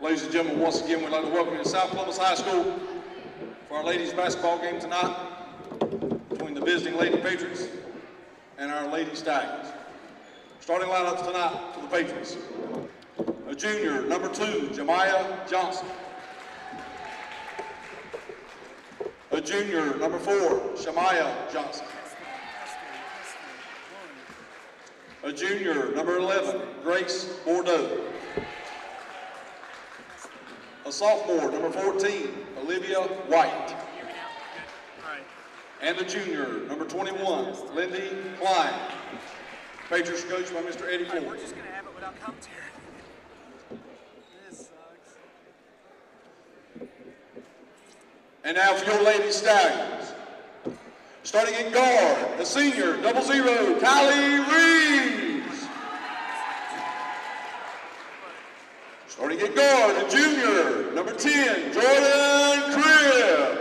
Ladies and gentlemen, once again, we'd like to welcome you to South Columbus High School for our ladies basketball game tonight between the visiting Lady Patriots and our Lady Stallions. Starting lineups tonight for the Patriots. A junior, number 2, Jemiah Johnson. A junior, number 4, Shemaiah Johnson. A junior, number 11, Grace Bordeaux. A sophomore, number 14, Olivia White. And a junior, number 21, Lindy Klein. Patriots coached by Mr. Eddie Ford. We're just going to have it without commentary. This sucks. And now for your Lady Stallions. Starting in guard, the senior, 00, Kylie Reeves. Starting at guard, the junior, number 10, Jordan Cribb.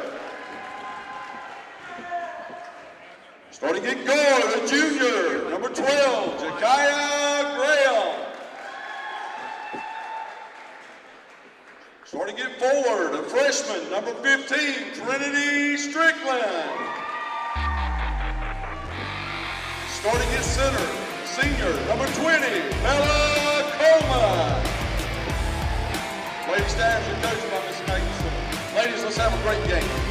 Starting at guard, the junior, number 12, Jakiah Graham. Starting at forward, a freshman, number 15, Trinity Strickland. Starting at center, senior, number 20, Bella Coleman. Lady Stallions are coached by Ms. Nathan. Ladies, let's have a great game.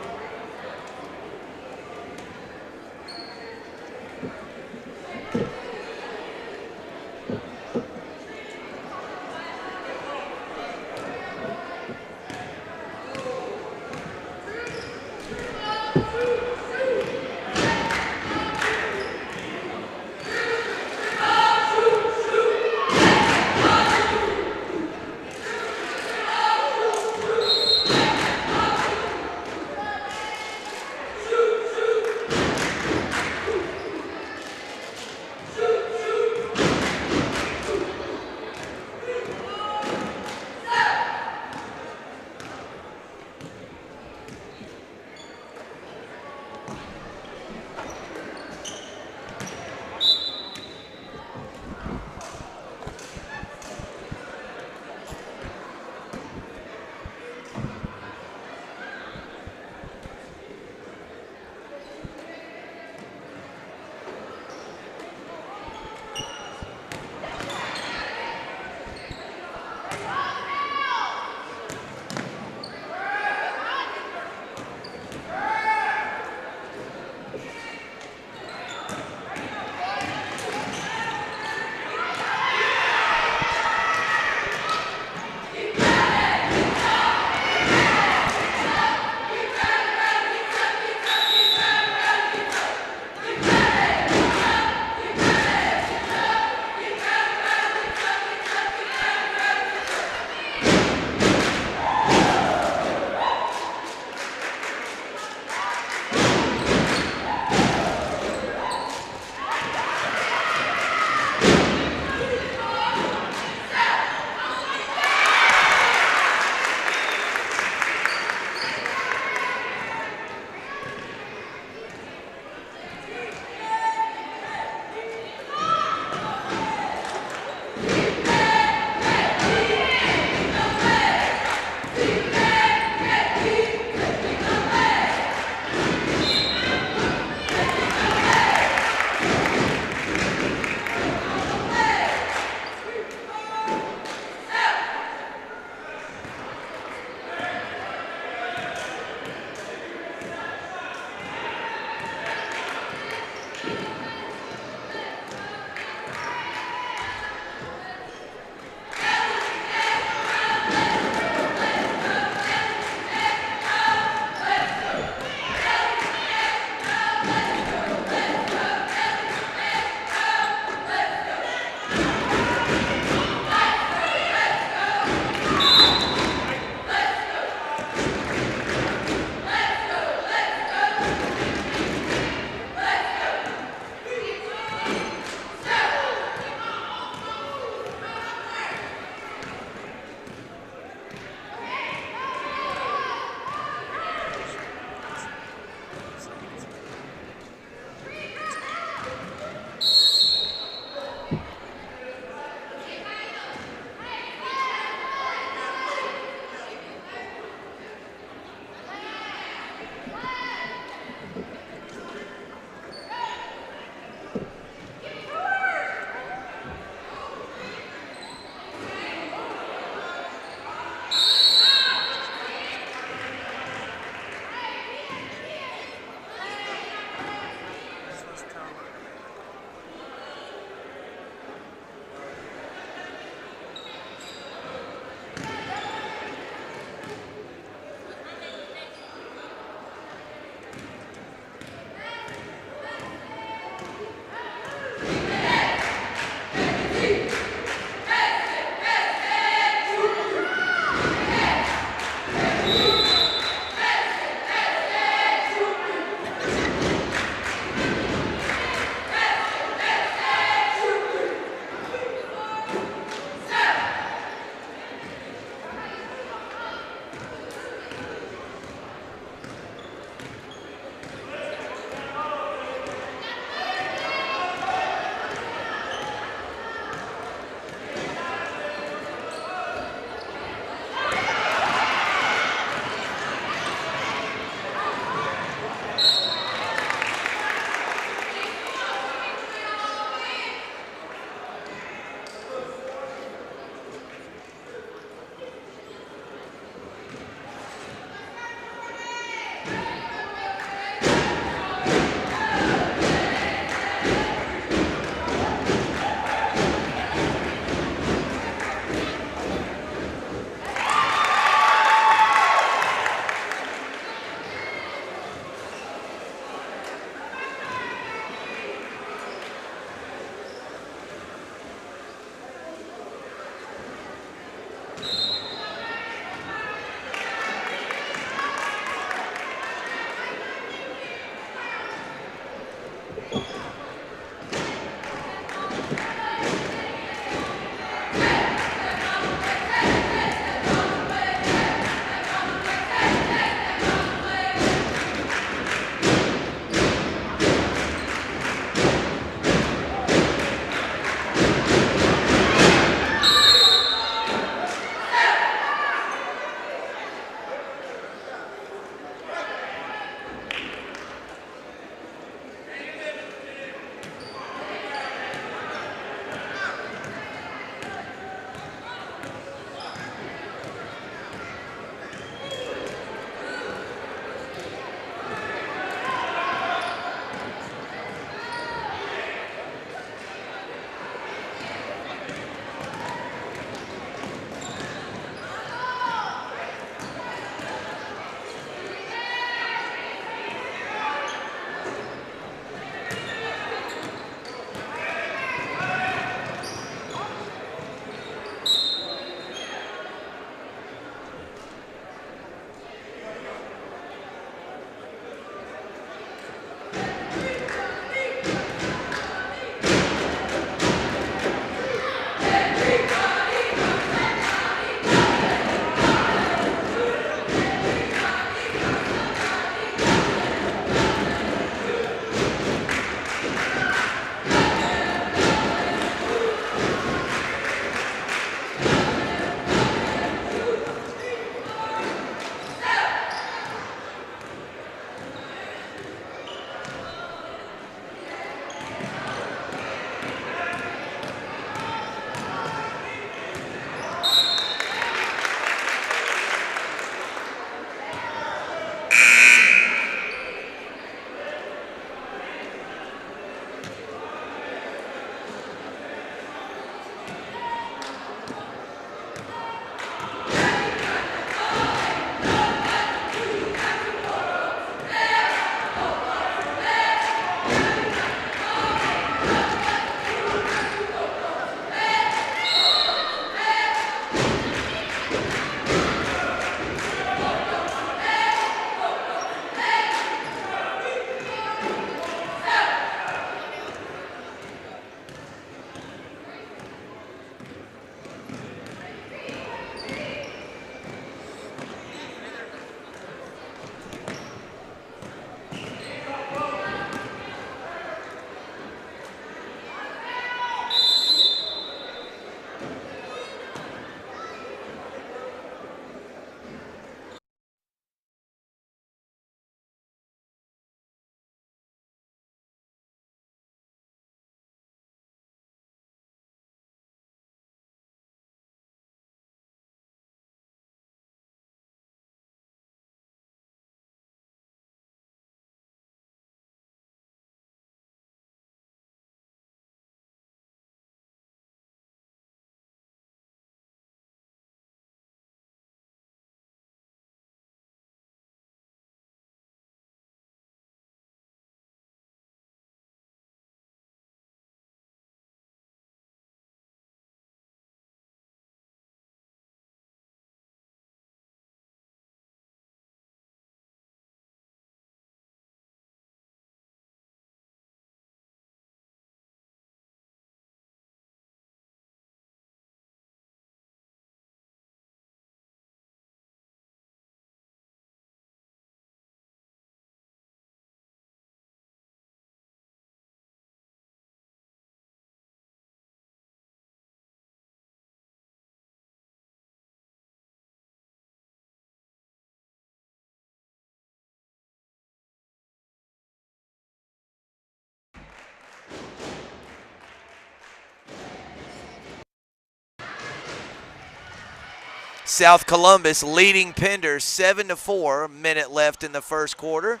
South Columbus leading Pender 7-4. A minute left in the first quarter.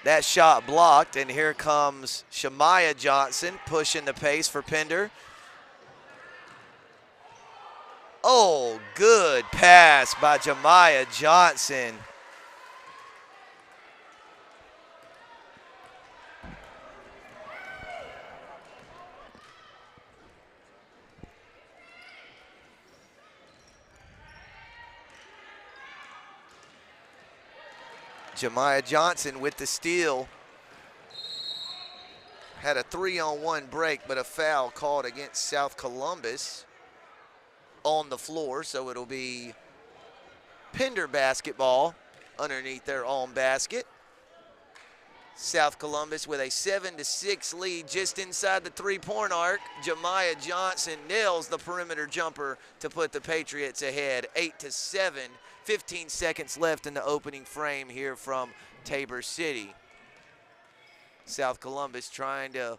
That shot blocked, and here comes Shemaiah Johnson pushing the pace for Pender. Oh, good pass by Jemiah Johnson. Jemiah Johnson with the steal. Had a 3-on-1 break, but a foul called against South Columbus on the floor, so it'll be Pender basketball underneath their own basket. South Columbus with a 7-6 lead just inside the three-point arc. Jemiah Johnson nails the perimeter jumper to put the Patriots ahead, 8-7. 15 seconds left in the opening frame here from Tabor City. South Columbus trying to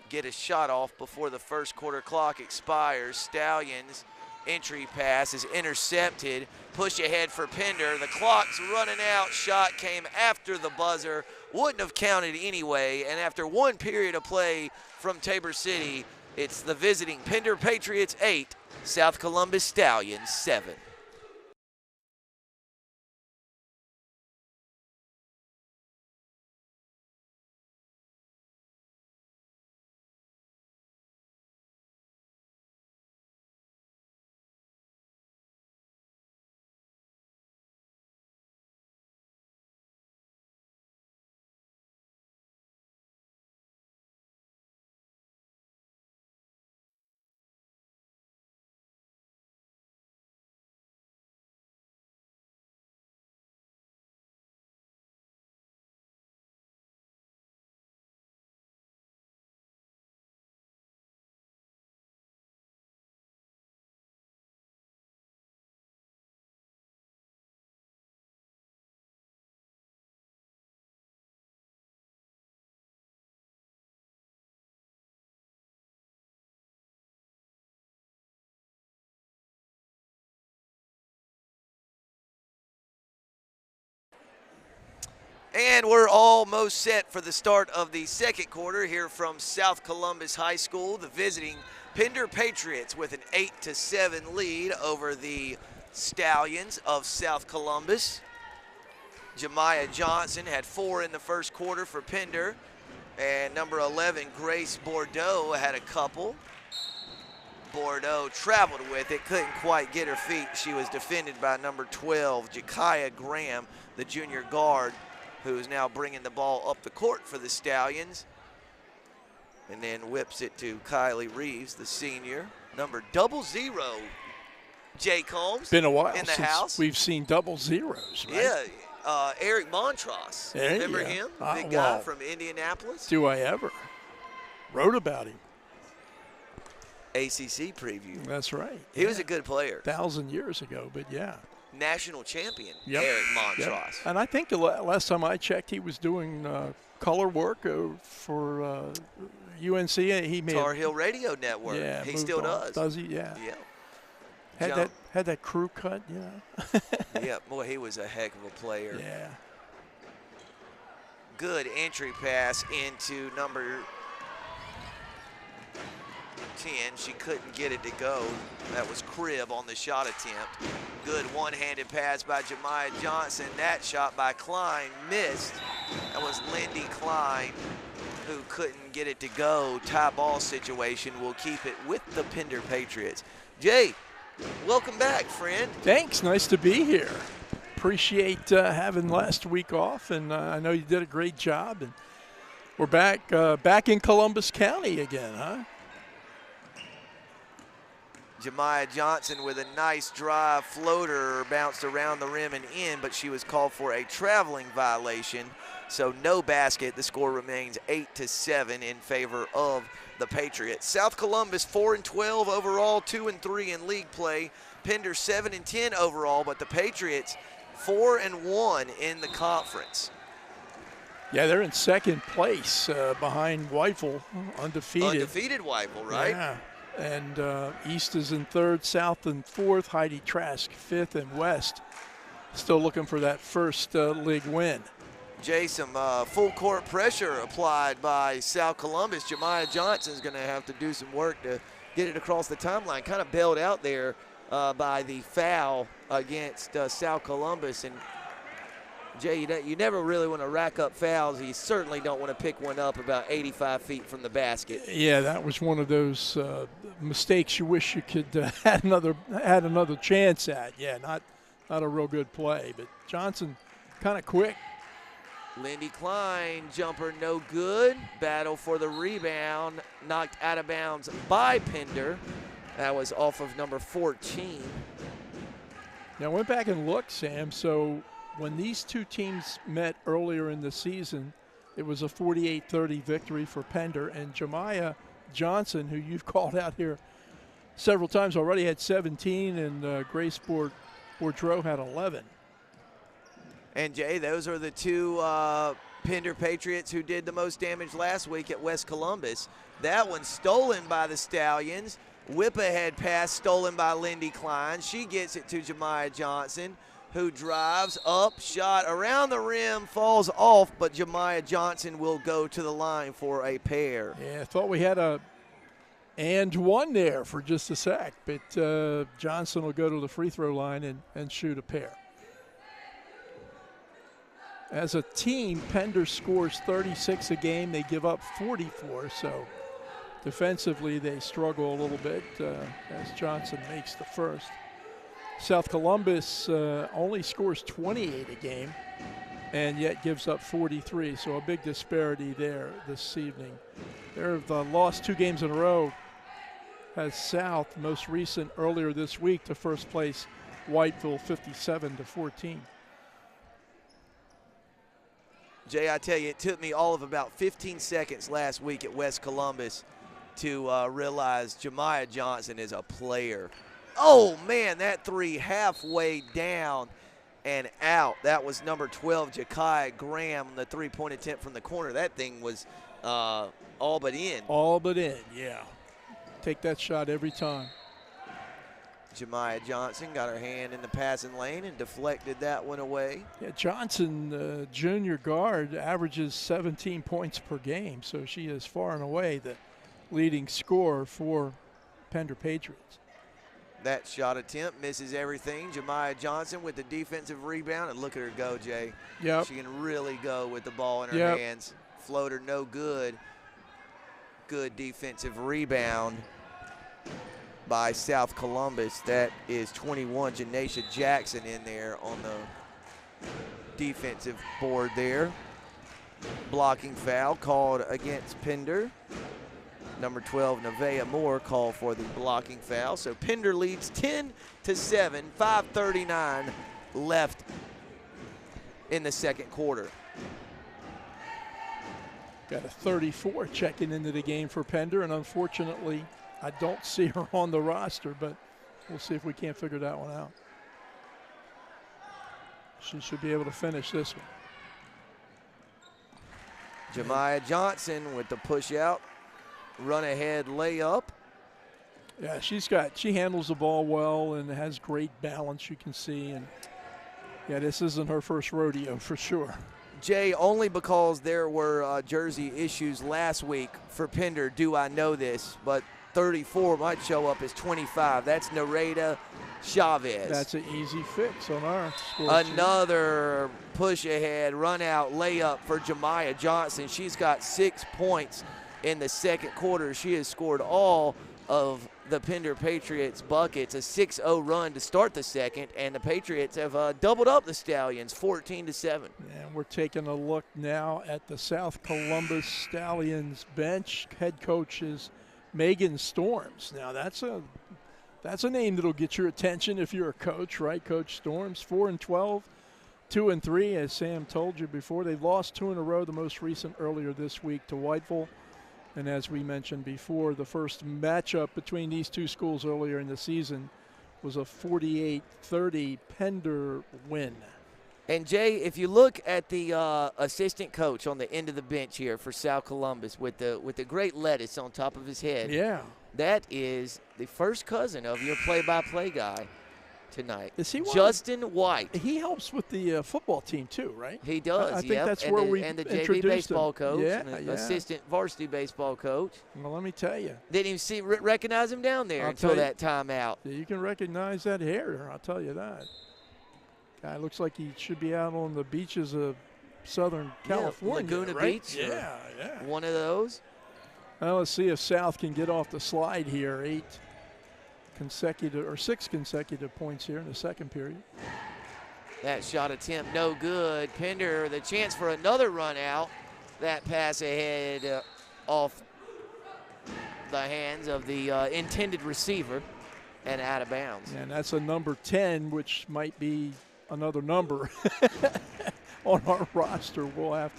get a shot off before the first quarter clock expires. Stallions entry pass is intercepted. Push ahead for Pender. The clock's running out. Shot came after the buzzer. Wouldn't have counted anyway. And after one period of play from Tabor City, it's the visiting Pender Patriots 8, South Columbus Stallions 7. And we're almost set for the start of the second quarter here from South Columbus High School. The visiting Pender Patriots with an 8-7 lead over the Stallions of South Columbus. Jemiah Johnson had 4 in the first quarter for Pender. And number 11, Grace Bordeaux, had a couple. Bordeaux traveled with it, couldn't quite get her feet. She was defended by number 12, Jakiah Graham, the junior guard, who is now bringing the ball up the court for the Stallions. And then whips it to Kylie Reeves, the senior. Number 00, Jay Combs. Been a while in the since house. We've seen double zeros, right? Yeah, Eric Montross. There you Remember go. him? Oh, Big guy well. from Indianapolis. Do I ever? Wrote about him. ACC preview. That's right. He was a good player. 1,000 years ago, but yeah. National champion, Yep. Eric Montross. Yep. And I think the last time I checked, he was doing color work for UNC. He may Tar have, Heel Radio Network. yeah, He moved still on. does. Does he? Yeah. Yeah. Had that crew cut, you know. Yeah, boy, he was a heck of a player. Yeah. Good entry pass into number 10. She couldn't get it to go. That was Cribb on the shot attempt. Good one-handed pass by Jemiah Johnson. That shot by Klein missed. That was Lindy Klein, who couldn't get it to go. Tie ball situation will keep it with the Pender Patriots. Jay, welcome back, friend. Thanks. Nice to be here. Appreciate having last week off, and I know you did a great job. And we're back in Columbus County again, huh? Jemiah Johnson with a nice drive floater, bounced around the rim and in, but she was called for a traveling violation, so no basket. The score remains 8-7 in favor of the Patriots. South Columbus 4-12 overall, 2-3 in league play. Pender 7-10 overall, but the Patriots 4-1 in the conference. Yeah, they're in second place behind Weifel, undefeated. Undefeated Weifel, right? Yeah. And East is in third, South in fourth, Heidi Trask fifth, and West still looking for that first league win. Jay, some full court pressure applied by South Columbus. Jemiah Johnson's going to have to do some work to get it across the timeline. Kind of bailed out there by the foul against South Columbus. And Jay, you never really want to rack up fouls. You certainly don't want to pick one up about 85 feet from the basket. Yeah, that was one of those mistakes you wish you could had another chance at. Yeah, not a real good play, but Johnson kind of quick. Lindy Klein, jumper no good. Battle for the rebound, knocked out of bounds by Pender. That was off of number 14. Now, I went back and looked, Sam. So when these two teams met earlier in the season, it was a 48-30 victory for Pender. And Jemiah Johnson, who you've called out here several times already, had 17, and Grace Boudreau had 11. And, Jay, those are the two Pender Patriots who did the most damage last week at West Columbus. That one stolen by the Stallions. Whip-ahead pass stolen by Lindy Klein. She gets it to Jemiah Johnson, who drives up, shot around the rim, falls off, but Jemiah Johnson will go to the line for a pair. Yeah, I thought we had a and one there for just a sec, but Johnson will go to the free throw line and shoot a pair. As a team, Pender scores 36 a game. They give up 44, so defensively they struggle a little bit as Johnson makes the first. South Columbus only scores 28 a game and yet gives up 43, so a big disparity there this evening. They've lost 2 games in a row, as South, most recent earlier this week, to first place Whiteville 57-14. Jay, I tell you, it took me all of about 15 seconds last week at West Columbus to realize Jemiah Johnson is a player. Oh, man, that three halfway down and out. That was number 12, Ja'Kai Graham, the three-point attempt from the corner. That thing was all but in. All but in, yeah. Take that shot every time. Jemiah Johnson got her hand in the passing lane and deflected that one away. Yeah, Johnson, junior guard, averages 17 points per game, so she is far and away the leading scorer for Pender Patriots. That shot attempt misses everything. Jemiah Johnson with the defensive rebound, and look at her go, Jay. Yep. She can really go with the ball in her hands. Floater no good. Good defensive rebound by South Columbus. That is 21, Janasha Jackson in there on the defensive board there. Blocking foul called against Pender. Number 12, Nevaeh Moore, called for the blocking foul. So Pender leads 10-7, 5:39 left in the second quarter. Got a 34 checking into the game for Pender, and unfortunately, I don't see her on the roster, but we'll see if we can't figure that one out. She should be able to finish this one. Jemiah Johnson with the push out, run ahead layup. Yeah, she handles the ball well and has great balance, you can see. And yeah, this isn't her first rodeo for sure. Jay, only because there were jersey issues last week for Pender do I know this, but 34 might show up as 25. That's Nereda Chavez. That's an easy fix on our score sheet. Another push ahead, run out layup for Jemiah Johnson. She's got 6 points in the second quarter. She has scored all of the Pender Patriots buckets. A 6-0 run to start the second, and the Patriots have doubled up the Stallions, 14-7. And we're taking a look now at the South Columbus Stallions bench. Head coach is Megan Storms. Now that's a name that'll get your attention if you're a coach, right? Coach Storms, 4-12, 2-3, as Sam told you before. They've lost 2 in a row, the most recent earlier this week to Whiteville. And as we mentioned before, the first matchup between these two schools earlier in the season was a 48-30 Pender win. And, Jay, if you look at the assistant coach on the end of the bench here for South Columbus with the great lettuce on top of his head. Yeah. That is the first cousin of your play-by-play guy tonight. Is he Justin White. He helps with the football team too, right? He does. I think that's and where the, we and the JV introduced baseball him. coach, Yeah, and the yeah. assistant varsity baseball coach. Well, let me tell you. Didn't even recognize him down there until that timeout. You can recognize that hair, I'll tell you that. Guy looks like he should be out on the beaches of Southern California. Laguna right? Beach. Yeah, yeah. One of those. Well, let's see if South can get off the slide here. 6 consecutive points here in the second period. That shot attempt no good. Pender, the chance for another run out. That pass ahead off the hands of the intended receiver and out of bounds. And that's a number 10, which might be another number on our roster. We'll have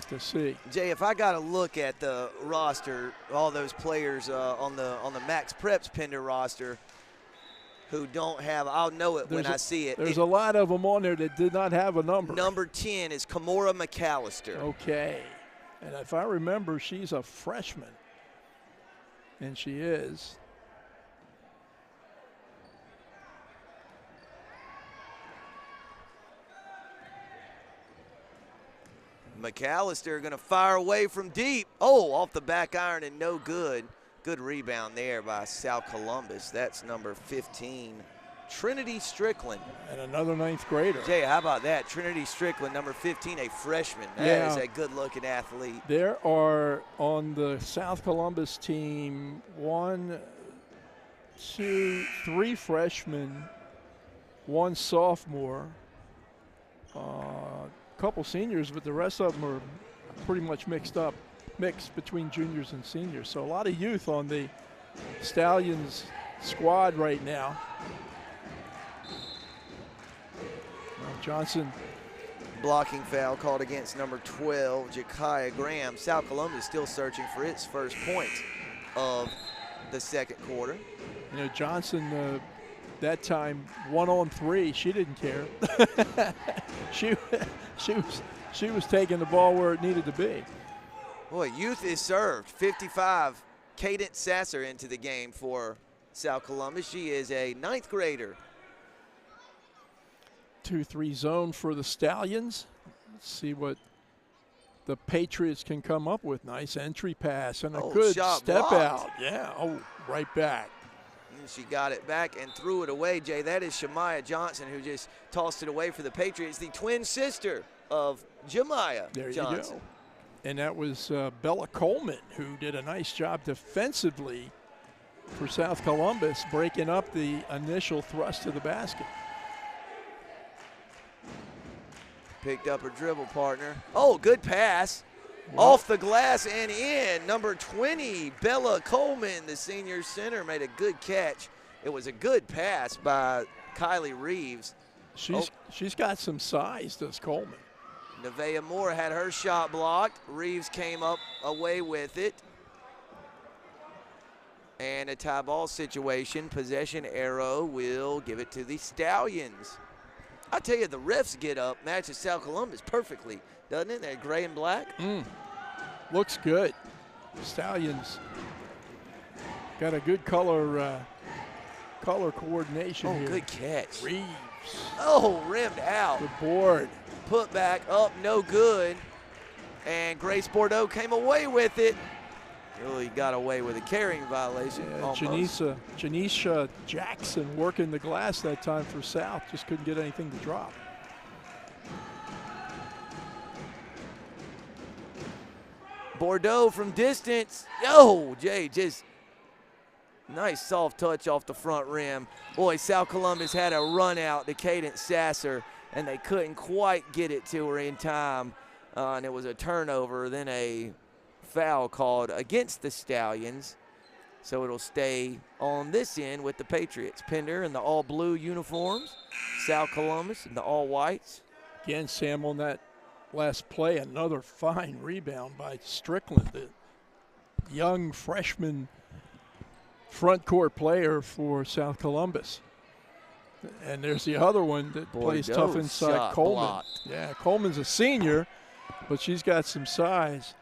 to see. Jay, if I got to look at the roster, all those players on the Max Preps Pender roster who don't have, I'll know it when I see it. There's a lot of them on there that did not have a number. Number 10 is Kamora McAllister. Okay. And if I remember, she's a freshman. And she is. McAllister going to fire away from deep. Oh, off the back iron and no good. Good rebound there by South Columbus. That's number 15, Trinity Strickland. And another 9th grader. Jay, how about that? Trinity Strickland, number 15, a freshman. That is a good-looking athlete. There are on the South Columbus team 1, 2, 3 freshmen, 1 sophomore, couple seniors, but the rest of them are pretty much mixed between juniors and seniors. So a lot of youth on the Stallions squad right now. Johnson. Blocking foul called against number 12, Jakaya Graham. South Columbus still searching for its first point of the second quarter. You know, Johnson, that time 1-on-3, she didn't care. she was taking the ball where it needed to be. Boy, youth is served. 55, Cadence Sasser into the game for South Columbus. She is a 9th grader. 2-3 zone for the Stallions. Let's see what the Patriots can come up with. Nice entry pass and a good step out. Yeah, right back. And she got it back and threw it away, Jay. That is Shemaya Johnson, who just tossed it away for the Patriots, the twin sister of Jemiah Johnson. You go. And that was Bella Coleman, who did a nice job defensively for South Columbus, breaking up the initial thrust to the basket. Picked up her dribble partner. Oh, good pass. Off the glass and in. Number 20, Bella Coleman, the senior center, made a good catch. It was a good pass by Kylie Reeves. She's got some size, does Coleman. Nevaeh Moore had her shot blocked. Reeves came up away with it. And a tie ball situation. Possession arrow will give it to the Stallions. I tell you, the refs get up, matches South Columbus perfectly, doesn't it? They're gray and black. Looks good. Stallions got a good color coordination here. Good catch. Reeves. Oh, rimmed out. Good board. Put back up, no good. And Grace Bordeaux came away with it. Really got away with a carrying violation. Janisha Jackson working the glass that time for South. Just couldn't get anything to drop. Bordeaux from distance. Oh, Jay, just nice soft touch off the front rim. Boy, South Columbus had a run out to Cadence Sasser, and they couldn't quite get it to her in time. And it was a turnover, then a foul called against the Stallions. So it'll stay on this end with the Patriots. Pender in the all-blue uniforms. South Columbus in the all-whites. Again, Sam, on that last play, another fine rebound by Strickland, the young freshman front court player for South Columbus. And there's the other one that plays tough inside, Coleman. Blocked. Yeah, Coleman's a senior, but she's got some size.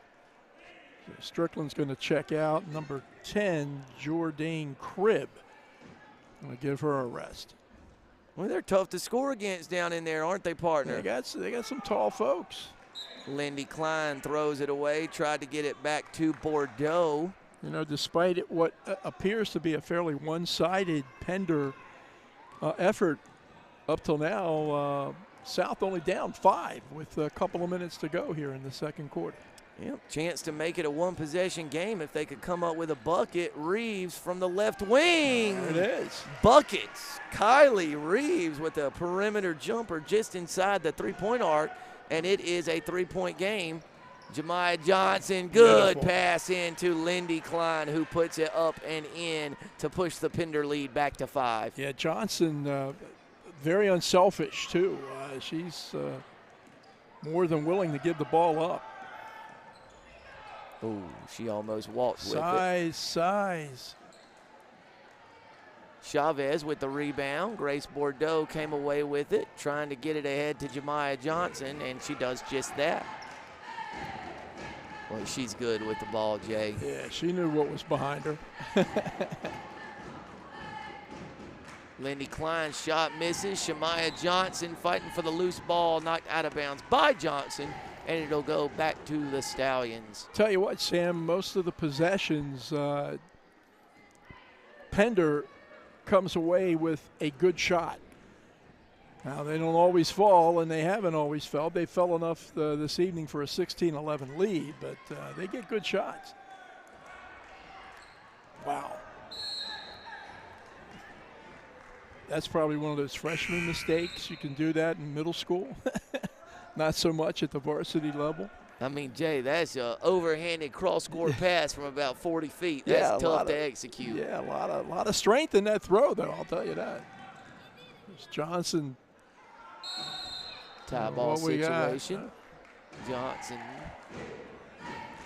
So Strickland's going to check out. Number 10, Jourdain Cribb. Going to give her a rest. Well, they're tough to score against down in there, aren't they, partner? They got some tall folks. Lindy Klein throws it away, tried to get it back to Bordeaux. You know, despite what appears to be a fairly one-sided Pender effort up till now, South only down 5 with a couple of minutes to go here in the second quarter. Yep, chance to make it a one-possession game if they could come up with a bucket. Reeves from the left wing. There it is. Buckets. Kylie Reeves with a perimeter jumper just inside the three-point arc, and it is a three-point game. Jemiah Johnson, good Beautiful pass into Lindy Klein, who puts it up and in to push the Pender lead back to 5. Yeah, Johnson, very unselfish, too. She's more than willing to give the ball up. Oh, she almost walked with it. Size. Chavez with the rebound. Grace Bordeaux came away with it, trying to get it ahead to Jemiah Johnson, and she does just that. Well, she's good with the ball, Jay. Yeah, she knew what was behind her. Lindy Klein's shot misses. Jemiah Johnson fighting for the loose ball, knocked out of bounds by Johnson, and it'll go back to the Stallions. Tell you what, Sam, most of the possessions, Pender comes away with a good shot. Now, they don't always fall, and they haven't always fell. They fell enough this evening for a 16-11 lead, but they get good shots. Wow. That's probably one of those freshman mistakes. You can do that in middle school. Not so much at the varsity level. I mean, Jay, that's an overhanded cross-court pass from about 40 feet. That's tough to execute. Yeah, a lot of strength in that throw, though, I'll tell you that. There's Johnson. Tie ball situation. Johnson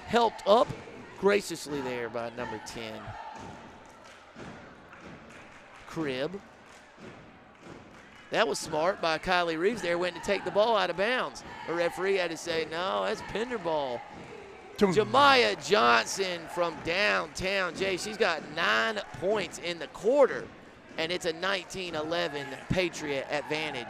helped up graciously there by number 10. Cribb. That was smart by Kylie Reeves there, went to take the ball out of bounds. The referee had to say, no, that's Pender ball. Jemiah Johnson from downtown. Jay, she's got 9 points in the quarter, and it's a 19-11 Patriot advantage.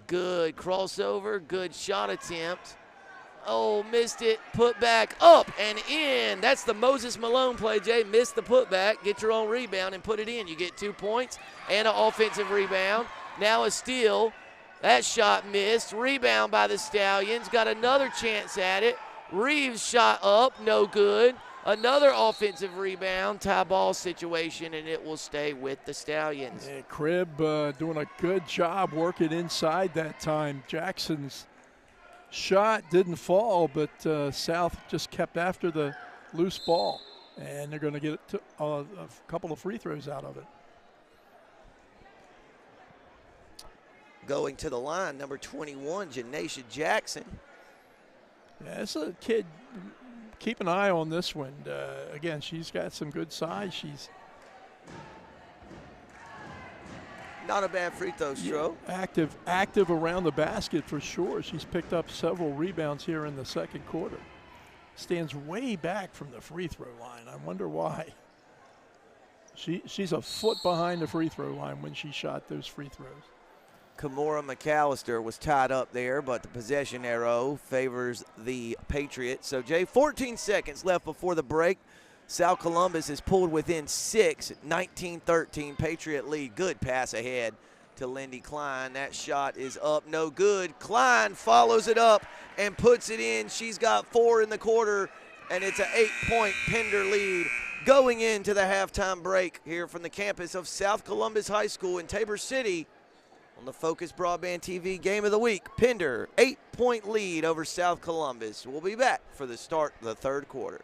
Good crossover, good shot attempt. Oh, missed it, put back, up and in. That's the Moses Malone play, Jay. Missed the putback, get your own rebound and put it in. You get 2 points and an offensive rebound. Now a steal. That shot missed. Rebound by the Stallions. Got another chance at it. Reeves shot up, no good. Another offensive rebound, tie ball situation, and it will stay with the Stallions. Yeah, Cribb doing a good job working inside that time. Jackson's shot didn't fall, but South just kept after the loose ball, and they're going to get a couple of free throws out of it. Going to the line, number 21, Janaisha Jackson. Yeah, it's a kid. Keep an eye on this one. Again, she's got some good size. She's not a bad free throw, Stro. Active around the basket for sure. She's picked up several rebounds here in the second quarter. Stands way back from the free throw line. I wonder why. She's a foot behind the free throw line when she shot those free throws. Kamora McAllister was tied up there, but the possession arrow favors the Patriots. So, Jay, 14 seconds left before the break. South Columbus is pulled within 6, 19-13, Patriot lead. Good pass ahead to Lindy Klein. That shot is up, no good. Klein follows it up and puts it in. She's got 4 in the quarter, and it's an 8-point Pender lead going into the halftime break here from the campus of South Columbus High School in Tabor City. On the Focus Broadband TV Game of the Week, Pender, 8-point lead over South Columbus. We'll be back for the start of the third quarter.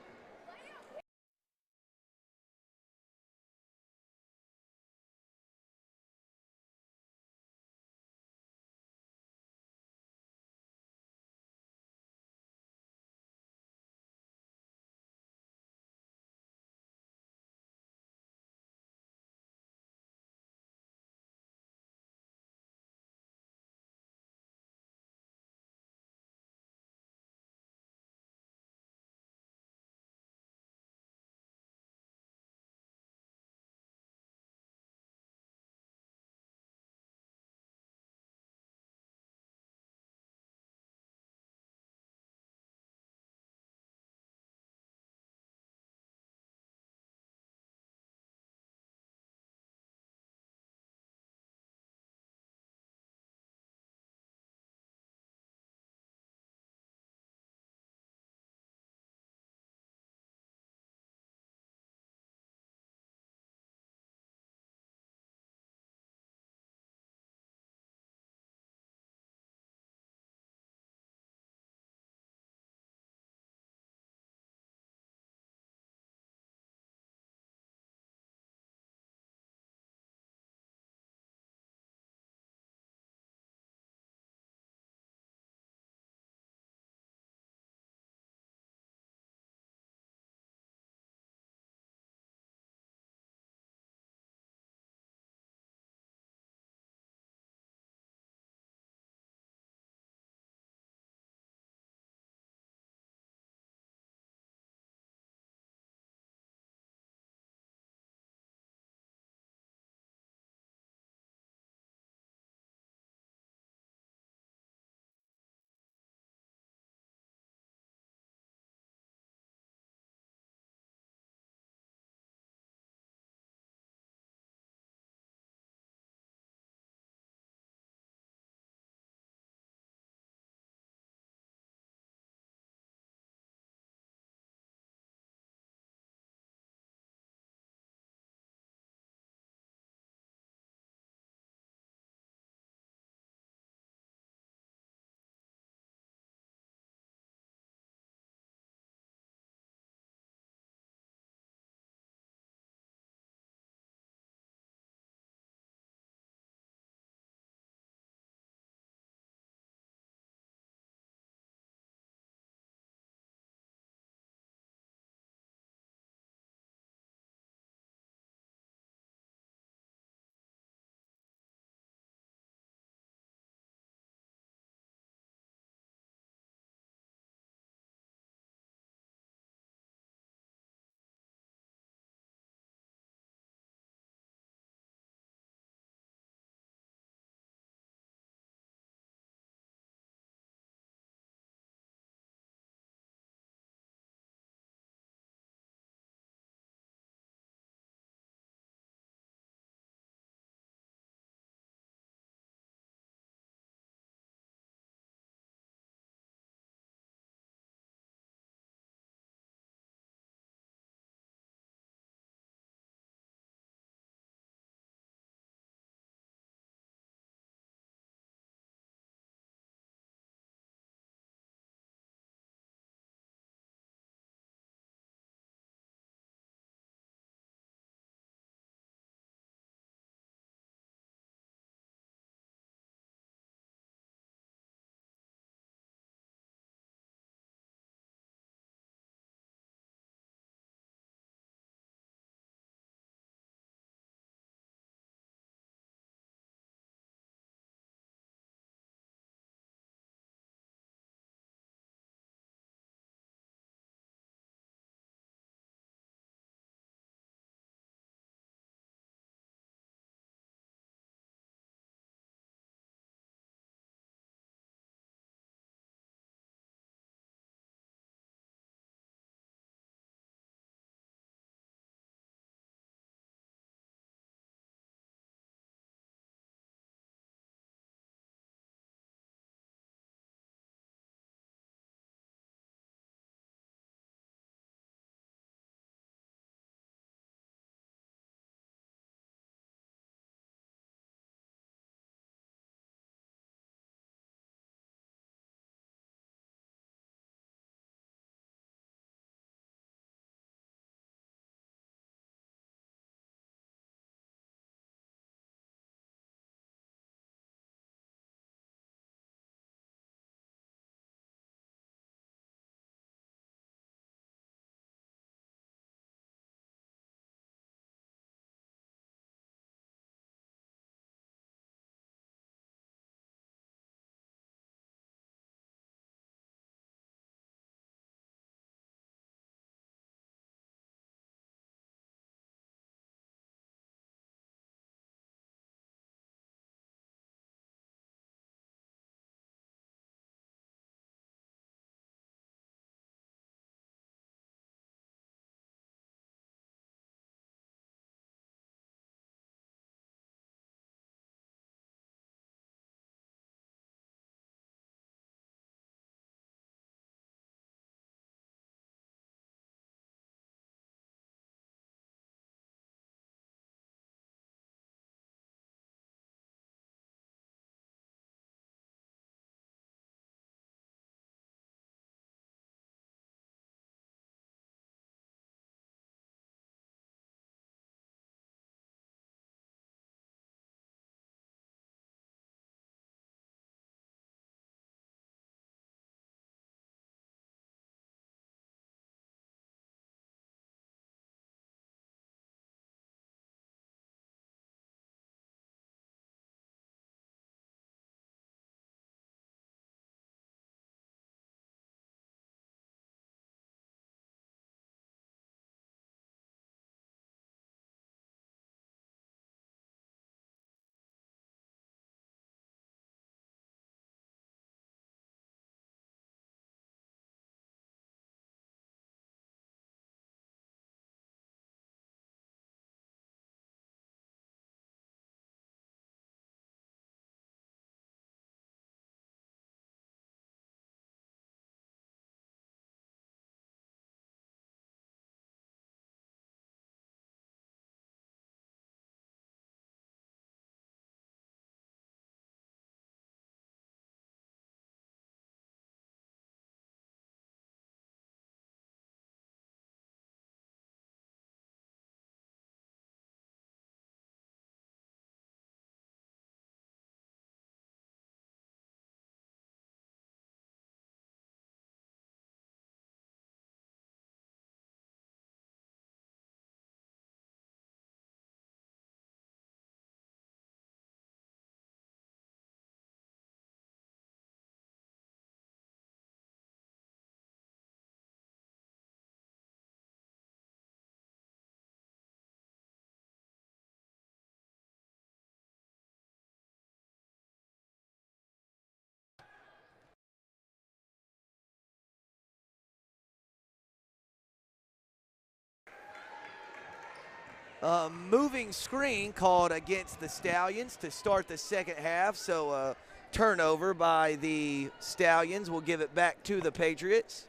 Moving screen called against the Stallions to start the second half. So turnover by the Stallions. We'll give it back to the Patriots.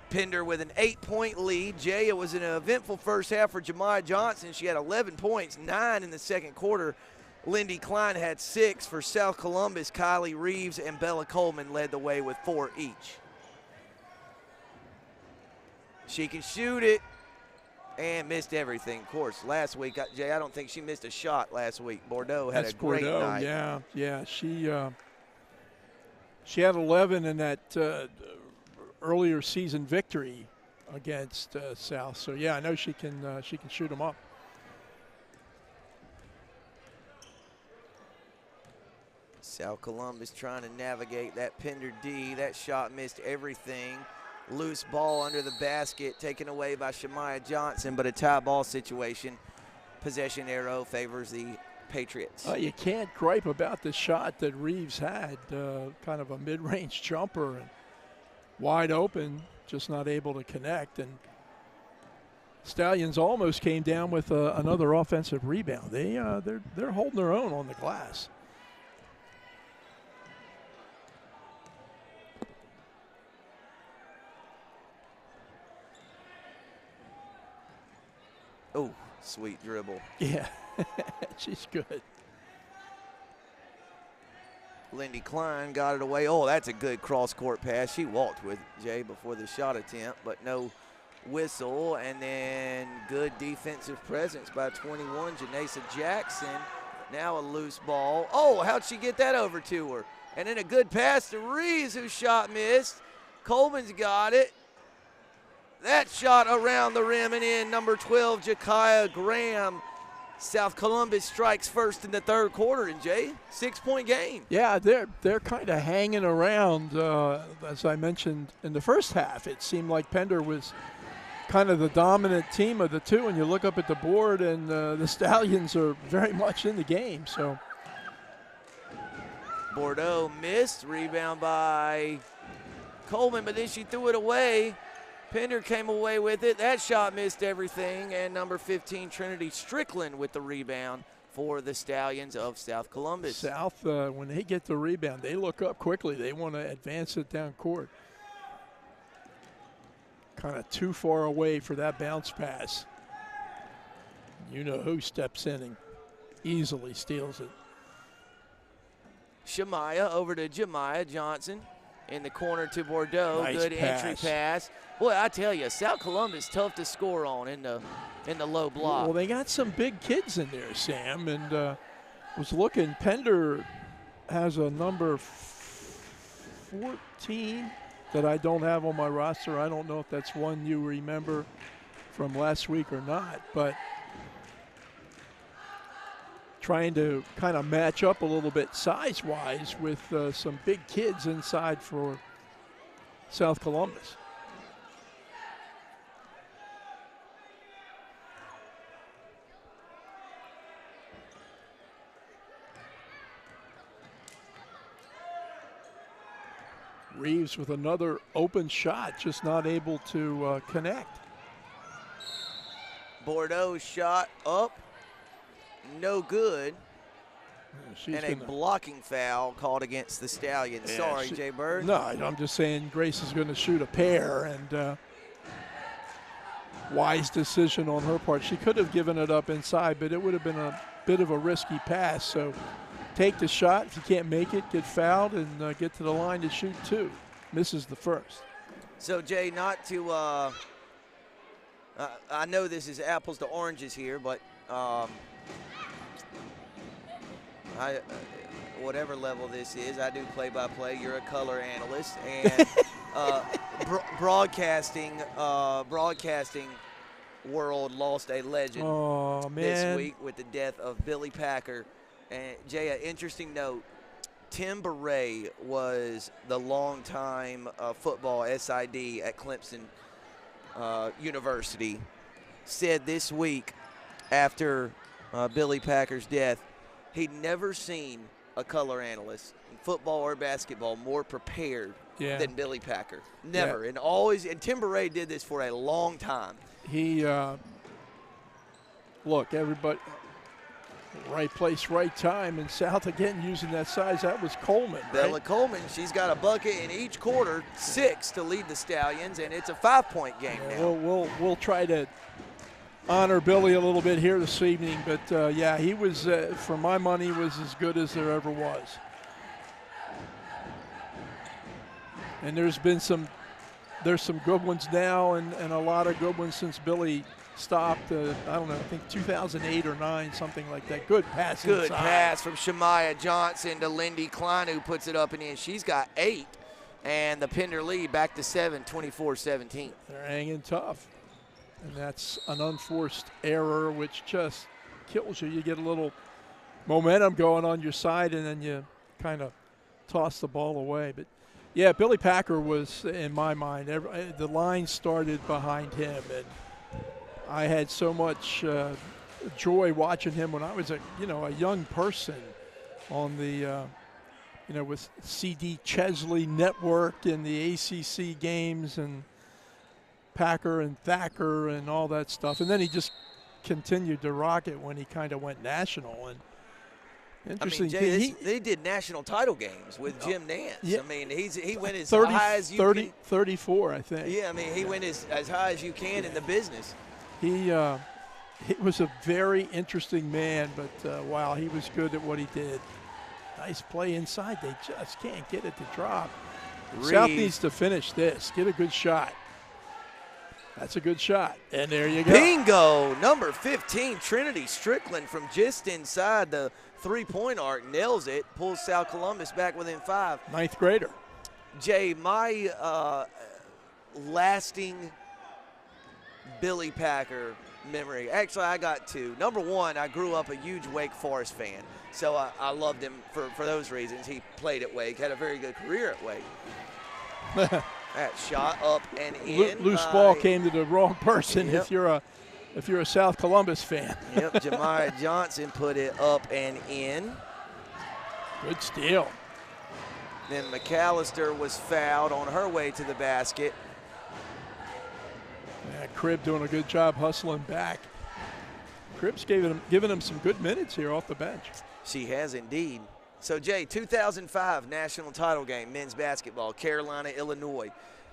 Pender with an 8-point lead. Jay, it was an eventful first half for Jemiah Johnson. She had 11 points, 9 in the second quarter. Lindy Klein had 6 for South Columbus. Kylie Reeves and Bella Coleman led the way with 4 each. She can shoot it and missed everything, of course. Last week, Jay, I don't think she missed a shot last week. Bordeaux had a great night. Yeah. She had 11 in that earlier season victory against South. So yeah, I know she can shoot them up. South Columbus trying to navigate that Pender D. That shot missed everything. Loose ball under the basket, taken away by Jemiah Johnson, but a tie ball situation. Possession arrow favors the Patriots. You can't gripe about the shot that Reeves had, kind of a mid-range jumper and wide open, just not able to connect. And Stallions almost came down with another offensive rebound. They're holding their own on the glass. Oh, sweet dribble. Yeah, she's good. Lindy Klein got it away. Oh, that's a good cross-court pass. She walked with Jay before the shot attempt, but no whistle. And then good defensive presence by 21, Janessa Jackson. Now a loose ball. Oh, how'd she get that over to her? And then a good pass to Reeves, whose shot missed. Coleman's got it. That shot around the rim and in. Number 12, Jakaya Graham. South Columbus strikes first in the third quarter, and Jay, 6-point game. Yeah, they're kind of hanging around. As I mentioned in the first half, it seemed like Pender was kind of the dominant team of the two, and you look up at the board, and the Stallions are very much in the game. So Bordeaux missed, rebound by Coleman, but then she threw it away. Pender came away with it. That shot missed everything. And number 15, Trinity Strickland with the rebound for the Stallions of South Columbus. South, when they get the rebound, they look up quickly. They want to advance it down court. Kind of too far away for that bounce pass. You know who steps in and easily steals it. Jemiah over to Jemiah Johnson. In the corner to Bordeaux. Nice Good pass. entry pass. Boy, I tell you, South Columbus tough to score on in the low block. Well, they got some big kids in there, Sam, and was looking. Pender has a number 14 that I don't have on my roster. I don't know if that's one you remember from last week or not, but trying to kind of match up a little bit size-wise with some big kids inside for South Columbus. Reeves with another open shot, just not able to connect. Bordeaux shot up. No good. Yeah, and a blocking foul called against the Stallions. Yeah, Sorry, Jay Bird. No, I'm just saying Grace is going to shoot a pair, and wise decision on her part. She could have given it up inside, but it would have been a bit of a risky pass. So take the shot. If you can't make it, get fouled and get to the line to shoot two. Misses the first. So, Jay, not to I know this is apples to oranges here, but whatever level this is, I do play-by-play. You're a color analyst, and broadcasting world lost a legend this week with the death of Billy Packer. And Jay, an interesting note: Tim Beret was the longtime football SID at Clemson University. Said this week after Billy Packer's death, he'd never seen a color analyst in football or basketball more prepared than Billy Packer. Never. And always, and Tim Beret did this for a long time. He look, everybody, right place, right time, and South again using that size. That was Coleman, Bella right? Coleman, she's got a bucket in each quarter, 6 to lead the Stallions, and it's a 5-point game now. We'll try to honor Billy a little bit here this evening, but yeah, he was, for my money, was as good as there ever was. And there's some good ones now, and a lot of good ones since Billy stopped. I don't know, I think 2008 or 9, something like that. Good pass Good inside. pass from Shemaya Johnson to Lindy Klein, who puts it up and in. She's got 8, and the Pender lead back to 7, 24-17. They're hanging tough. And that's an unforced error, which just kills you. You get a little momentum going on your side, and then you kind of toss the ball away. But, yeah, Billy Packer was, in my mind, the line started behind him. And I had so much joy watching him when I was a young person on the, with C.D. Chesley Network and the ACC games and Packer and Thacker and all that stuff. And then he just continued to rock it when he kind of went national. And interesting. I mean, Jay, they did national title games with Jim Nance. Yeah. I mean, he went as 30, high as you 30, can. 34, I think. Yeah, I mean, he went as high as you can in the business. He was a very interesting man, but wow, he was good at what he did. Nice play inside. They just can't get it to drop. Reed. South needs to finish this. Get a good shot. That's a good shot. And there you go. Bingo! Number 15, Trinity Strickland from just inside the three-point arc. Nails it. Pulls South Columbus back within 5. 9th grader. Jay, my lasting Billy Packer memory. Actually, I got 2. Number 1, I grew up a huge Wake Forest fan. So I loved him for those reasons. He played at Wake, had a very good career at Wake. That shot up and in. Loose ball came to the wrong person. Yep. If you're a South Columbus fan. Yep, Jemiah Johnson put it up and in. Good steal. Then McAllister was fouled on her way to the basket. Yeah, Cribb doing a good job hustling back. Cribb's giving him some good minutes here off the bench. She has indeed. So, Jay, 2005 national title game, men's basketball, Carolina, Illinois.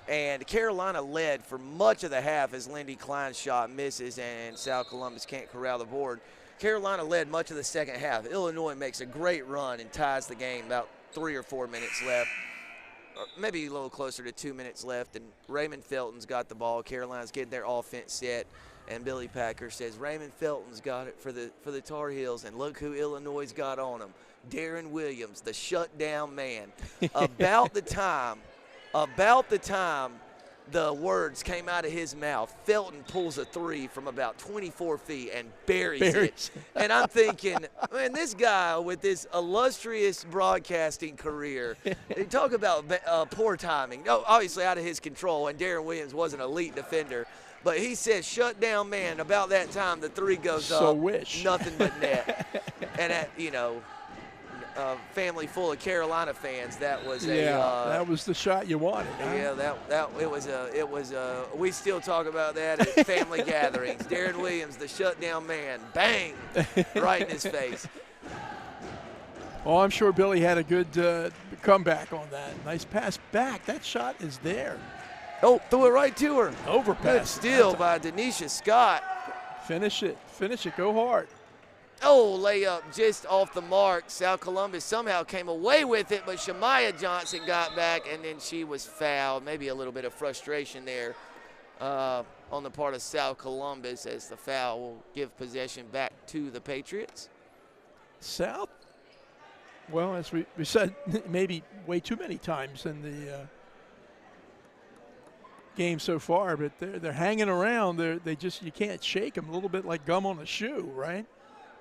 And Carolina led for much of the half as Lindy Klein's shot misses and South Columbus can't corral the board. Carolina led much of the second half. Illinois makes a great run and ties the game, about 3 or 4 minutes left. Or maybe a little closer to 2 minutes left. And Raymond Felton's got the ball. Carolina's getting their offense set. And Billy Packer says, Raymond Felton's got it for the Tar Heels. And look who Illinois got on him. Darren Williams, the shutdown man. About the time the words came out of his mouth, Felton pulls a 3 from about 24 feet and buries it. And I'm thinking, man, this guy with this illustrious broadcasting career, they talk about poor timing. No, obviously out of his control, and Darren Williams was an elite defender. But he says, shutdown man, about that time the 3 goes up. Nothing but net. And at, family full of Carolina fans, that was that was the shot you wanted. Huh? Yeah, we still talk about that at family gatherings. Darren Williams, the shutdown man, bang, right in his face. Oh, I'm sure Billy had a good comeback on that. Nice pass back. That shot is there. Oh, threw it right to her. Overpass. Good steal by Denisha Scott. Finish it, go hard. Oh, layup just off the mark. South Columbus somehow came away with it, but Shemaya Johnson got back, and then she was fouled. Maybe a little bit of frustration there on the part of South Columbus as the foul will give possession back to the Patriots. South, well, as we said maybe way too many times in the game so far, but they're hanging around. You can't shake them, a little bit like gum on a shoe, right?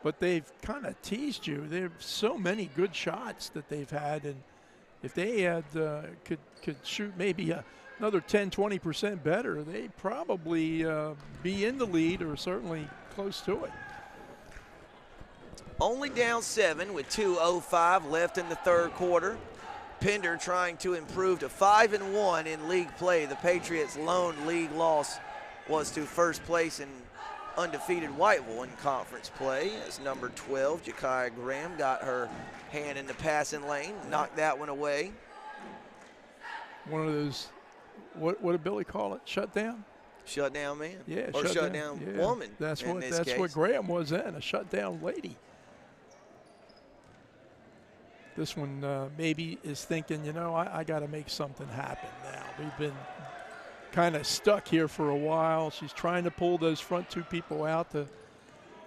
But they've kind of teased you. There are so many good shots that they've had, and if they had could shoot maybe another 10-20% better, they'd probably be in the lead or certainly close to it. Only down 7 with 2:05 left in the third quarter. Pender trying to improve to 5-1 in league play. The Patriots' lone league loss was to first place in undefeated Whiteville in conference play as number 12, Jakiah Graham, got her hand in the passing lane, knocked that one away. One of those, what did Billy call it? Shutdown? Shutdown man? Yeah, or shutdown woman. That's in what this that's case. what Graham was then, a shutdown lady. This one maybe is thinking, you know, I got to make something happen now. We've been kind of stuck here for a while. She's trying to pull those front two people out to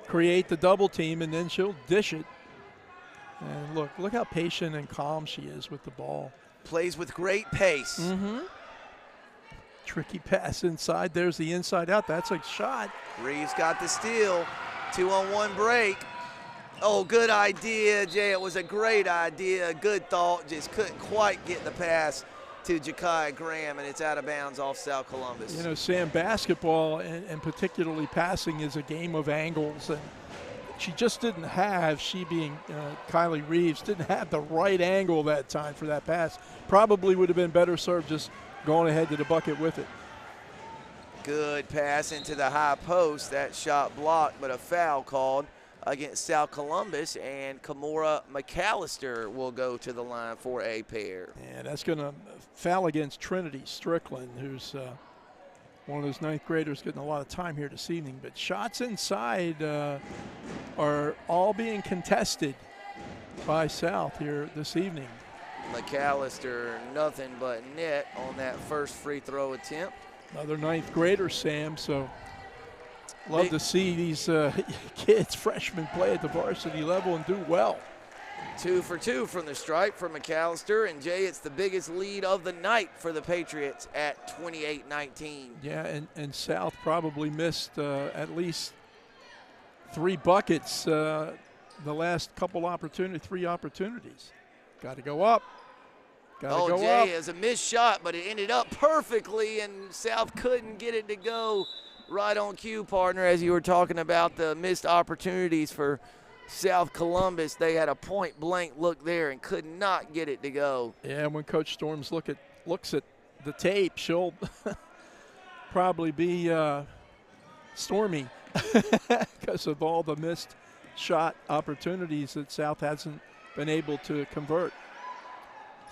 create the double team, and then she'll dish it. And look how patient and calm she is with the ball. Plays with great pace. Mm-hmm. Tricky pass inside. There's the inside out. That's a shot. Reeves got the steal. 2-on-1 break. Oh, good idea, Jay. It was a great idea. Good thought. Just couldn't quite get the pass to Jakiah Graham, and it's out of bounds off South Columbus. You know, Sam, basketball and particularly passing is a game of angles, and she just didn't have, she being Kylie Reeves, didn't have the right angle that time for that pass. Probably would have been better served just going ahead to the bucket with it. Good pass into the high post. That shot blocked, but a foul called against South Columbus, and Kamora McAllister will go to the line for a pair. And that's going to foul against Trinity Strickland, who's one of those ninth graders getting a lot of time here this evening. But shots inside are all being contested by South here this evening. McAllister, nothing but net on that first free throw attempt. Another ninth grader, Sam, so love to see these kids, freshmen, play at the varsity level and do well. 2 for 2 from the stripe for McAllister, and Jay, it's the biggest lead of the night for the Patriots at 28-19. Yeah, and South probably missed at least 3 buckets the last couple opportunities, 3 opportunities. Got to go up. Got to go Jay, up. it was a missed shot, but it ended up perfectly, and South couldn't get it to go right on cue, partner, as you were talking about the missed opportunities for South Columbus. They had a point-blank look there and could not get it to go. Yeah, when Coach Storms looks at the tape, she'll probably be stormy because of all the missed shot opportunities that South hasn't been able to convert.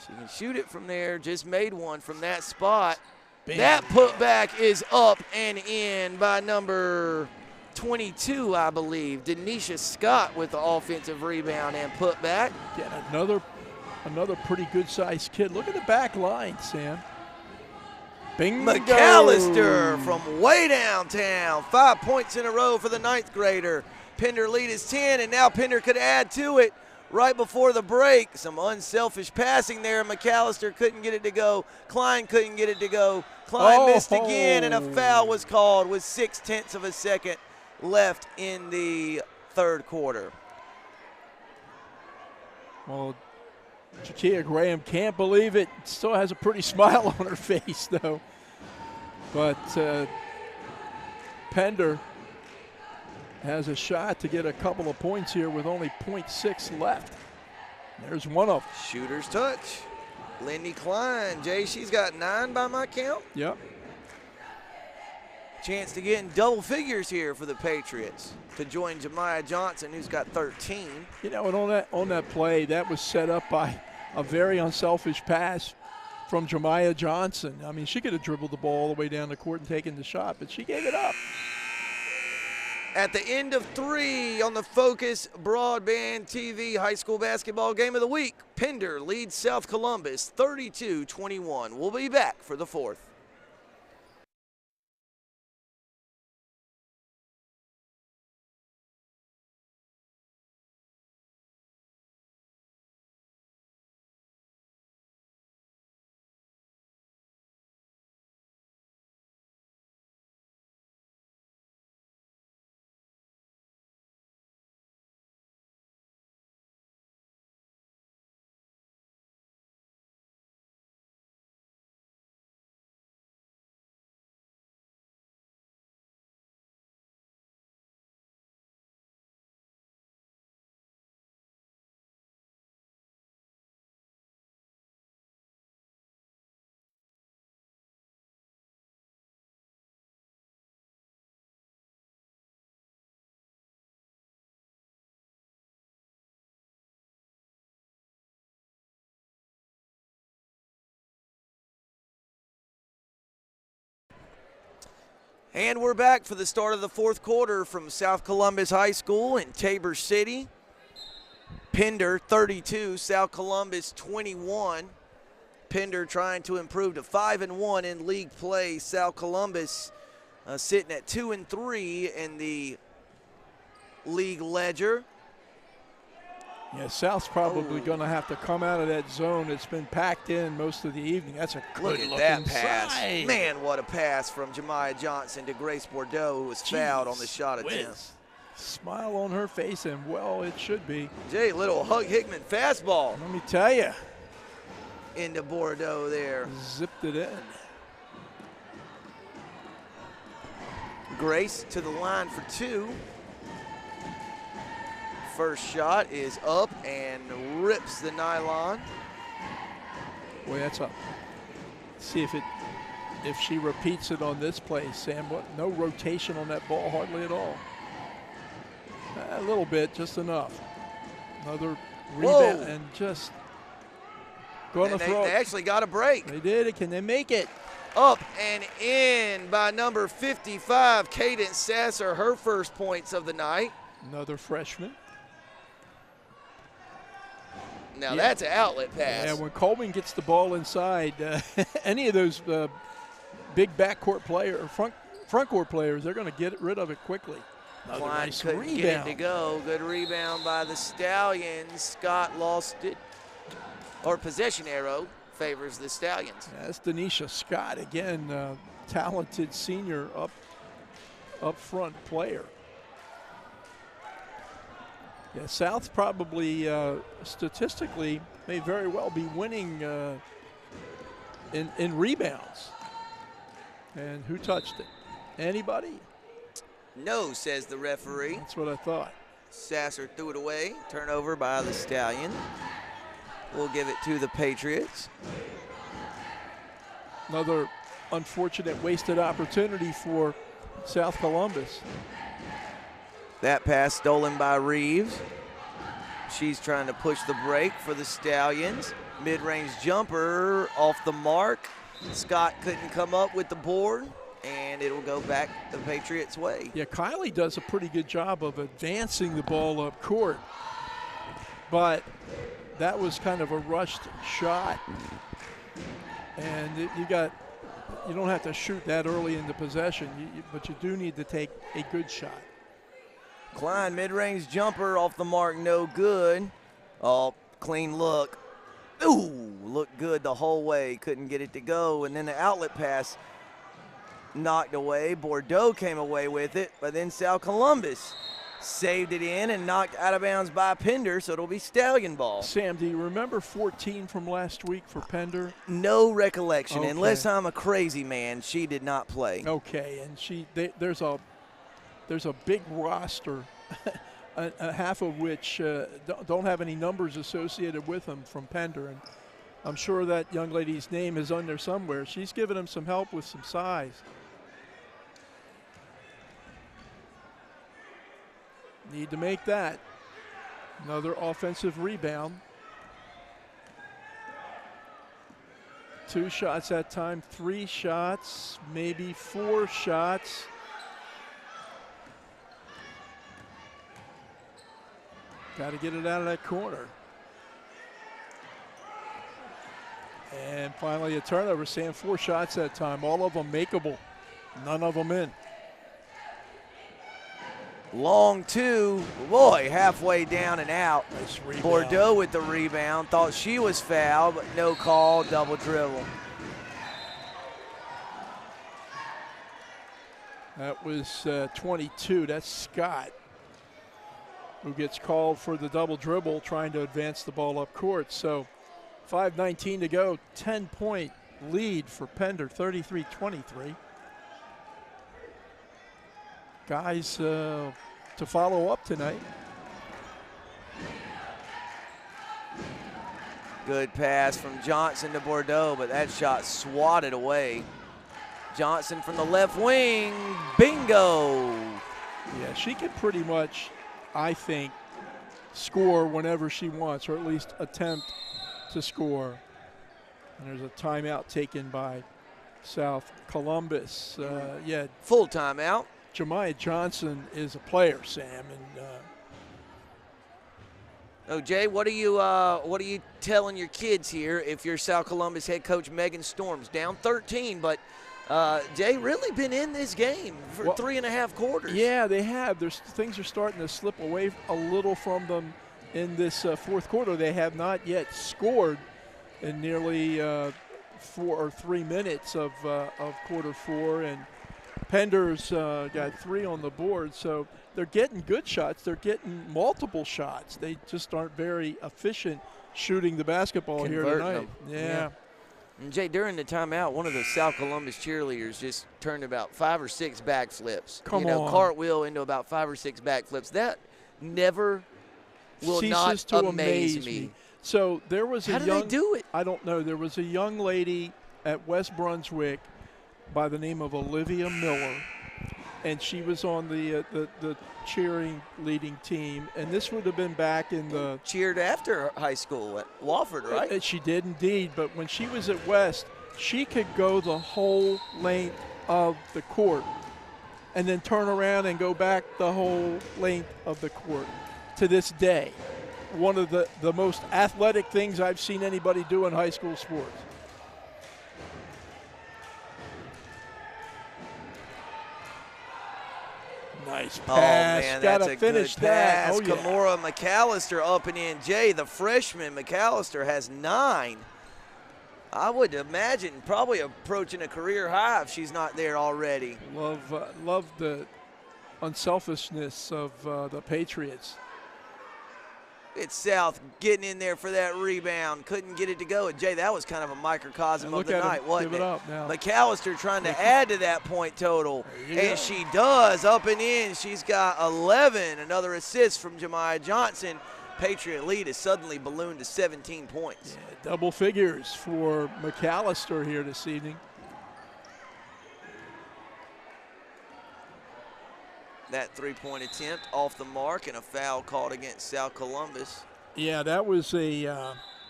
She can shoot it from there, just made one from that spot. Bam. That putback is up and in by number 22, I believe. Denisha Scott with the offensive rebound and putback. Again, another pretty good-sized kid. Look at the back line, Sam. Bingo. McAllister from way downtown. 5 points in a row for the ninth grader. Pender lead is 10, and now Pender could add to it right before the break. Some unselfish passing there. McAllister couldn't get it to go. Klein couldn't get it to go. Klein missed again, and a foul was called with 0.6 of a second left in the third quarter. Well, Jakiah Graham can't believe it. Still has a pretty smile on her face, though. But Pender has a shot to get a couple of points here with only 0.6 left. There's one of them. Shooter's touch. Lindy Klein. Jay, she's got 9 by my count. Yep. Chance to get in double figures here for the Patriots to join Jemiah Johnson, who's got 13. You know, and on that play, that was set up by a very unselfish pass from Jemiah Johnson. I mean, she could have dribbled the ball all the way down the court and taken the shot, but she gave it up. At the end of 3 on the Focus Broadband TV High School Basketball Game of the Week, Pender leads South Columbus 32-21. We'll be back for the 4th. And we're back for the start of the fourth quarter from South Columbus High School in Tabor City. Pender 32, South Columbus 21. Pender trying to improve to 5-1 in league play. South Columbus sitting at 2-3 in the league ledger. Yeah, South's probably going to have to come out of that zone. It's been packed in most of the evening. That's a Look good at that looking pass. side. Man, what a pass from Jemiah Johnson to Grace Bordeaux, who was fouled on the shot attempt. Smile on her face, and well, it should be. Jay, little Hug Hickman fastball Let me tell you, into Bordeaux there. zipped it in. Grace to the line for two. First shot is up and rips the nylon. Boy, that's up. See if she repeats it on this play, Sam. What? No rotation on that ball, hardly at all. A little bit, just enough. Another rebound and just going to throw. They actually got a break. They did. Can they make it? Up and in by number 55, Cadence Sasser, her first points of the night. Another freshman. Now that's an outlet pass. Yeah, when Coleman gets the ball inside, any of those big backcourt players, front court players, they're going to get rid of it quickly. Another Klein nice couldn't rebound. get it to go. Good rebound by the Stallions. Scott lost it. Or possession arrow favors the Stallions. Yeah, that's Denisha Scott again, talented senior up front player. Yeah, South probably statistically may very well be winning in rebounds. And who touched it? Anybody? No, says the referee. That's what I thought. Sasser threw it away. Turnover by the Stallion. We'll give it to the Patriots. Another unfortunate wasted opportunity for South Columbus. That pass stolen by Reeves. She's trying to push the break for the Stallions. Mid-range jumper off the mark. Scott couldn't come up with the board, and it'll go back the Patriots' way. Yeah, Kylie does a pretty good job of advancing the ball up court, but that was kind of a rushed shot, and you don't have to shoot that early in the possession, but you do need to take a good shot. Klein, mid-range jumper off the mark, no good. Oh, clean look. Ooh, looked good the whole way. Couldn't get it to go. And then the outlet pass knocked away. Bordeaux came away with it, but then South Columbus saved it in and knocked out of bounds by Pender, so it'll be Stallion ball. Sam, do you remember 14 from last week for Pender? No recollection. Okay. Unless I'm a crazy man, she did not play. Okay, and there's a big roster, half of which don't have any numbers associated with them from Pender, and I'm sure that young lady's name is on there somewhere. She's given him some help with some size. Need to make that. Another offensive rebound. 2 shots that time, 3 shots, maybe 4 shots. Got to get it out of that corner. And finally a turnover. Sam, 4 shots that time, all of them makeable, none of them in. Long two, boy, halfway down and out. Nice rebound. Bordeaux with the rebound, thought she was fouled, but no call, double dribble. That was 22, that's Scott, who gets called for the double dribble, trying to advance the ball up court. So 5:19 to go, 10-point lead for Pender, 33-23. Guys to follow up tonight. Good pass from Johnson to Bordeaux, but that shot swatted away. Johnson from the left wing, bingo. Yeah, she can pretty much, I think, score whenever she wants, or at least attempt to score. And there's a timeout taken by South Columbus. Yeah, Full timeout. Jemiah Johnson is a player, Sam, and Oh, Jay, what are you telling your kids here if you're South Columbus head coach Megan Storms? Down 13, but Jay really been in this game for 3.5 quarters. Yeah, they have. Things are starting to slip away a little from them in this fourth quarter. They have not yet scored in nearly 4 or 3 minutes of quarter four, and Pender's got 3 on the board, so they're getting good shots. They're getting multiple shots. They just aren't very efficient shooting the basketball here tonight. Yeah. And Jay, during the timeout, one of the South Columbus cheerleaders just turned about 5 or 6 backflips. Come on. Cartwheel into about 5 or 6 backflips. That never will ceases not to amaze me. So there was How do they do it? I don't know. There was a young lady at West Brunswick by the name of Olivia Miller, and she was on the cheering leading team, and this would have been back in the Cheered after high school at Wofford, right? And she did indeed, but when she was at West, she could go the whole length of the court and then turn around and go back the whole length of the court. To this day, one of the most athletic things I've seen anybody do in high school sports. Nice pass. Oh, man, Gotta that's a finish good that. pass. Oh, yeah. Kamora McAllister up and in. Jay, the freshman McAllister, has 9. I would imagine probably approaching a career high if she's not there already. Love the unselfishness of the Patriots. It's South getting in there for that rebound. Couldn't get it to go. And Jay, that was kind of a microcosm of the night, wasn't Give it? it up now. McAllister trying to add to that point total. And she does, up and in. She's got 11. Another assist from Jemiah Johnson. Patriot lead is suddenly ballooned to 17 points. Yeah, double figures for McAllister here this evening. That three-point attempt off the mark and a foul called against South Columbus. Yeah, that was a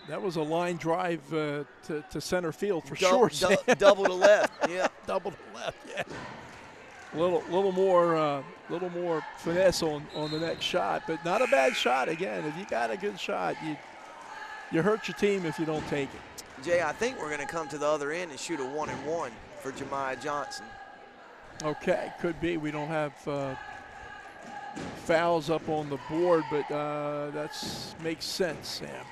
line drive to center field for sure. Double to left, yeah. Double to left, yeah. Little more finesse on the next shot, but not a bad shot. Again, if you got a good shot, you hurt your team if you don't take it. Jay, I think we're going to come to the other end and shoot a 1-and-1 for Jemiah Johnson. Okay, could be. We don't have fouls up on the board, but that makes sense, Sam.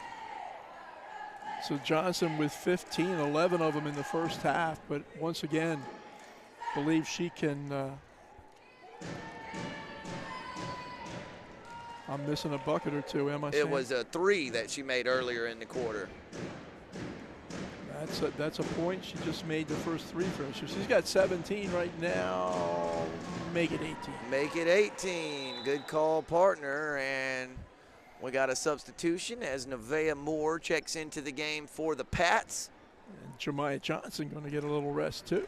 So Johnson with 15, 11 of them in the first half, but once again, believe she can. I'm missing a bucket or two, am I? It was a 3 that she made earlier in the quarter. That's a point. She just made the first 3 throws. So she's got 17 right now. Make it 18. Make it 18. Good call, partner. And we got a substitution as Nevaeh Moore checks into the game for the Pats. And Jemiah Johnson going to get a little rest too.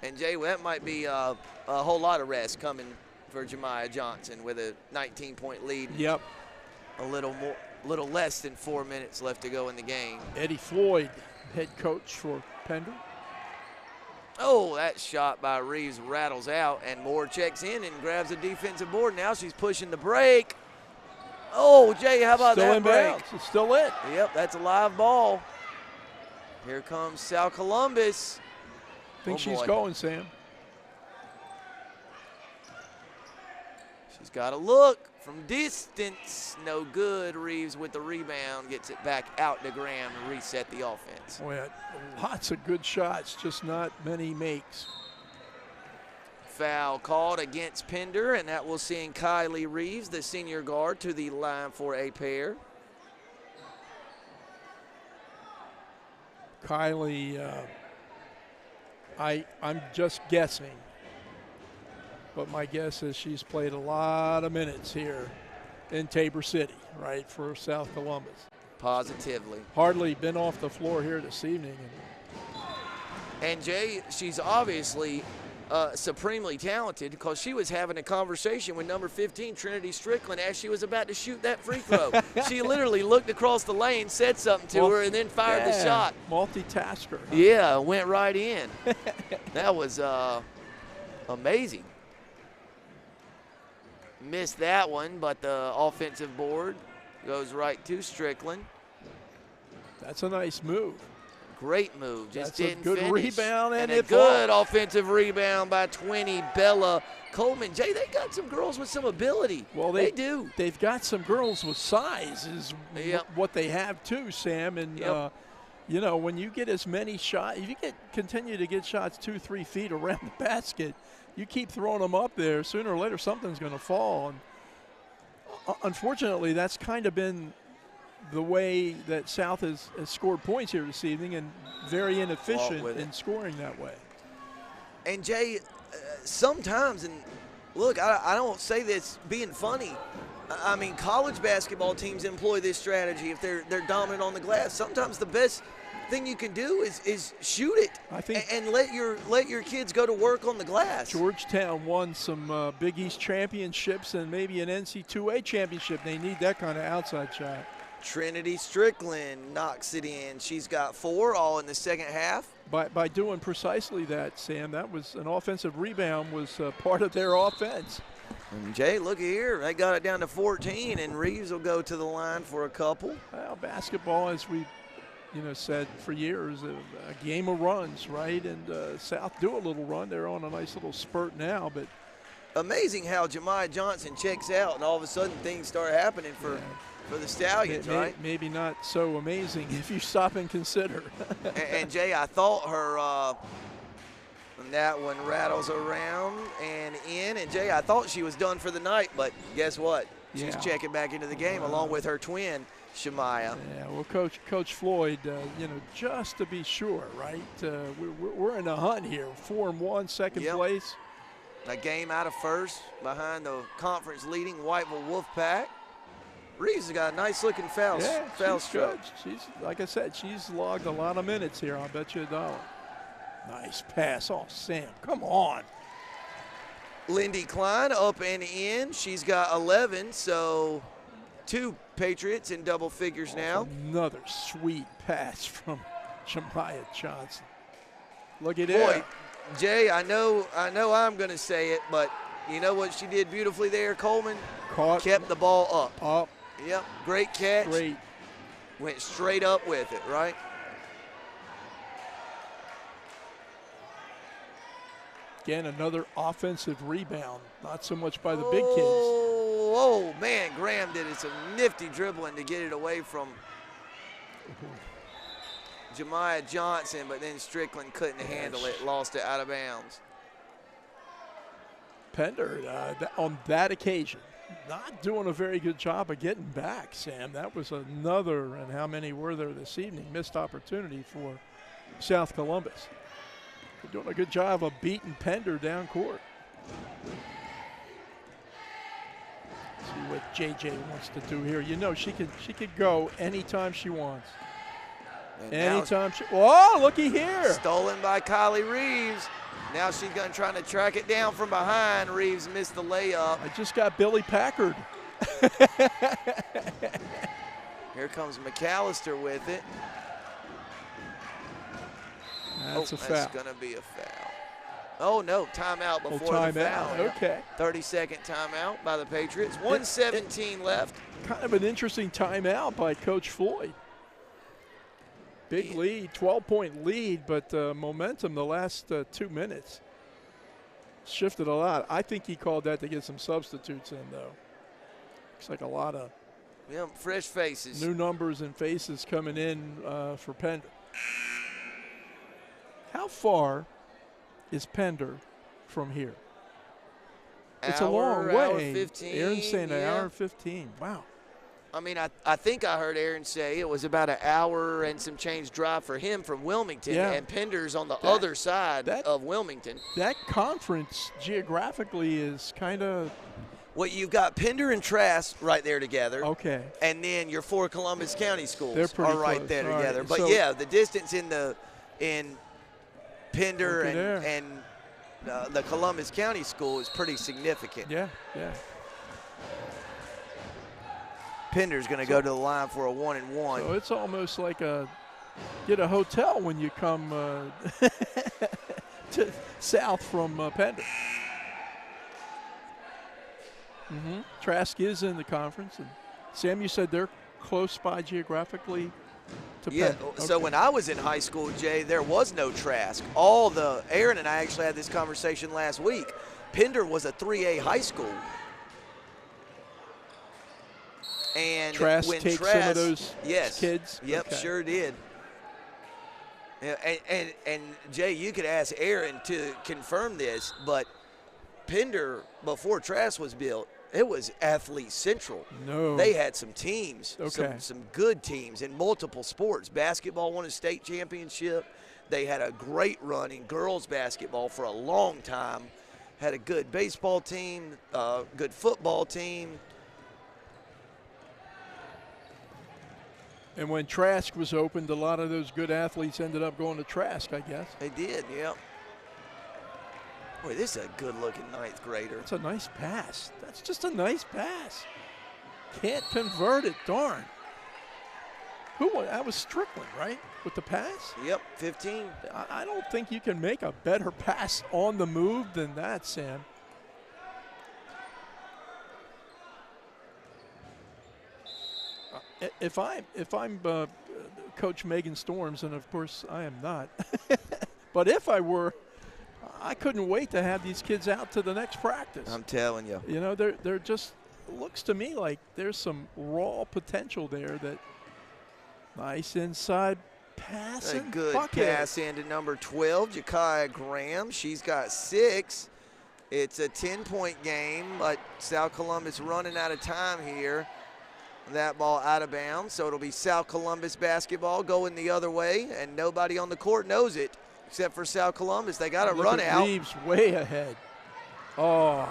And Jay, that might be a whole lot of rest coming for Jemiah Johnson with a 19-point lead. Yep. A little less than 4 minutes left to go in the game. Eddie Floyd, head coach for Pender. Oh, that shot by Reeves rattles out, and Moore checks in and grabs a defensive board. Now she's pushing the break. Oh, Jay, how about still that in break? Bounds. It's still in. Yep, that's a live ball. Here comes South Columbus. I think she's going, Sam. She's got a look from distance. No good. Reeves with the rebound. Gets it back out to Graham and reset the offense. Boy, lots of good shots, just not many makes. Foul called against Pender, and that will send Kylie Reeves, the senior guard, to the line for a pair. Kylie, I'm just guessing, but my guess is she's played a lot of minutes here in Tabor City, right, for South Columbus. Positively. Hardly been off the floor here this evening. And Jay, she's obviously supremely talented because she was having a conversation with number 15, Trinity Strickland, as she was about to shoot that free throw. She literally looked across the lane, said something to her, and then fired the shot. Multitasker. Huh? Yeah, went right in. That was amazing. Missed that one, but the offensive board goes right to Strickland. That's a nice move. Great move, just That's didn't a good finish. rebound, and a it good offensive rebound by 20, Bella Coleman. Jay, they got some girls with some ability. Well, they do. They've got some girls with size is Yep. what they have too, Sam. And, Yep. you know, when you get as many shots, if you continue to get shots 2-3 feet around the basket, you keep throwing them up there, sooner or later something's going to fall. And unfortunately, that's kind of been the way that South has scored points here this evening, and very inefficient in scoring that way. And Jay, sometimes, and look, I don't say this being funny. I mean, college basketball teams employ this strategy if they're dominant on the glass. Sometimes the best thing you can do is shoot it, I think, and let your kids go to work on the glass. Georgetown won some Big East championships and maybe an NC2A championship. They need that kind of outside shot. Trinity Strickland knocks it in. She's got 4, all in the second half. By doing precisely that, Sam, that was an offensive rebound was part of their offense. And Jay, look here. They got it down to 14, and Reeves will go to the line for a couple. Well, basketball, as we said for years, a game of runs, right? And South do a little run. They're on a nice little spurt now, but amazing how Jemiah Johnson checks out, and all of a sudden things start happening for the Stallions, right? Maybe not so amazing if you stop and consider. and Jay, I thought her that one rattles around and in. And Jay, I thought she was done for the night, but guess what? She's checking back into the game along with her twin, Shemaya. Yeah, well, Coach Floyd, just to be sure, right? We're in a hunt here. 4-1, second place. A game out of first behind the conference leading Whiteville Wolfpack. Reeves has got a nice looking foul stroke. She's, like I said, she's logged a lot of minutes here. I'll bet you $1. Nice pass. Oh, Sam, come on. Lindy Klein up and in. She's got 11, so 2 Patriots in double figures now. Another sweet pass from Jemiah Johnson. Look at it. Jay, I know I'm going to say it, but you know what she did beautifully there, Coleman? Kept the ball up. Yep, great catch. Great. Went straight up with it, right? Again, another offensive rebound. Not so much by the big kids. Oh, man, Graham did some nifty dribbling to get it away from Jemiah Johnson, but then Strickland couldn't handle it, lost it out of bounds. Pender, on that occasion, not doing a very good job of getting back, Sam. That was another, and how many were there this evening, missed opportunity for South Columbus. They're doing a good job of beating Pender down court. See what JJ wants to do here. You know, she could go anytime she wants. Anytime she. Oh, looky here! Stolen by Kylie Reeves. Now she's going to try to track it down from behind. Reeves missed the layup. I just got Billy Packard. Here comes McAllister with it. That's a foul. That's going to be a foul. Oh, no, timeout before the foul. Okay. 30-second timeout by the Patriots. 1:17 left. Kind of an interesting timeout by Coach Floyd. Big lead, 12-point lead, but momentum the last 2 minutes shifted a lot. I think he called that to get some substitutes in, though. Looks like a lot of fresh faces. New numbers and faces coming in for Pender. How far is Pender from here? It's a long way. Hour 15. Aaron's saying an hour 15. Wow. I mean, I think I heard Aaron say it was about an hour and some change drive for him from Wilmington, and Pender's on the other side of Wilmington. That conference geographically is kind of. Well, you've got Pender and Trask right there together. Okay. And then your 4 Columbus County schools are right there together. Right. But so, yeah, the distance in Pender and the Columbus County school is pretty significant. Yeah, yeah. Pender's going to go to the line for a 1-and-1. So it's almost like get a hotel when you come to south from Pender. Trask is in the conference, and Sam, you said they're close by geographically to Yeah, Pender. so Okay. when I was in high school, Jay, there was no Trask. Aaron and I actually had this conversation last week. Pender was a 3A high school. And Trask when takes some of those yes, kids? Yep, Okay. sure did. Yeah, and Jay, you could ask Aaron to confirm this, but Pender, before Trask was built, it was Athlete Central. No. They had some teams, Okay. some good teams in multiple sports. Basketball won a state championship. They had a great run in girls basketball for a long time. Had a good baseball team, good football team. And when Trask was opened, a lot of those good athletes ended up going to Trask, I guess. They did, yep. Boy, this is a good-looking ninth grader. It's a nice pass. That's just a nice pass. Can't convert it, darn. That was Strickland, right, with the pass? Yep, 15. I don't think you can make a better pass on the move than that, Sam. If I'm Coach Megan Storms, and of course I am not, but if I were, I couldn't wait to have these kids out to the next practice. I'm telling you. You know, they're just, looks to me like there's some raw potential there. That nice inside pass A and good bucket. pass into number 12, Jakiah Graham. She's got 6. It's a 10-point game, but South Columbus running out of time here. That ball out of bounds, so it'll be South Columbus basketball going the other way, and nobody on the court knows it except for South Columbus. They got a Look run at out. Reeves way ahead. Oh.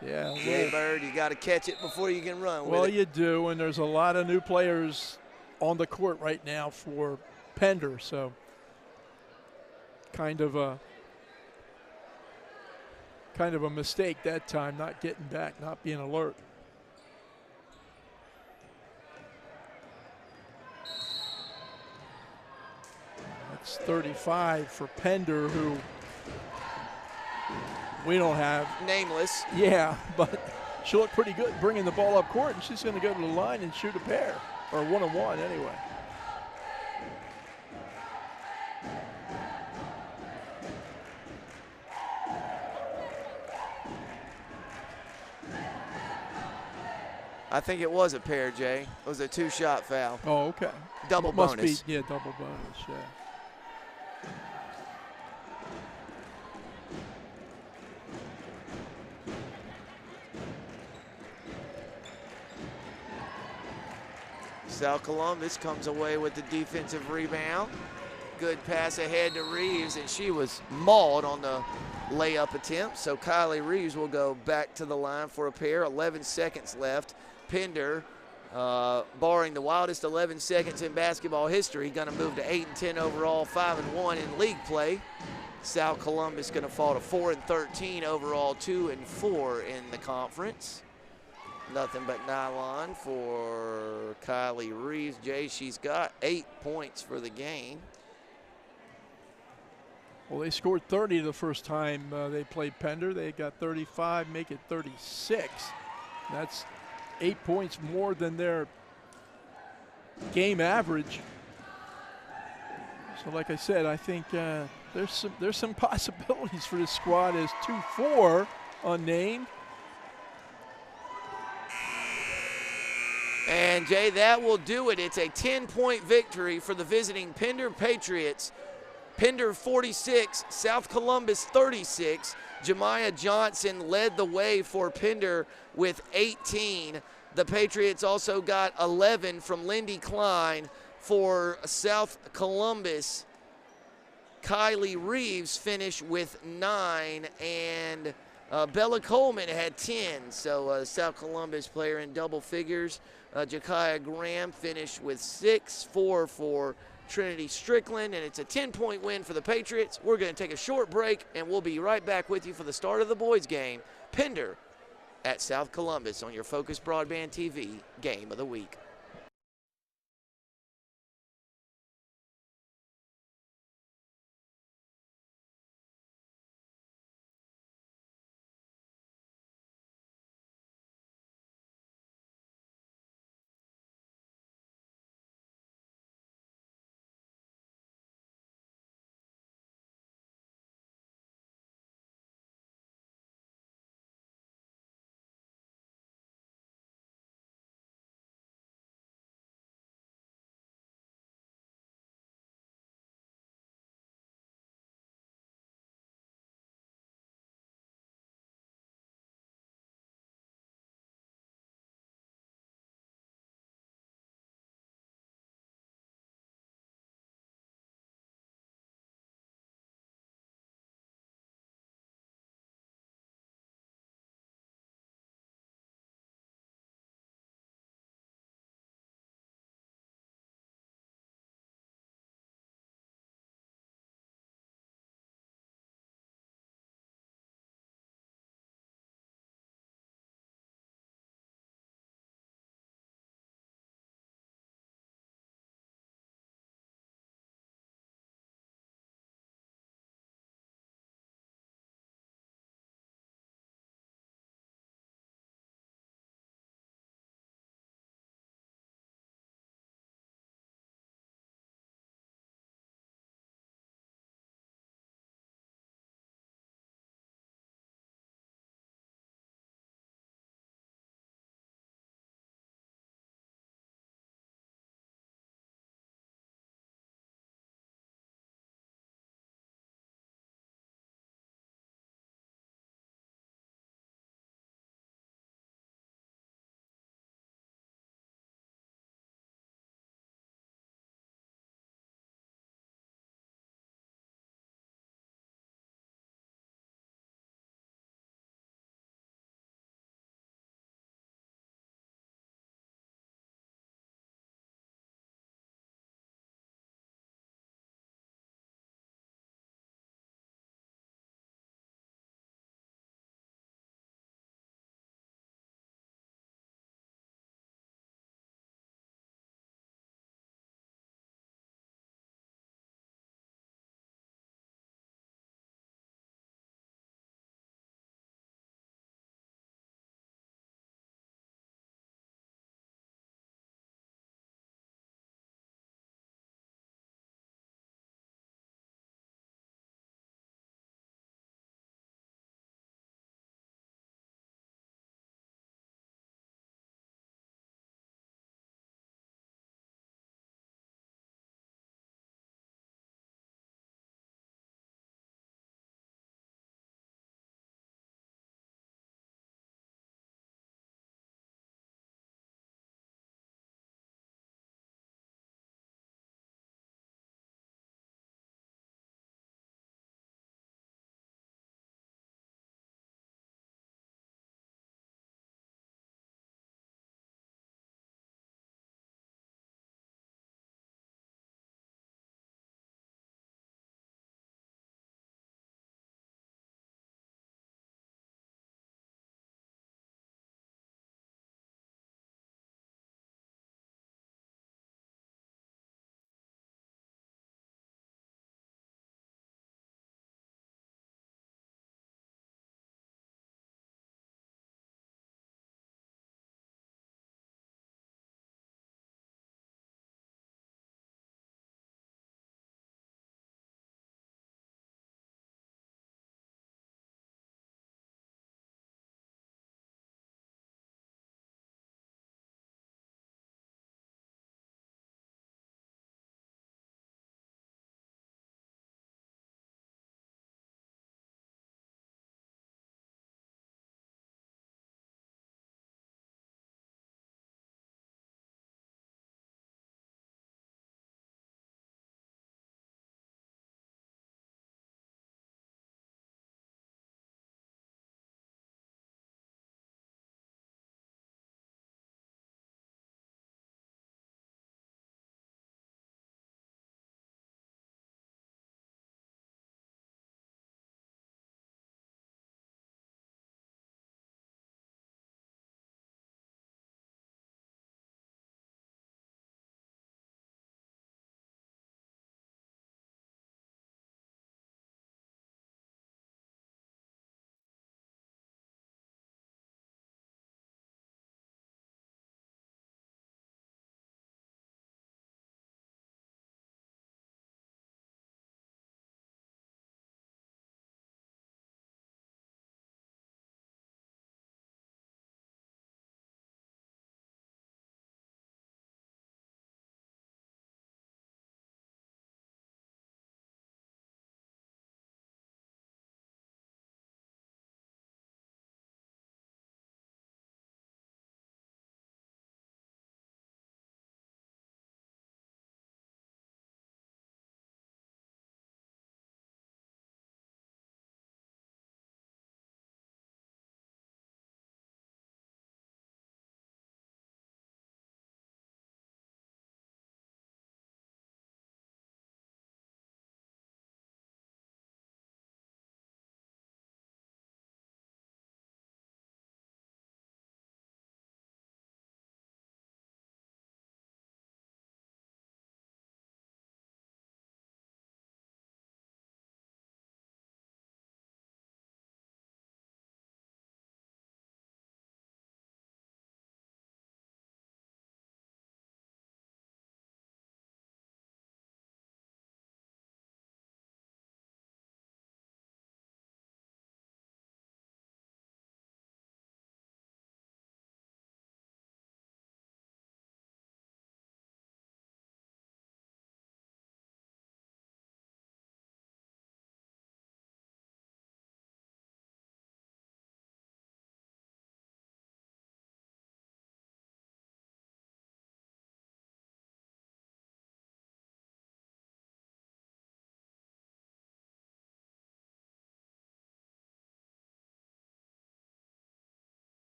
Yeah. Jay Bird, you got to catch it before you can run Well, with it. you do, and there's a lot of new players on the court right now for Pender, so kind of a mistake that time, not getting back, not being alert. That's 35 for Pender, who we don't have. Nameless. Yeah, but she looked pretty good bringing the ball up court, and she's going to go to the line and shoot a pair, or 1-on-1 anyway. I think it was a pair, Jay. It was a 2-shot foul. Oh, okay. Double Must bonus. be, yeah, double bonus, yeah. South Columbus comes away with the defensive rebound. Good pass ahead to Reeves, and she was mauled on the layup attempt. So Kylie Reeves will go back to the line for a pair. 11 seconds left. Pender, barring the wildest 11 seconds in basketball history, going to move to 8-10 overall, 5-1 in league play. South Columbus going to fall to 4-13 overall, 2-4 in the conference. Nothing but nylon for Kylie Reeves. Jay, she's got 8 points for the game. Well, they scored 30 the first time they played Pender. They got 35, make it 36. That's 8 points more than their game average. So like I said, I think there's some possibilities for this squad as 2-4 unnamed. And Jay, that will do it. It's a 10-point victory for the visiting Pender Patriots. Pender 46, South Columbus 36. Jemiah Johnson led the way for Pender with 18. The Patriots also got 11 from Lindy Klein for South Columbus. Kylie Reeves finished with 9, and Bella Coleman had 10. So South Columbus player in double figures Ja'Kiah Graham finished with 6-4 for Trinity Strickland, and it's a 10-point win for the Patriots. We're going to take a short break, and we'll be right back with you for the start of the boys' game. Pender at South Columbus on your Focus Broadband TV Game of the Week.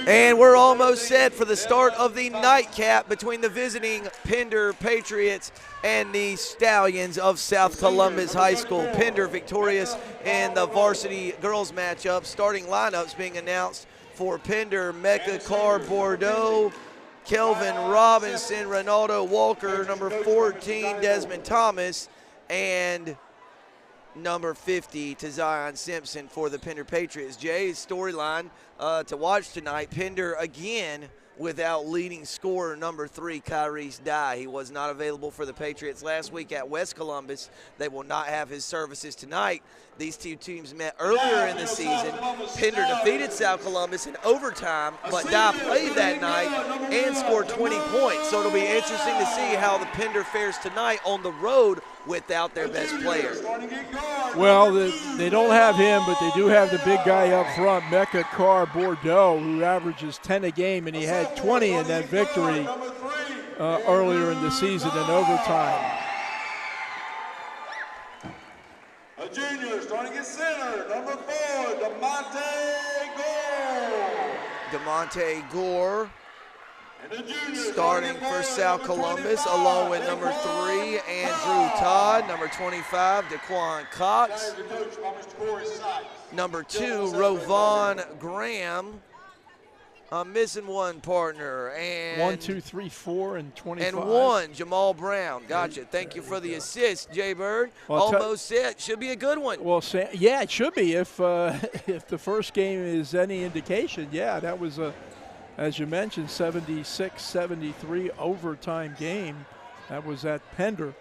And we're almost set for the start of the nightcap between the visiting Pender Patriots and the Stallions of South Columbus High School. Pender victorious in the varsity girls matchup. Starting lineups being announced for Pender: Mecca Carr Bordeaux, Kelvin Robinson, Ronaldo Walker, number 14, Desmond Thomas, and number 50 to Zion Simpson for the Pender Patriots. Jay's storyline to watch tonight: Pender again without leading scorer number 3, Kyrese Dye. He was not available for the Patriots last week at West Columbus. They will not have his services tonight. These two teams met earlier in the season. Pender defeated South Columbus in overtime, but Dye played that night and scored 20 points. So it'll be interesting to see how the Pender fares tonight on the road without their best player. Well, they don't have him, but they do have the big guy up front, Mecca Carr Bordeaux, who averages 10 a game, and he had 20 in that victory earlier in the season in overtime. A junior starting at center, number 4, DeMonte Gore. DeMonte Gore starting for South Columbus, along with number 3, Andrew Todd, number 25, Daquan Cox, number 2, Rovon Graham. I'm missing one partner. And 1, 2, 3, 4, and 25. And 1, Jamal Brown. Gotcha. Thank you for the assist, Jay Bird. Well, almost set. Should be a good one. Well, yeah, it should be if the first game is any indication. Yeah, that was as you mentioned, 76-73 overtime game. That was at Pender.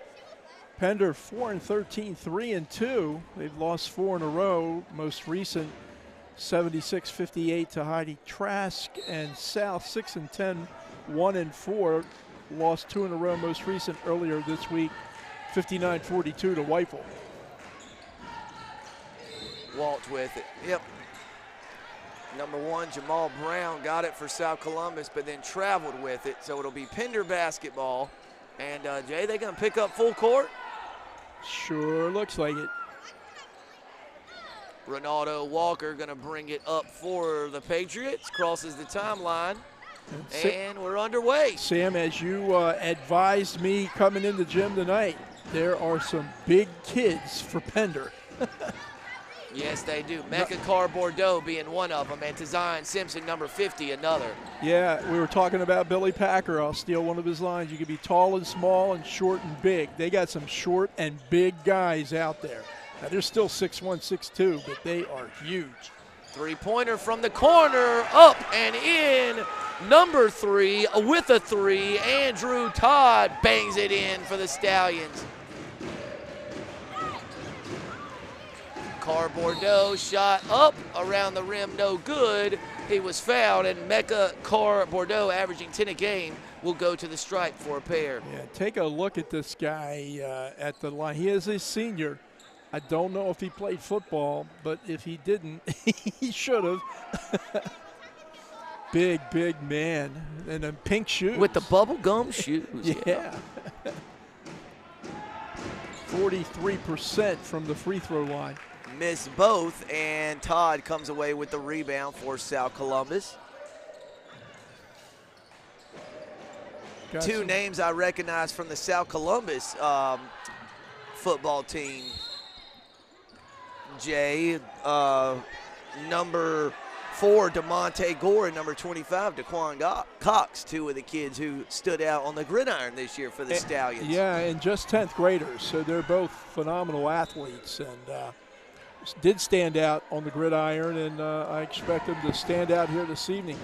Pender 4-13, 3-2. They've lost 4 in a row. Most recent 76-58 to Heidi Trask, and South 6-10, 1-4. Lost 2 in a row. Most recent earlier this week, 59-42 to Weifel. Walt with it. Yep. Number 1, Jamal Brown got it for South Columbus, but then traveled with it. So it'll be Pender basketball. And Jay, they gonna pick up full court? Sure looks like it. Ronaldo Walker gonna bring it up for the Patriots. Crosses the timeline, and we're underway. Sam, as you advised me coming in the gym tonight, there are some big kids for Pender. Yes, they do. Mecca Carr Bordeaux being one of them, and to Zion Simpson, number 50, another. Yeah, we were talking about Billy Packer. I'll steal one of his lines. You can be tall and small and short and big. They got some short and big guys out there. Now, they're still 6'1", 6'2", but they are huge. Three-pointer from the corner, up and in. Number 3 with a 3. Andrew Todd bangs it in for the Stallions. Carr Bordeaux shot up around the rim, no good. He was fouled, and Mecca Carr Bordeaux, averaging 10 a game, will go to the stripe for a pair. Yeah, take a look at this guy at the line. He is a senior. I don't know if he played football, but if he didn't, he should have. Big, big man. And then pink shoes. With the bubble gum shoes. Yeah. 43% from the free throw line. Missed both, and Todd comes away with the rebound for South Columbus. Got 2 some names I recognize from the South Columbus football team. Jay, number 4, DeMonte Gore, and number 25, Daquan Cox, 2 of the kids who stood out on the gridiron this year for the Stallions. Yeah, and just 10th graders, so they're both phenomenal athletes, and did stand out on the gridiron, and I expect them to stand out here this evening.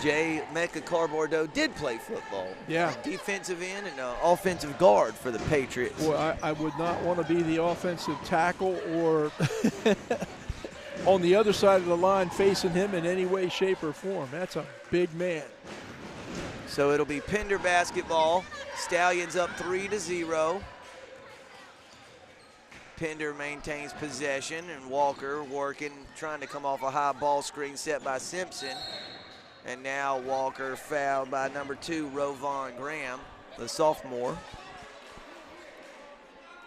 Jay, Mecca Carr Bordeaux did play football. Yeah. Defensive end and offensive guard for the Patriots. Well, I would not want to be the offensive tackle or on the other side of the line facing him in any way, shape, or form. That's a big man. So it'll be Pender basketball. Stallions up 3-0. Pender maintains possession, and Walker working, trying to come off a high ball screen set by Simpson. And now Walker fouled by number 2, Rovon Graham, the sophomore.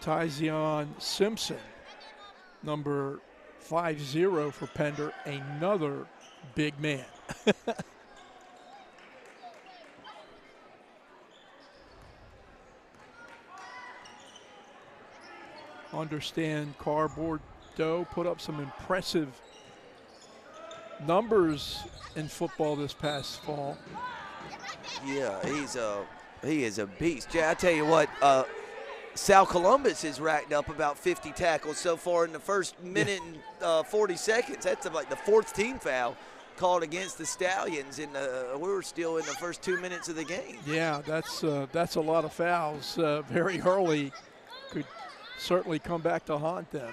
Tyzion Simpson, number 50 for Pender, another big man. Understand Cardboard Doe put up some impressive numbers in football this past fall. Yeah, he is a beast. Jay, I tell you what, South Columbus has racked up about 50 tackles so far in the first minute and 40 seconds. That's like the fourth team foul called against the Stallions, and we were still in the first 2 minutes of the game. Yeah, that's a lot of fouls. Very Hurley could certainly come back to haunt them.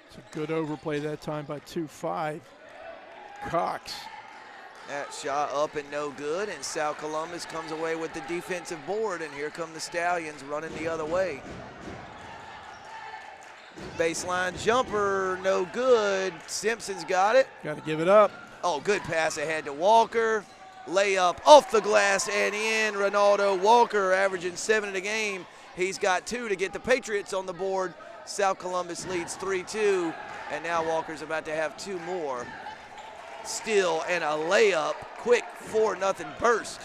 It's a good overplay that time by 2-5. Cox. That shot up and no good, and South Columbus comes away with the defensive board, and here come the Stallions running the other way. Baseline jumper, no good. Simpson's got it. Got to give it up. Oh, good pass ahead to Walker. Layup off the glass and in. Ronaldo Walker averaging 7 in the game. He's got 2 to get the Patriots on the board. South Columbus leads 3-2, and now Walker's about to have 2 more. Steal and a layup. Quick 4-0 burst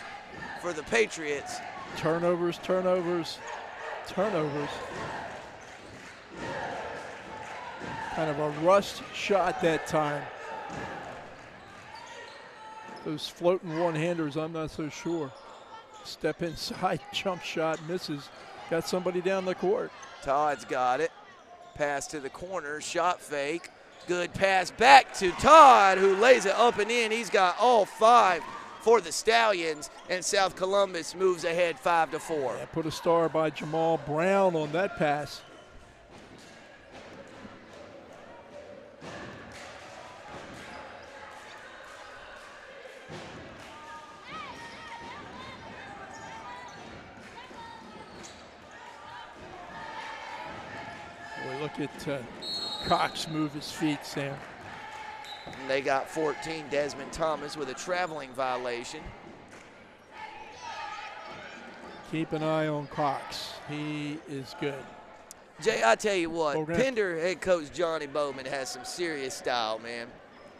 for the Patriots. Turnovers, turnovers, turnovers. Kind of a rushed shot that time. Those floating one-handers, I'm not so sure. Step inside, jump shot, misses. Got somebody down the court. Todd's got it. Pass to the corner, shot fake. Good pass back to Todd, who lays it up and in. He's got all 5 for the Stallions, and South Columbus moves ahead 5-4. Yeah, put a star by Jamal Brown on that pass. Boy, look at Cox move his feet, Sam. And they got 14, Desmond Thomas with a traveling violation. Keep an eye on Cox. He is good. Jay, I tell you what, Okay. Pender head coach Johnny Bowman has some serious style, man.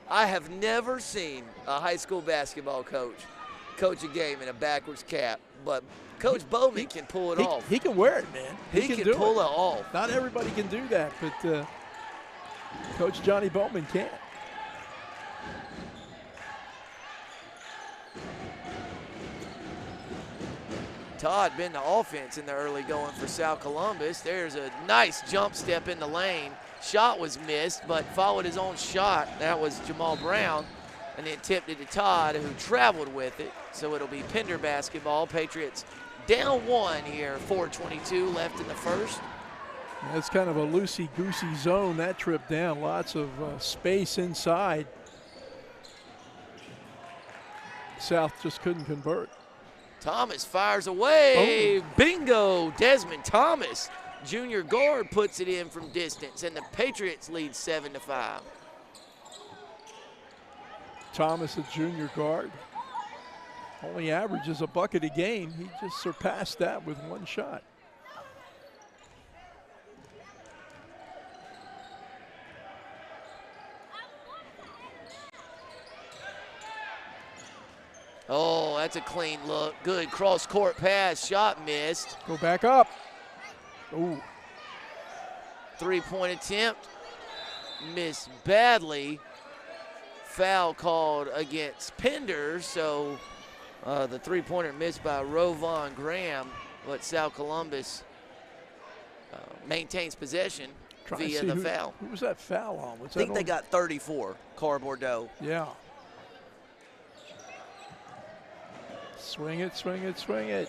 I have never seen a high school basketball coach a game in a backwards cap, but Coach Bowman can pull it off. He can wear it, man. He can pull it off. Not everybody can do that, but Coach Johnny Bowman can. Todd been the offense in the early going for South Columbus. There's a nice jump step in the lane. Shot was missed, but followed his own shot. That was Jamal Brown, and then tipped it to Todd, who traveled with it. So it'll be Pender basketball. Patriots down 1 here, 4:22 left in the first. That's kind of a loosey-goosey zone, that trip down. Lots of space inside. South just couldn't convert. Thomas fires away. Oh. Bingo! Desmond Thomas, junior guard, puts it in from distance, and the Patriots lead 7-5. Thomas, a junior guard, only averages a bucket a game. He just surpassed that with 1 shot. Oh, that's a clean look. Good cross-court pass. Shot missed. Go back up. Ooh. 3-point attempt. Missed badly. Foul called against Pender, so the 3-pointer missed by Rovon Graham, but South Columbus maintains possession via the foul. Who was that foul on? I think they got 34, Cardboard Doe. Yeah. Swing it, swing it, swing it.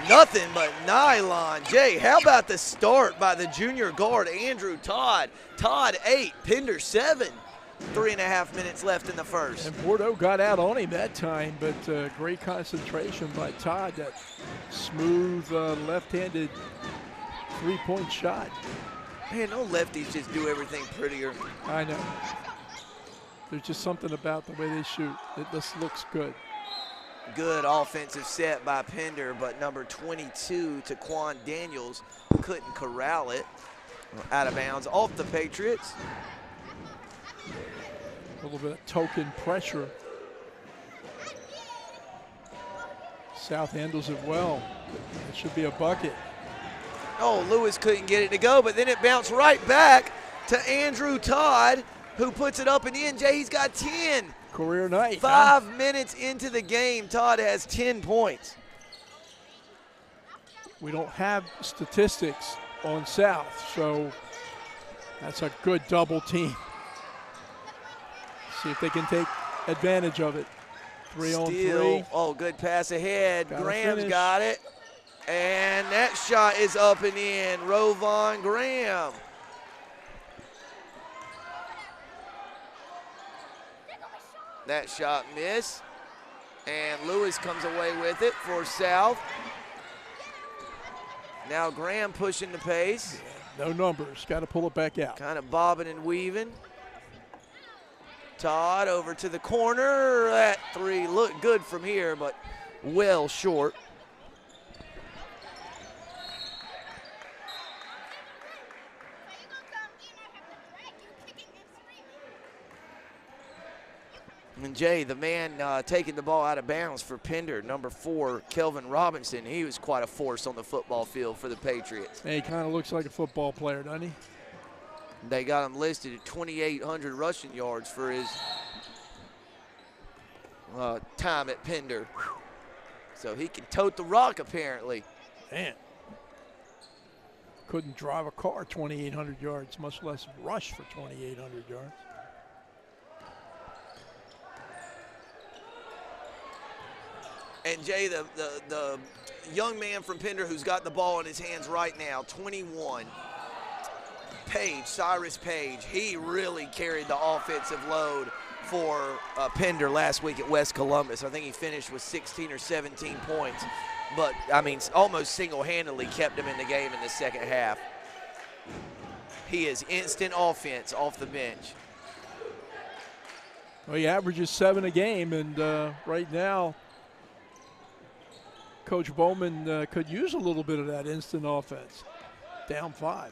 Nothing but nylon. Jay, how about the start by the junior guard, Andrew Todd? Todd 8, Pender 7. 3.5 minutes left in the first. And Bordeaux got out on him that time, but great concentration by Todd. That smooth left-handed 3-point shot. Man, no lefties just do everything prettier. I know. There's just something about the way they shoot. It just looks good. Good offensive set by Pender, but number 22, Taquan Daniels, couldn't corral it. Out of bounds off the Patriots. A little bit of token pressure. South handles it well. It should be a bucket. Oh, Lewis couldn't get it to go, but then it bounced right back to Andrew Todd, who puts it up and in. Jay, he's got 10. Career night. 5 minutes into the game, Todd has 10 points. We don't have statistics on South, so that's a good double team. See if they can take advantage of it. 3 on 3. Oh, good pass ahead. Gotta Graham's finish. got it. And that shot is up and in. Rovon Graham. That shot missed. And Lewis comes away with it for South. Now Graham pushing the pace. No numbers. Got to pull it back out. Kind of bobbing and weaving. Todd over to the corner. That three looked good from here, but well short. And Jay, the man taking the ball out of bounds for Pender, number 4, Kelvin Robinson. He was quite a force on the football field for the Patriots. Hey, he kind of looks like a football player, doesn't he? They got him listed at 2,800 rushing yards for his time at Pender. So he can tote the rock, apparently. Man. Couldn't drive a car 2,800 yards, much less rush for 2,800 yards. And Jay, the young man from Pender who's got the ball in his hands right now, 21, Page, Cyrus Page, he really carried the offensive load for Pender last week at West Columbus. I think he finished with 16 or 17 points. But, I mean, almost single-handedly kept him in the game in the second half. He is instant offense off the bench. Well, he averages 7 a game, and right now, Coach Bowman could use a little bit of that instant offense. Down 5.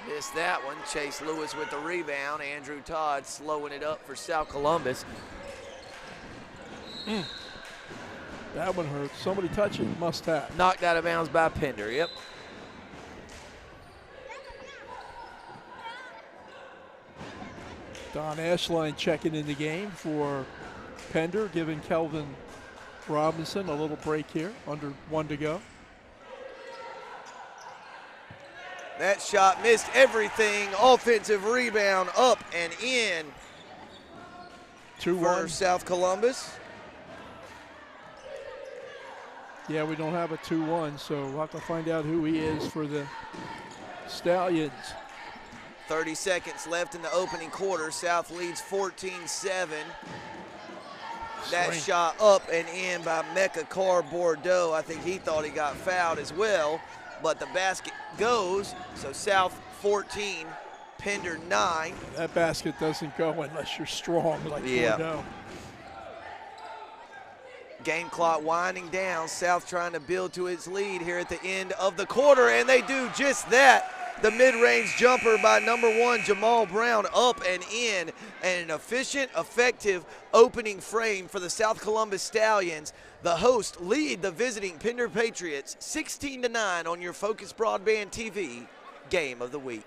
Missed that one. Chase Lewis with the rebound. Andrew Todd slowing it up for South Columbus. That one hurt. Somebody touch it. Must have. Knocked out of bounds by Pender. Yep. Don Ashline checking in the game for Pender, giving Kelvin Robinson a little break here. Under 1 to go. That shot missed everything. Offensive rebound up and in 2-1 for South Columbus. Yeah, we don't have a 2-1, so we'll have to find out who he is for the Stallions. 30 seconds left in the opening quarter. South leads 14-7. That shot up and in by Mecca Carr Bordeaux. I think he thought he got fouled as well, but the basket goes. So South 14, Pender 9. That basket doesn't go unless you're strong like Bordeaux. Game clock winding down. South trying to build to its lead here at the end of the quarter, and they do just that. The mid-range jumper by number 1, Jamal Brown, up and in, and an efficient, effective opening frame for the South Columbus Stallions. The hosts lead the visiting Pender Patriots 16-9 on your Focus Broadband TV Game of the Week.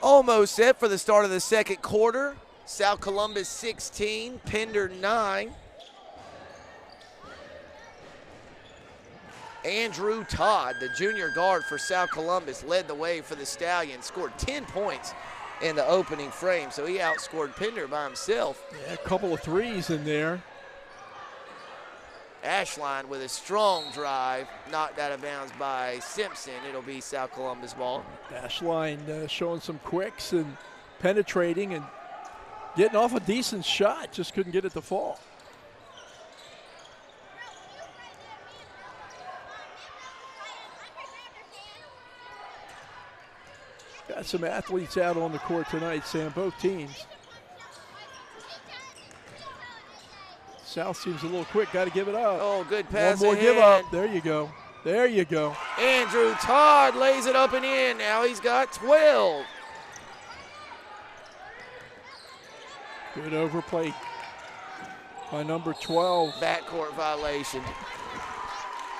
Almost set for the start of the second quarter. South Columbus 16, Pender 9. Andrew Todd, the junior guard for South Columbus, led the way for the Stallions, scored 10 points in the opening frame, so he outscored Pender by himself. Yeah, a couple of threes in there. Ashline with a strong drive, knocked out of bounds by Simpson. It'll be South Columbus ball. Ashline showing some quicks and penetrating and getting off a decent shot, just couldn't get it to fall. Got some athletes out on the court tonight, Sam, both teams. South seems a little quick, got to give it up. Oh, good pass One more ahead. give up. There you go. There you go. Andrew Todd lays it up and in. Now he's got 12. Good overplay by number 12. Backcourt violation.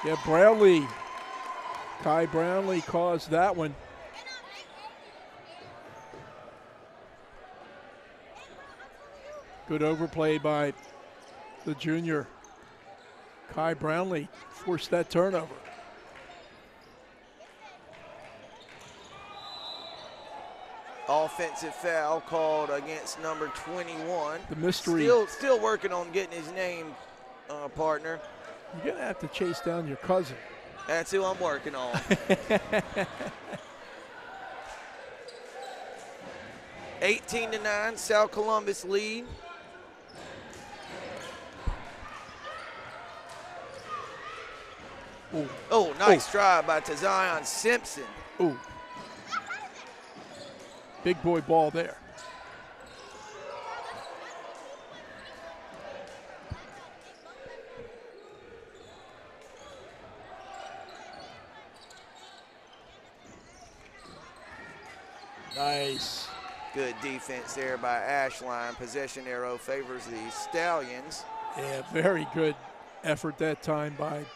Yeah, Brownlee. Kai Brownlee caused that one. Good overplay by the junior. Kai Brownlee forced that turnover. Offensive foul called against number 21. The mystery. Still working on getting his name, partner. You're going to have to chase down your cousin. That's who I'm working on. (18-9), South Columbus lead. Ooh. Oh, nice drive by Tazion Simpson. Ooh. Big boy ball there. Nice. Good defense there by Ashline. Possession arrow favors the Stallions. Yeah, very good effort that time by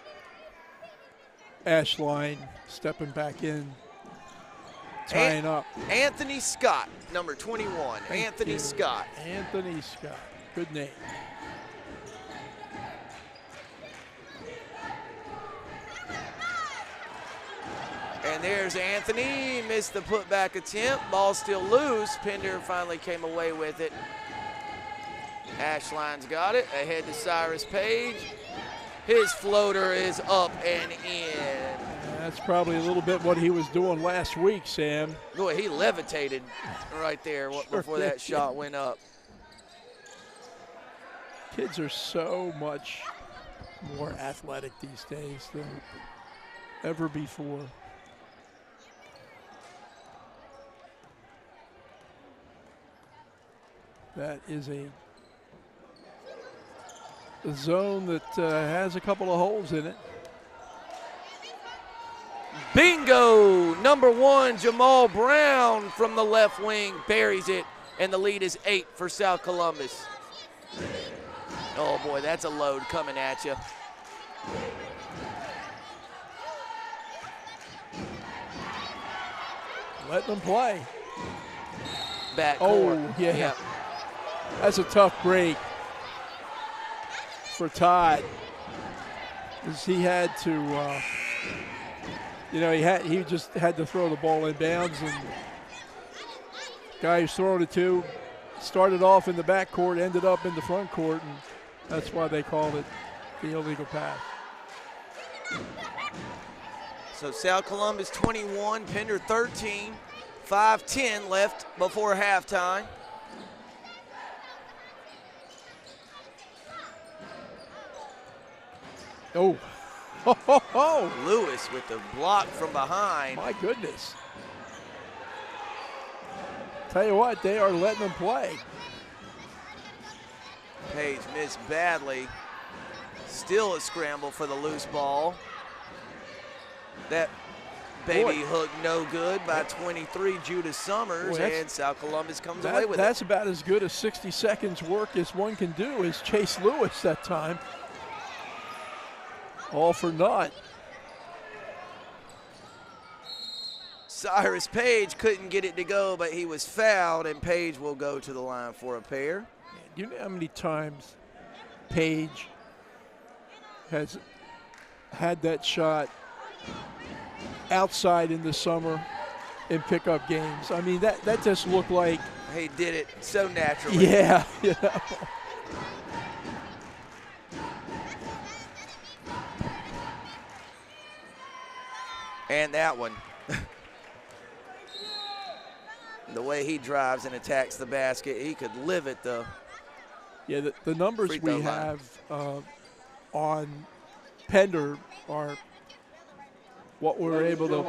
Ashline, stepping back in, tying up. Anthony Scott, number 21. Anthony Scott. Anthony Scott. Good name. And there's Anthony. Missed the putback attempt. Ball still loose. Pender finally came away with it. Ashline's got it. Ahead to Cyrus Page. His floater is up and in. That's probably a little bit what he was doing last week, Sam. Boy, he levitated right there before that shot went up. Kids are so much more athletic these days than ever before. That is a zone that has a couple of holes in it. Bingo! Number 1, Jamal Brown from the left wing buries it, and the lead is 8 for South Columbus. Oh boy, that's a load coming at you. Letting them play. Backcourt. Oh, yeah. Yep. That's a tough break for Todd, because he had to, he just had to throw the ball in bounds, and guy who's throwing it to started off in the backcourt, ended up in the front court, and that's why they called it the illegal pass. So South Columbus 21, Pender 13, 5:10 left before halftime. Oh. Ho, ho, ho. Lewis with the block from behind. My goodness. Tell you what, they are letting them play. Page missed badly. Still a scramble for the loose ball. That baby hook no good by 23, Judah Summers, and South Columbus comes away with it. That's about as good as 60 seconds work as one can do as Chase Lewis that time. All for naught. Cyrus Page couldn't get it to go, but he was fouled, and Page will go to the line for a pair. You know how many times Page has had that shot outside in the summer in pickup games? I mean, that just looked like He did it so naturally. yeah, you know. And that one. The way he drives and attacks the basket, he could live at the Yeah, the numbers free throw we line. have on Pender are what we're able to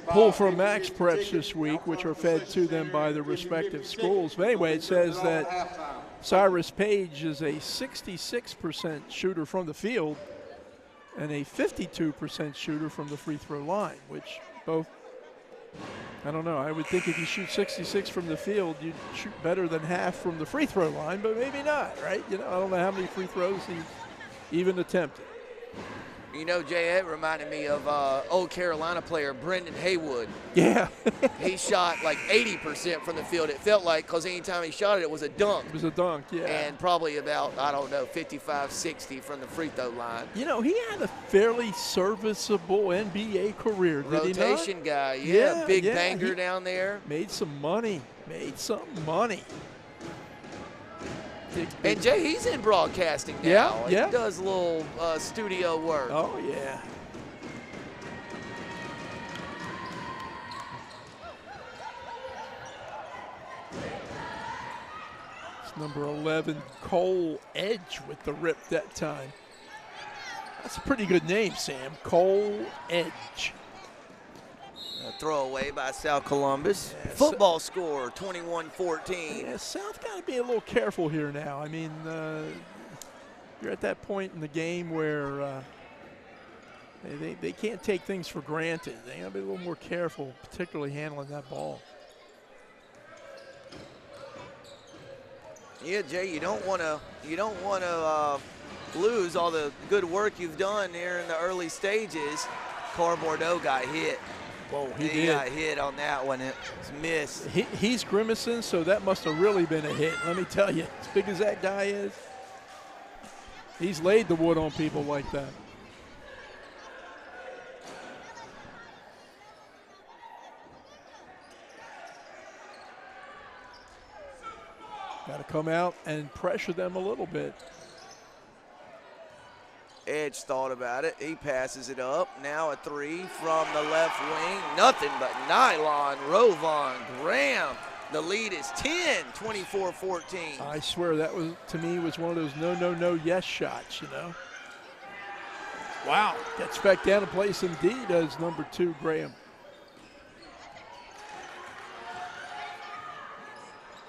pull from Max Preps this week, which are fed to them by the respective schools. But anyway, it says that Cyrus Page is a 66% shooter from the field and a 52% shooter from the free throw line, which both, I don't know, I would think if you shoot 66 from the field, you'd shoot better than half from the free throw line, but maybe not, right? You know, I don't know how many free throws he's even attempted. You know, Jay, it reminded me of old Carolina player Brendan Haywood. Yeah. He shot like 80% from the field, it felt like, because anytime he shot it, it was a dunk. It was a dunk, yeah. And probably about, I don't know, 55, 60 from the free throw line. You know, he had a fairly serviceable NBA career, did he not? Rotation guy, yeah. Big yeah, banger he down there. Made some money. And Jay, he's in broadcasting now. Yeah, yeah. He does a little studio work. Oh, yeah. It's number 11, Cole Edge with the rip that time. That's a pretty good name, Sam. Cole Edge. A throwaway by South Columbus. Yeah, Football score, 21-14. Yeah, South got to be a little careful here now. I mean, you're at that point in the game where they can't take things for granted. They got to be a little more careful, particularly handling that ball. Yeah, Jay, you don't want to lose all the good work you've done there in the early stages. Car Bordeaux got hit. Whoa, He he got did. hit on that one. It was missed. He's grimacing, so that must have really been a hit. Let me tell you, as big as that guy is, he's laid the wood on people like that. Got to come out and pressure them a little bit. Edge thought about it. He passes it up. Now a three from the left wing. Nothing but nylon. Rovon Graham. The lead is 10, 24-14. I swear that was, to me, was one of those no, yes shots, you know. Wow. Gets back down to place indeed as number 2, Graham.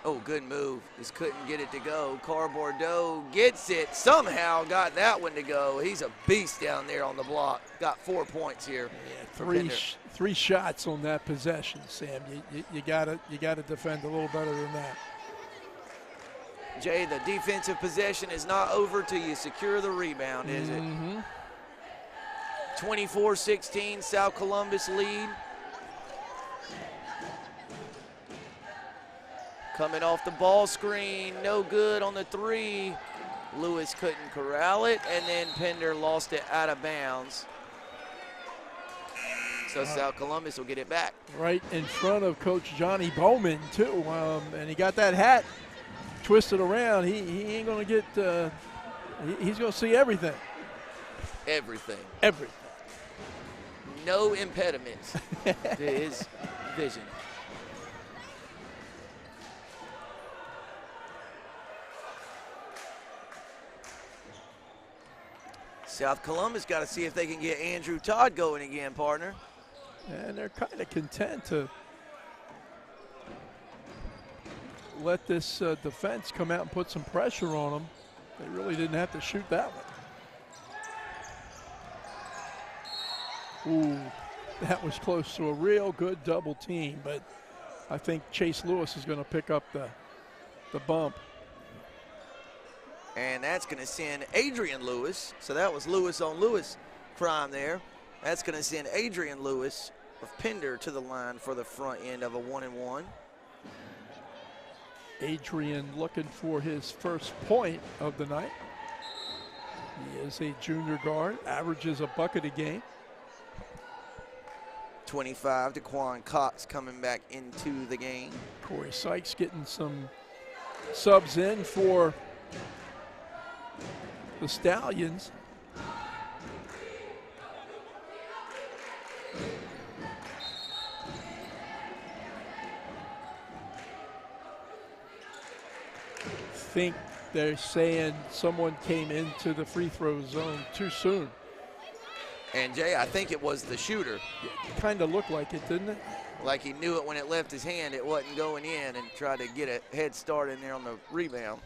Oh, good move. Just couldn't get it to go. Car Bordeaux gets it. Somehow got that one to go. He's a beast down there on the block. Got 4 points here. Yeah, three shots on that possession, Sam. You gotta defend a little better than that. Jay, the defensive possession is not over till you secure the rebound, is it? 24-16, South Columbus lead. Coming off the ball screen, no good on the three. Lewis couldn't corral it, and then Pender lost it out of bounds. So South Columbus will get it back. Right in front of Coach Johnny Bowman, too. And he got that hat twisted around. He ain't going to get he's going to see everything. Everything. Everything. No impediments to his vision. South Columbus got to see if they can get Andrew Todd going again, partner. And they're kind of content to let this defense come out and put some pressure on them. They really didn't have to shoot that one. Ooh, that was close to a real good double team, but I think Chase Lewis is going to pick up the bump. And that's going to send Adrian Lewis. So that was Lewis on Lewis crime there. That's going to send Adrian Lewis of Pender to the line for the front end of a 1-and-1. Adrian looking for his first point of the night. He is a junior guard, averages a bucket a game. 25, Daquan Cox coming back into the game. Corey Sykes getting some subs in for the Stallions. Think they're saying someone came into the free throw zone too soon. And Jay, I think it was the shooter. It kind of looked like it, didn't it? Like he knew it when it left his hand, it wasn't going in, and tried to get a head start in there on the rebound.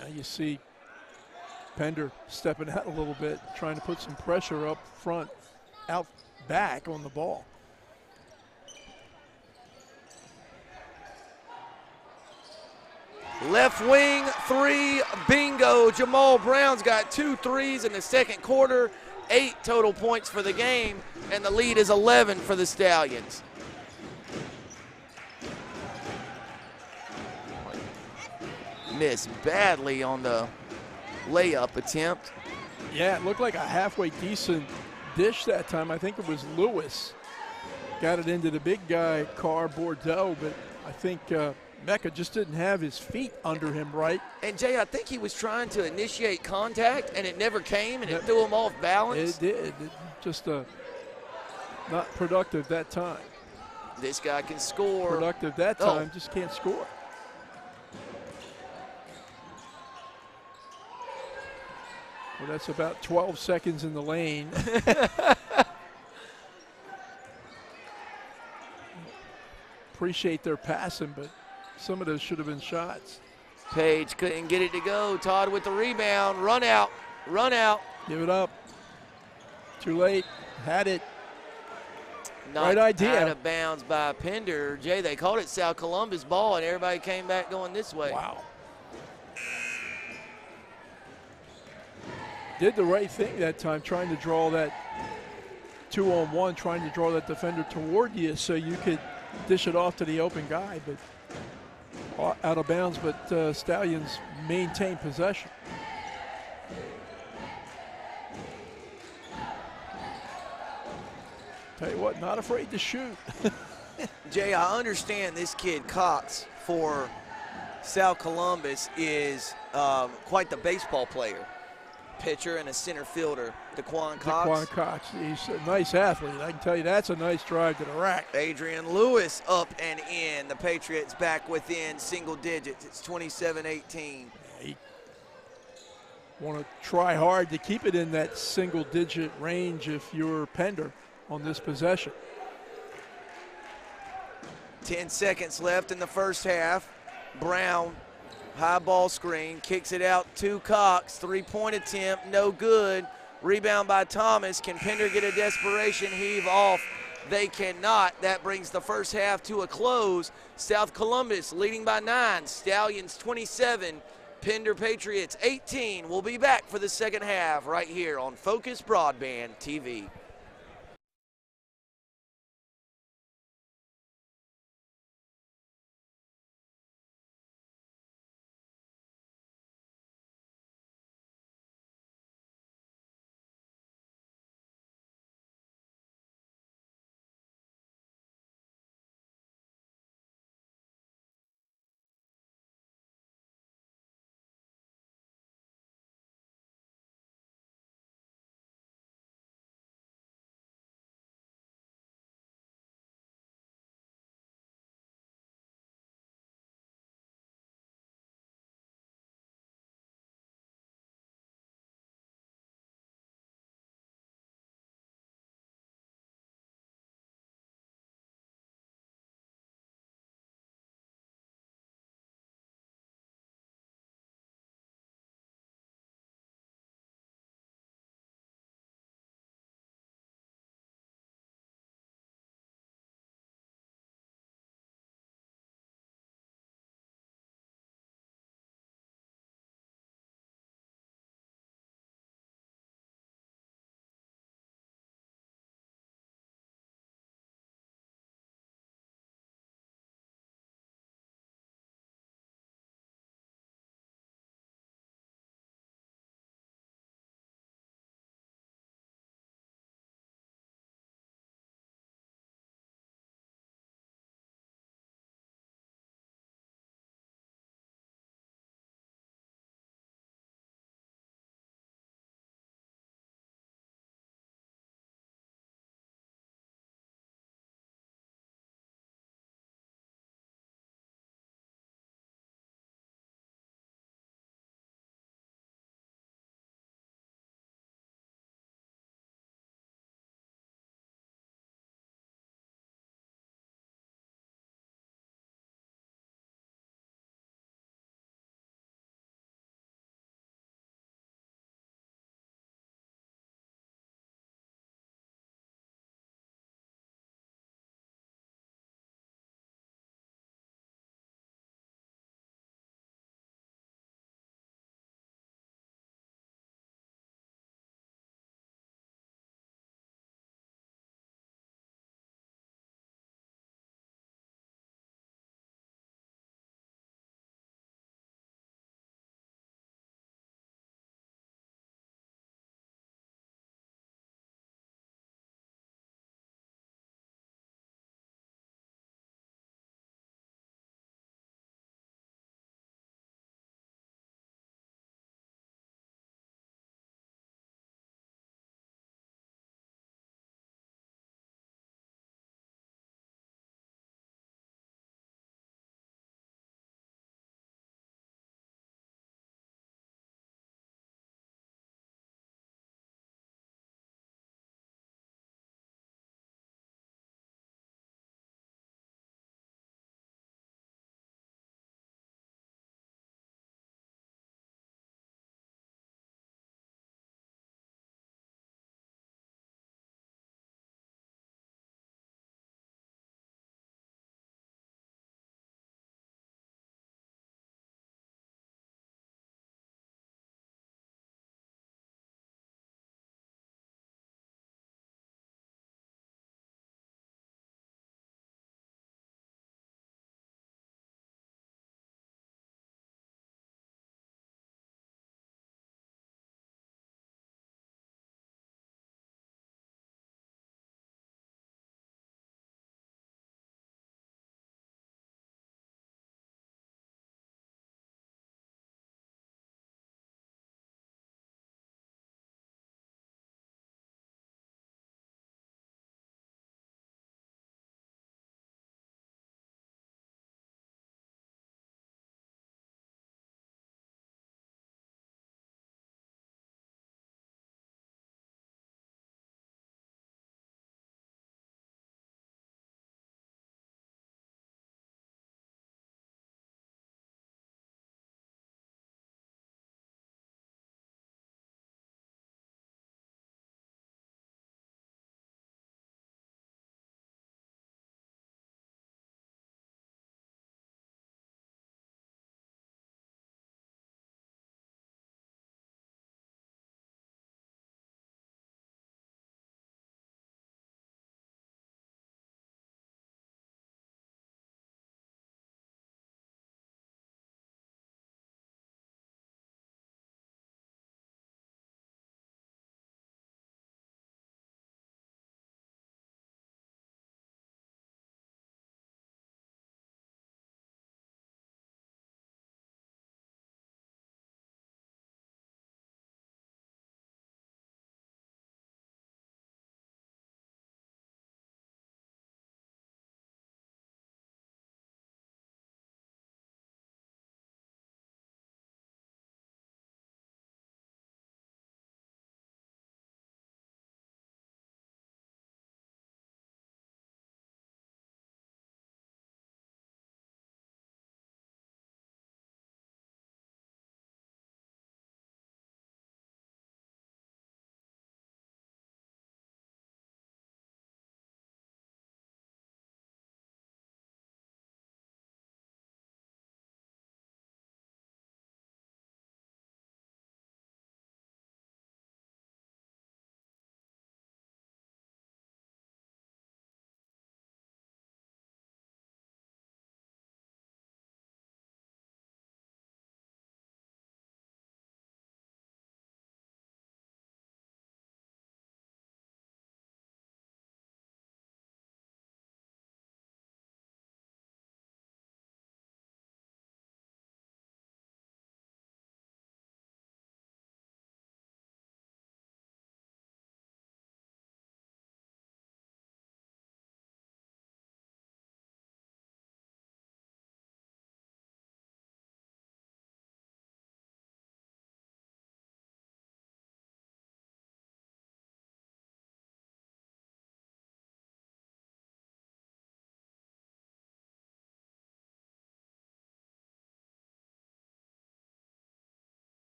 Now you see Pender stepping out a little bit, trying to put some pressure up front, out back on the ball. Left wing three, bingo. Jamal Brown's got 2 threes in the second quarter, 8 total points for the game, and the lead is 11 for the Stallions. Missed badly on the layup attempt. Yeah, it looked like a halfway decent dish that time. I think it was Lewis. Got it into the big guy, Carr Bordeaux, but I think Mecca just didn't have his feet under him right. And Jay, I think he was trying to initiate contact, and it never came, and it threw him off balance. It did. It just not productive that time. This guy can score. Productive that time, just can't score. Well, that's about 12 seconds in the lane. Appreciate their passing, but some of those should have been shots. Page couldn't get it to go. Todd with the rebound. Run out. Run out. Give it up. Too late. Had it. Knocked right idea. Out of bounds by Pender. Jay, they called it South Columbus ball, and everybody came back going this way. Wow. Did the right thing that time, trying to draw that 2-on-1, trying to draw that defender toward you so you could dish it off to the open guy, but out of bounds, but Stallions maintain possession. Tell you what, not afraid to shoot. Jay, I understand this kid Cox for South Columbus is quite the baseball player. Pitcher and a center fielder, Daquan Cox. Daquan Cox, he's a nice athlete. I can tell you that's a nice drive to the rack. Adrian Lewis up and in. The Patriots back within single digits. It's 27-18. You want to try hard to keep it in that single-digit range if you're Pender on this possession. 10 seconds left in the first half. Brown, high ball screen, kicks it out to Cox. 3-point attempt, no good. Rebound by Thomas. Can Pender get a desperation heave off? They cannot. That brings the first half to a close. South Columbus leading by 9. Stallions 27. Pender Patriots 18. We'll be back for the second half right here on Focus Broadband TV.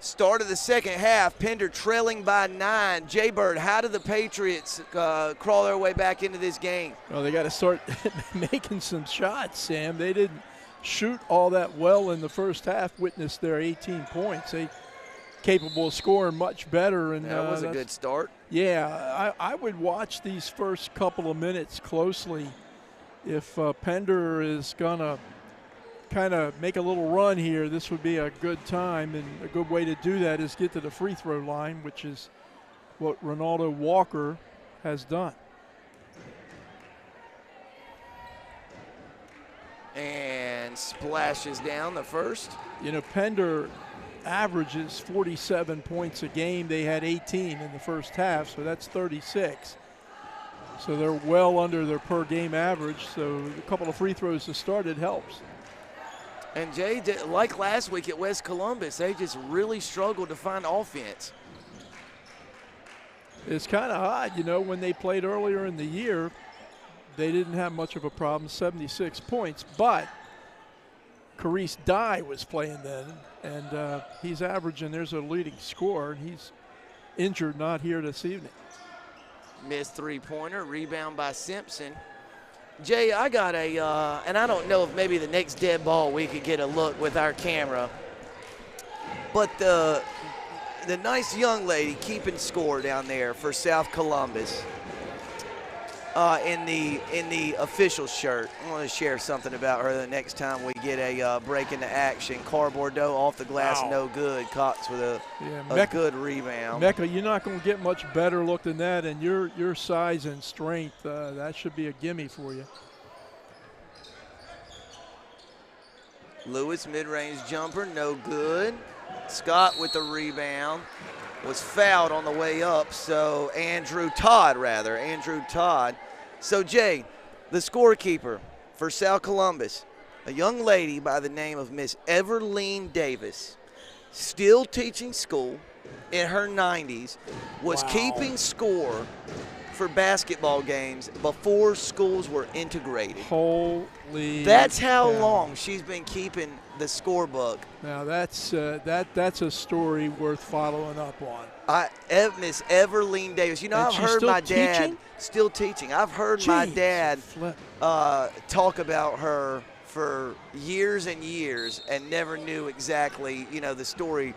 Start of the second half, Pender trailing by 9. Jay-Bird, how do the Patriots crawl their way back into this game? Well, they got to start making some shots, Sam. They didn't shoot all that well in the first half, witness their 18 points. They capable of scoring much better. And that was a good start. Yeah, I would watch these first couple of minutes closely. If Pender is going to kind of make a little run here, this would be a good time, and a good way to do that is get to the free throw line, which is what Ronaldo Walker has done. And splashes down the first. You know, Pender averages 47 points a game. They had 18 in the first half, so that's 36. So they're well under their per game average, so a couple of free throws to start, it helps. And Jay, like last week at West Columbus, they just really struggled to find offense. It's kind of odd, you know, when they played earlier in the year, they didn't have much of a problem, 76 points, but Carice Dye was playing then, and he's averaging, there's a leading scorer, and he's injured, not here this evening. Missed three-pointer, rebound by Simpson. Jay, I got a, and I don't know if maybe the next dead ball we could get a look with our camera, but the nice young lady keeping score down there for South Columbus in the official shirt. I want to share something about her the next time we get a break into action. Car Bordeaux off the glass, no good. Cox with a good rebound. Mecca, you're not going to get much better look than that, and your size and strength, that should be a gimme for you. Lewis, mid-range jumper, no good. Scott with the rebound. Was fouled on the way up, so Andrew Todd. So, Jay, the scorekeeper for South Columbus, a young lady by the name of Miss Everline Davis, still teaching school in her 90s, was keeping score for basketball games before schools were integrated. Holy That's how long she's been keeping the scorebook. Now that's a story worth following up on. Miss Everline Davis. You know, I've heard my dad still teaching. I've heard my dad talk about her for years and years, and never knew exactly, you know, the story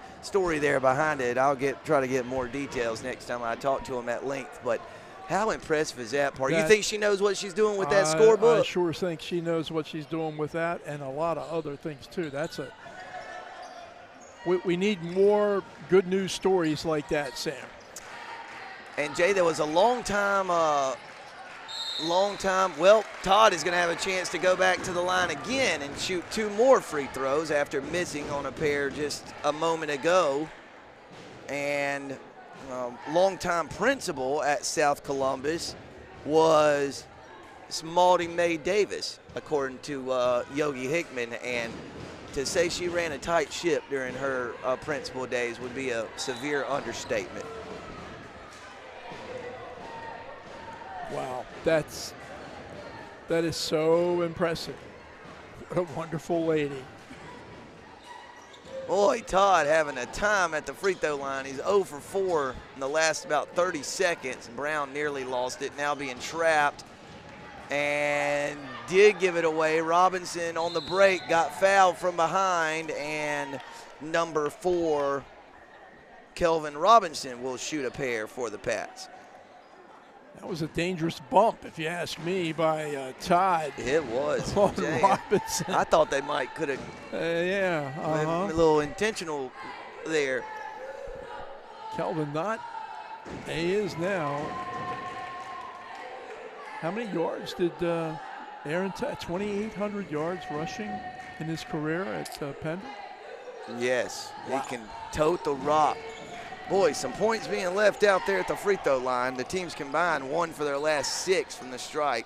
there behind it. I'll try to get more details next time I talk to him at length. But how impressive is that part? You think she knows what she's doing with that scorebook? I sure think she knows what she's doing with that, and a lot of other things too. We need more good news stories like that, Sam. And Jay, there was a long time. Well, Todd is going to have a chance to go back to the line again and shoot 2 more free throws after missing on a pair just a moment ago. And longtime principal at South Columbus was Smalty Mae Davis, according to Yogi Hickman. And to say she ran a tight ship during her principal days would be a severe understatement. Wow, that is so impressive. What a wonderful lady. Boy, Todd having a time at the free throw line. He's 0 for 4 in the last about 30 seconds. Brown nearly lost it, now being trapped. And did give it away. Robinson on the break got fouled from behind, and number 4, Kelvin Robinson, will shoot a pair for the Pats. That was a dangerous bump, if you ask me, by Todd. It was. Robinson. I thought they could have. A little intentional there. Kelvin he is now. How many yards did Aaron 2,800 yards rushing in his career at Pender? Yes, wow. He can tote the rock. Boy, some points being left out there at the free throw line. The teams combined 1 for their last 6 from the strike.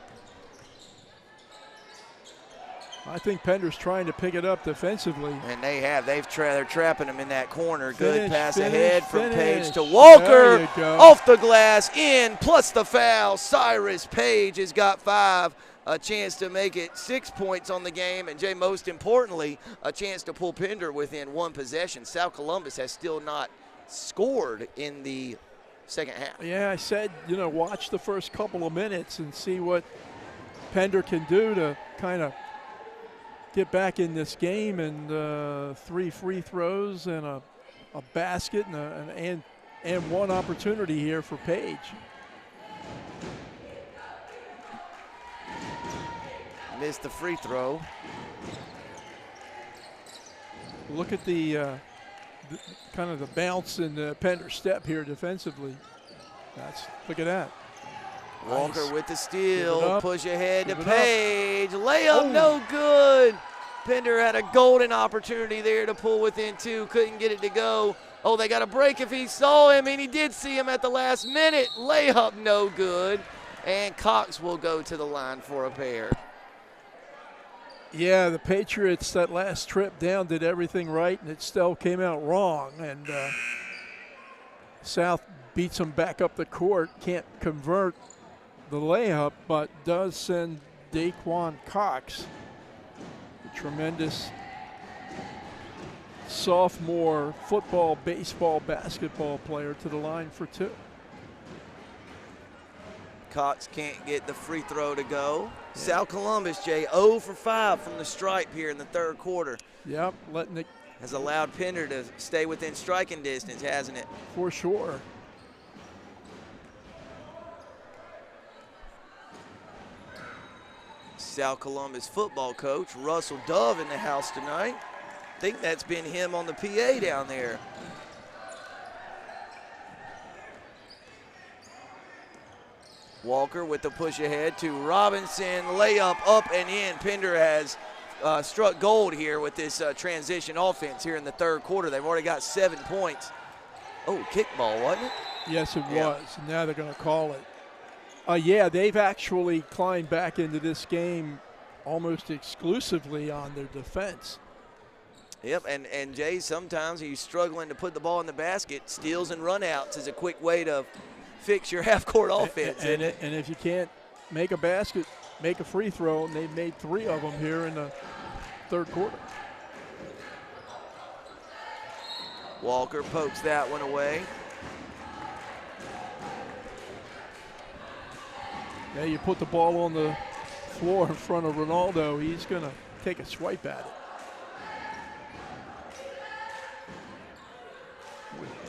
I think Pender's trying to pick it up defensively. And they have. They're trapping him in that corner. Good pass ahead from Page to Walker. Off the glass, in, plus the foul. Cyrus Page has got 5. a chance to make it 6 points on the game, and Jay, most importantly, a chance to pull Pender within one possession. South Columbus has still not scored in the second half. Yeah, I said, watch the first couple of minutes and see what Pender can do to kind of get back in this game. And 3 free throws and a basket and one opportunity here for Page. Missed the free throw. Look at the kind of the bounce in the Pender step here defensively. Look at that. Walker Nice. with the steal, push ahead to Give it Page. Layup, Oh. no good. Pender had a golden opportunity there to pull within 2, couldn't get it to go. Oh, they got a break if he saw him, and he did see him at the last minute. Layup, no good. And Cox will go to the line for a pair. Yeah, the Patriots that last trip down did everything right, and it still came out wrong. And South beats them back up the court. Can't convert the layup, but does send Daquan Cox, a tremendous sophomore football, baseball, basketball player, to the line for 2. Cox can't get the free throw to go. Yeah. South Columbus, Jay, 0 for 5 from the stripe here in the third quarter. Yep, letting it. Has allowed Pender to stay within striking distance, hasn't it? For sure. South Columbus football coach Russell Dove in the house tonight. I think that's been him on the PA down there. Walker with the push ahead to Robinson, layup up and in. Pender has struck gold here with this transition offense here in the third quarter. They've already got 7 points. Oh, kickball, wasn't it? Yes, it was. Now they're going to call it. Yeah, they've actually climbed back into this game almost exclusively on their defense. Yep, and Jay, sometimes he's struggling to put the ball in the basket. Steals and runouts is a quick way to fix your half-court offense. And if you can't make a basket, make a free throw, and they've made 3 of them here in the third quarter. Walker pokes that one away. Yeah, you put the ball on the floor in front of Ronaldo, he's going to take a swipe at it.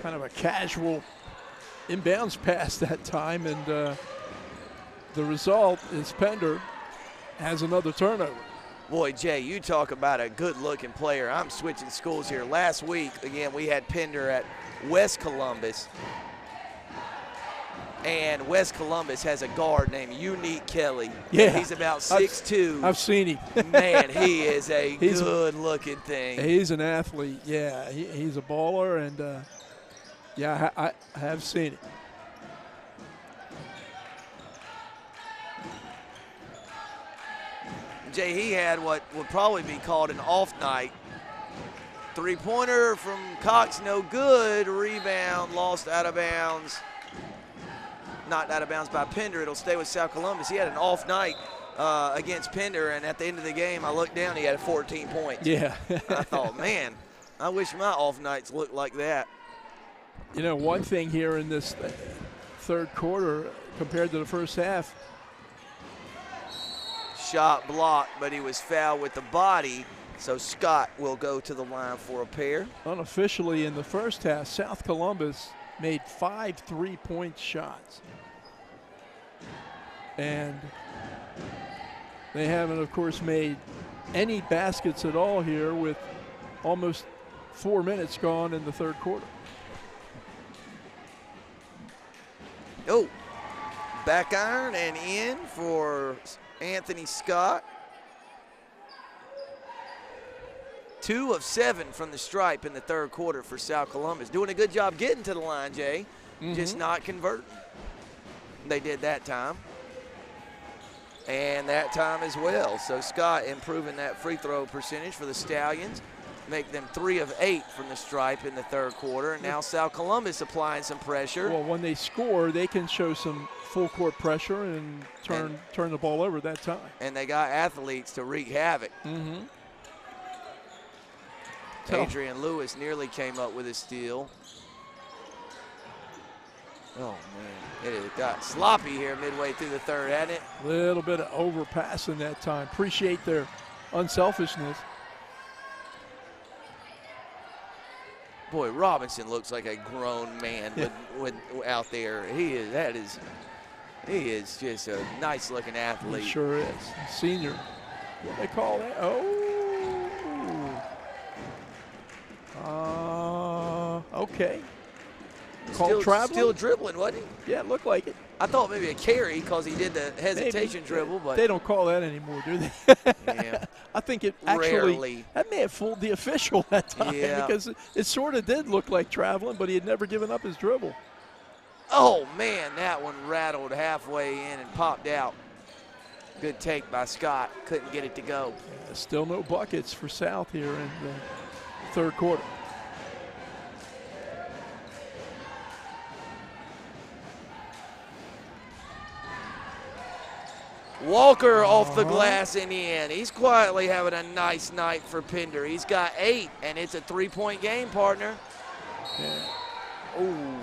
Kind of a casual inbounds pass that time, and the result is Pender has another turnover. Boy, Jay, you talk about a good-looking player. I'm switching schools here. Last week, again, we had Pender at West Columbus, and West Columbus has a guard named Unique Kelly. Yeah. He's about 6'2". I've seen him. Man, he is a good-looking thing. He's an athlete, yeah. He's a baller, and yeah, I have seen it. Jay, he had what would probably be called an off night. Three-pointer from Cox, no good. Rebound, lost out of bounds. Knocked out of bounds by Pender. It'll stay with South Columbus. He had an off night against Pender, and at the end of the game, I looked down, he had 14 points. Yeah. I thought, man, I wish my off nights looked like that. You know, one thing here in this third quarter compared to the first half. Shot blocked, but he was fouled with the body, so Scott will go to the line for a pair. Unofficially in the first half, South Columbus made 5 3-point shots. And they haven't, of course, made any baskets at all here with almost 4 minutes gone in the third quarter. Oh, back iron and in for Anthony Scott. 2 of 7 from the stripe in the third quarter for South Columbus. Doing a good job getting to the line, Jay, just not converting. They did that time. And that time as well. So Scott improving that free throw percentage for the Stallions. make them 3 of 8 from the stripe in the third quarter. And now South Columbus applying some pressure. Well, when they score, they can show some full court pressure and turn the ball over that time. And they got athletes to wreak havoc. Mm-hmm. Adrian Lewis nearly came up with a steal. Oh, man. It got sloppy here midway through the third, hadn't it? A little bit of overpassing that time. Appreciate their unselfishness. Boy, Robinson looks like a grown man with out there. He is just a nice-looking athlete. He sure is. Senior. What do they call that? Okay. Called traveling? Still dribbling, wasn't he? Yeah, it looked like it. I thought maybe a carry because he did the hesitation dribble, but they don't call that anymore, do they? Yeah. I think it actually Rarely. that may have fooled the official that time because it sort of did look like traveling, but he had never given up his dribble. Oh man, that one rattled halfway in and popped out. Good take by Scott. Couldn't get it to go. Yeah, still no buckets for South here in the third quarter. Walker off the glass and in. He's quietly having a nice night for Pender. He's got 8, and it's a 3-point game, partner. Yeah. Ooh.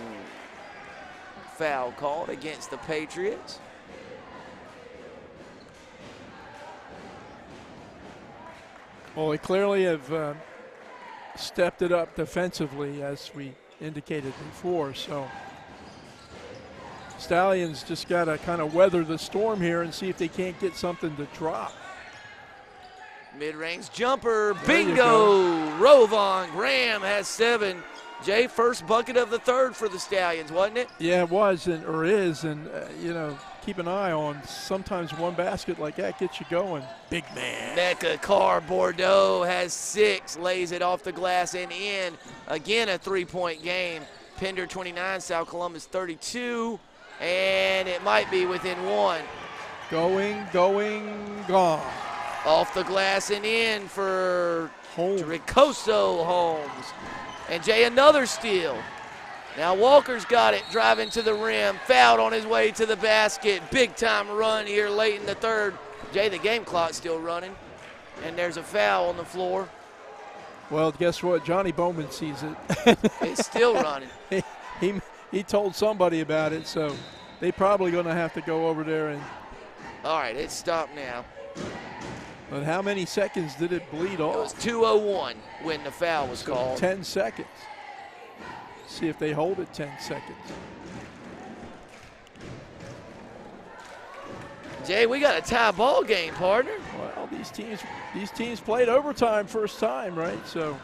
Foul called against the Patriots. Well, they clearly have stepped it up defensively, as we indicated before, so Stallions just got to kind of weather the storm here and see if they can't get something to drop. Mid-range jumper, There you bingo! Rovon Graham has 7. Jay, first bucket of the third for the Stallions, wasn't it? Yeah, it was or is, and keep an eye on. Sometimes one basket like that gets you going. Big man. Mecca Carr Bordeaux has 6, lays it off the glass and in. Again, a 3-point game. Pender 29, South Columbus 32. And it might be within 1. Gone. Off the glass and in for Holmes. Ricoso Holmes. And Jay, another steal. Now Walker's got it, driving to the rim, fouled on his way to the basket. Big time run here late in the third. Jay, the game clock's still running. And there's a foul on the floor. Well, guess what? Johnny Bowman sees it. It's still running. He told somebody about it, so they probably going to have to go over there and. All right, it's stopped now. But how many seconds did it bleed off? It was 2:01 when the foul was called. 10 seconds. See if they hold it 10 seconds. Jay, we got a tie ball game, partner. Well, these teams played overtime first time, right? So.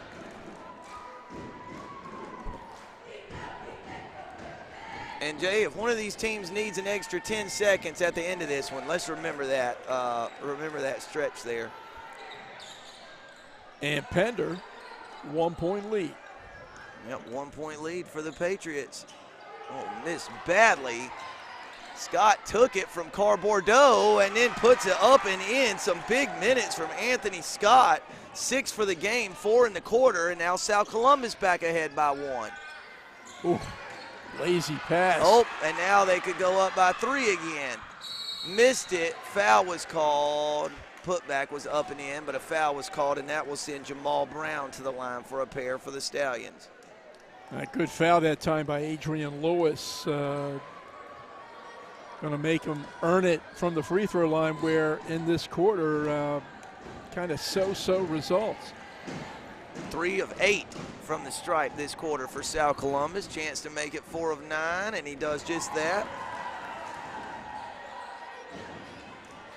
And Jay, if one of these teams needs an extra 10 seconds at the end of this one, let's remember that. Remember that stretch there. And Pender, 1-point lead. Yep, 1-point lead for the Patriots. Oh, missed badly. Scott took it from Carr Bordeaux and then puts it up and in. Some big minutes from Anthony Scott. 6 for the game, 4 in the quarter, and now South Columbus back ahead by 1. Ooh. Lazy pass. Oh, and now they could go up by 3 again. Missed it. Foul was called. Putback was up and in, but a foul was called, and that will send Jamal Brown to the line for a pair for the Stallions. A good foul that time by Adrian Lewis. Going to make him earn it from the free throw line, where in this quarter, kind of so-so results. 3 of 8 from the stripe this quarter for South Columbus. Chance to make it 4 of 9, and he does just that.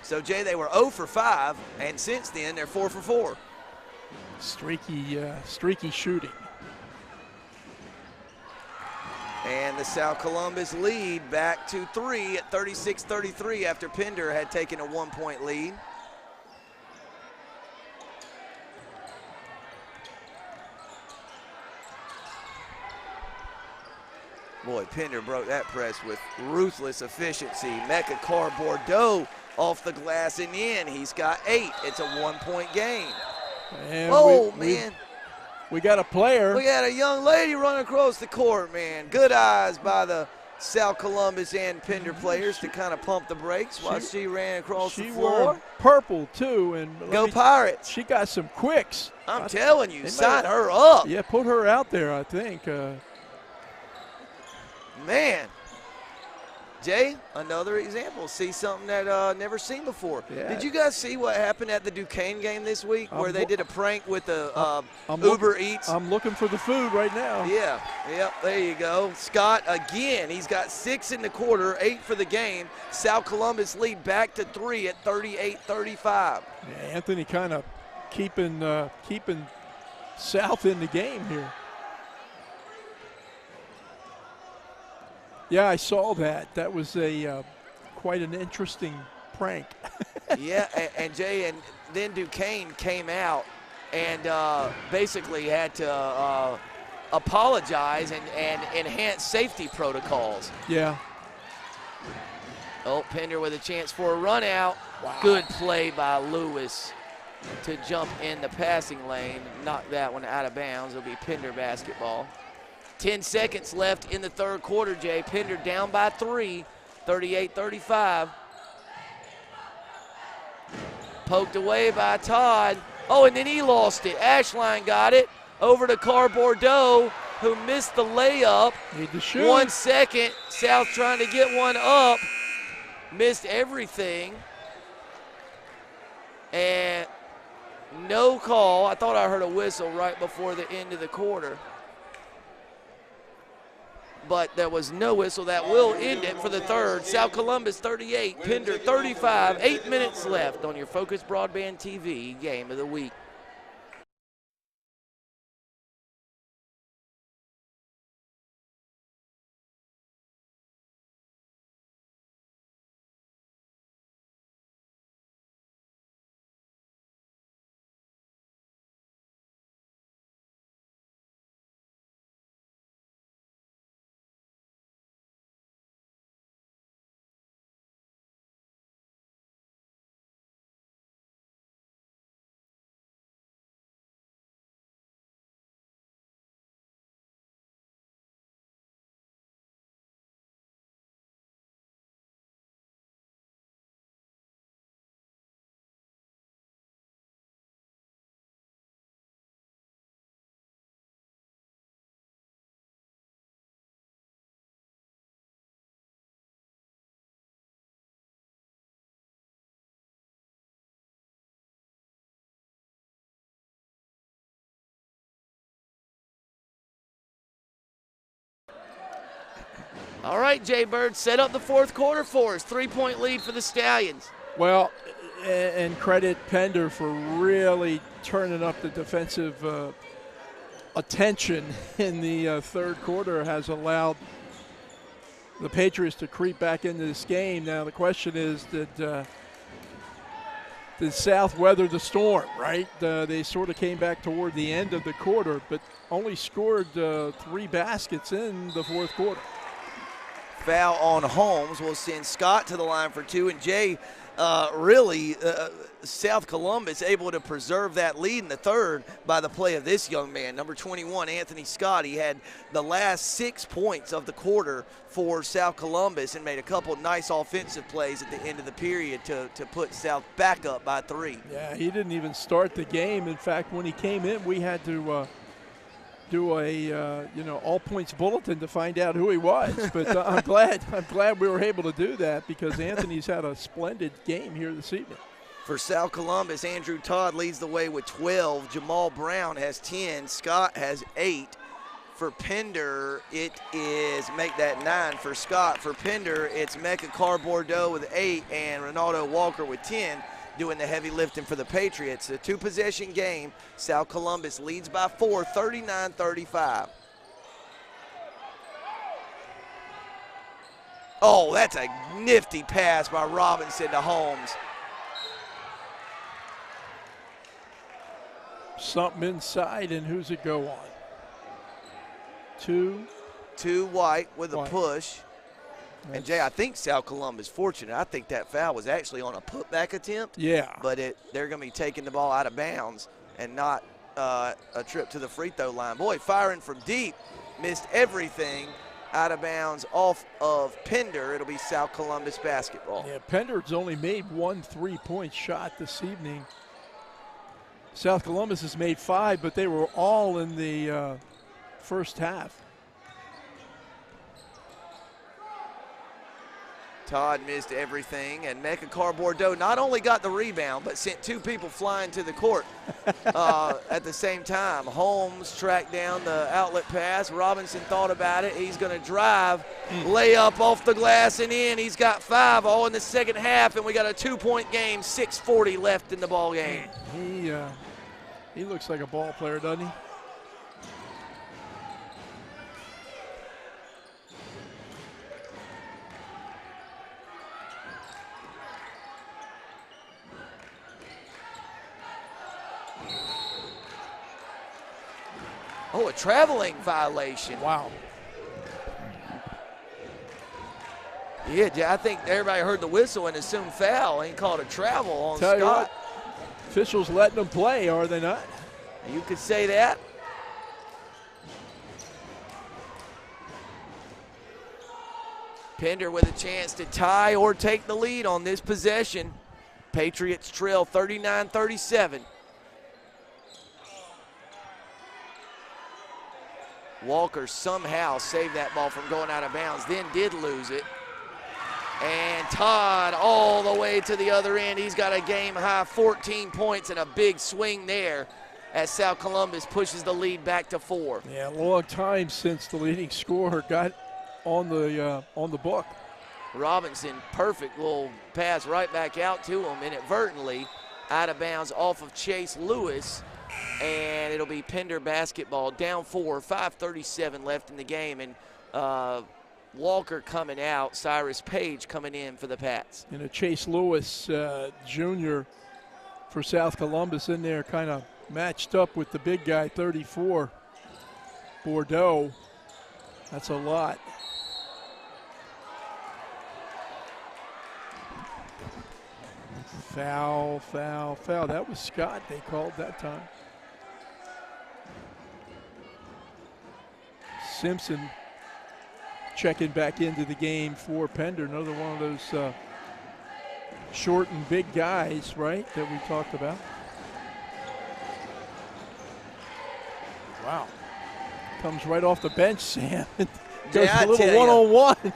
So, Jay, they were 0 for 5, and since then they're 4 for 4. Streaky shooting. And the South Columbus lead back to 3 at 36-33 after Pender had taken a 1-point lead. Boy, Pender broke that press with ruthless efficiency. Mecca Carr Bordeaux off the glass and in. He's got 8. It's a 1-point game. And oh, man. We got a player. We got a young lady running across the court, man. Good eyes by the South Columbus and Pender players to kind of pump the brakes while she ran across the floor. Wore purple, too. And Go Pirates. She got some quicks. I'm telling you, sign her up. Yeah, put her out there, I think. Man. Jay, another example. See something that never seen before. Yeah. Did you guys see what happened at the Duquesne game this week where they did a prank with the Uber Eats? I'm looking for the food right now. Yeah, yep, there you go. Scott, again, he's got 6 in the quarter, 8 for the game. South Columbus lead back to 3 at 38-35. Yeah, Anthony kind of keeping South in the game here. Yeah, I saw that. That was a quite an interesting prank. Yeah, and Jay, and then Duquesne came out and basically had to apologize and enhance safety protocols. Yeah. Oh, Pender with a chance for a run out. Wow. Good play by Lewis to jump in the passing lane, knock that one out of bounds. It'll be Pender basketball. 10 seconds left in the third quarter, Jay. Pender down by 3, 38-35. Poked away by Todd. Oh, and then he lost it. Ashline got it over to Car Bordeaux, who missed the layup. Need to shoot. 1 second. South trying to get one up. Missed everything. And no call. I thought I heard a whistle right before the end of the quarter. But there was no whistle. That will end it for the third. South Columbus 38, Pender 35. 8 minutes left on your Focus Broadband TV Game of the Week. All right, Jay Bird, set up the fourth quarter for us. 3-point lead for the Stallions. Well, and credit Pender for really turning up the defensive attention in the third quarter, has allowed the Patriots to creep back into this game. Now the question is, did South weather the storm, right? They sort of came back toward the end of the quarter, but only scored 3 baskets in the fourth quarter. Foul on Holmes will send Scott to the line for 2. And Jay, really, South Columbus able to preserve that lead in the third by the play of this young man, number 21, Anthony Scott. He had the last 6 points of the quarter for South Columbus and made a couple nice offensive plays at the end of the period to put South back up by 3. Yeah, he didn't even start the game. In fact, when he came in, we had to do a all points bulletin to find out who he was. But I'm glad we were able to do that, because Anthony's had a splendid game here this evening. For South Columbus, Andrew Todd leads the way with 12. Jamal Brown has 10. Scott has 8. For Pender, it is, make that 9 for Scott. For Pender, it's Mecca Car Bordeaux with 8 and Ronaldo Walker with 10. Doing the heavy lifting for the Patriots. A 2-possession game. South Columbus leads by 4, 39-35. Oh, that's a nifty pass by Robinson to Holmes. Something inside, and who's it go on? 2. White with a White. push. And Jay, I think South Columbus fortunate. I think that foul was actually on a putback attempt. Yeah. But they're going to be taking the ball out of bounds and not a trip to the free throw line. Boy, firing from deep, missed everything. Out of bounds off of Pender. It'll be South Columbus basketball. Yeah, Pender's only made 1 3-point shot this evening. South Columbus has made 5, but they were all in the first half. Todd missed everything, and Mecca Bordeaux not only got the rebound, but sent 2 people flying to the court at the same time. Holmes tracked down the outlet pass. Robinson thought about it. He's going to drive, lay up off the glass and in. He's got 5 all in the second half, and we got a 2-point game, 6:40 left in the ball game. He looks like a ball player, doesn't he? Oh, a traveling violation. Wow. Yeah, I think everybody heard the whistle and assumed foul. Ain't called a travel on Tell Scott. you what, officials letting them play, are they not? You could say that. Pender with a chance to tie or take the lead on this possession. Patriots trail 39-37. Walker somehow saved that ball from going out of bounds, then did lose it. And Todd all the way to the other end. He's got a game-high 14 points and a big swing there as South Columbus pushes the lead back to 4. Yeah, a long time since the leading scorer got on the book. Robinson, perfect little pass right back out to him inadvertently, out of bounds off of Chase Lewis. And it'll be Pender basketball, down 4, 5:37 left in the game. And Walker coming out, Cyrus Page coming in for the Pats. And a Chase Lewis Jr. for South Columbus in there, kind of matched up with the big guy, 34, Bordeaux. That's a lot. Foul, foul, foul. That was Scott they called that time. Simpson checking back into the game for Pender. Another one of those short and big guys, right, that we talked about. Wow. Comes right off the bench, Sam. Goes a little one-on-one.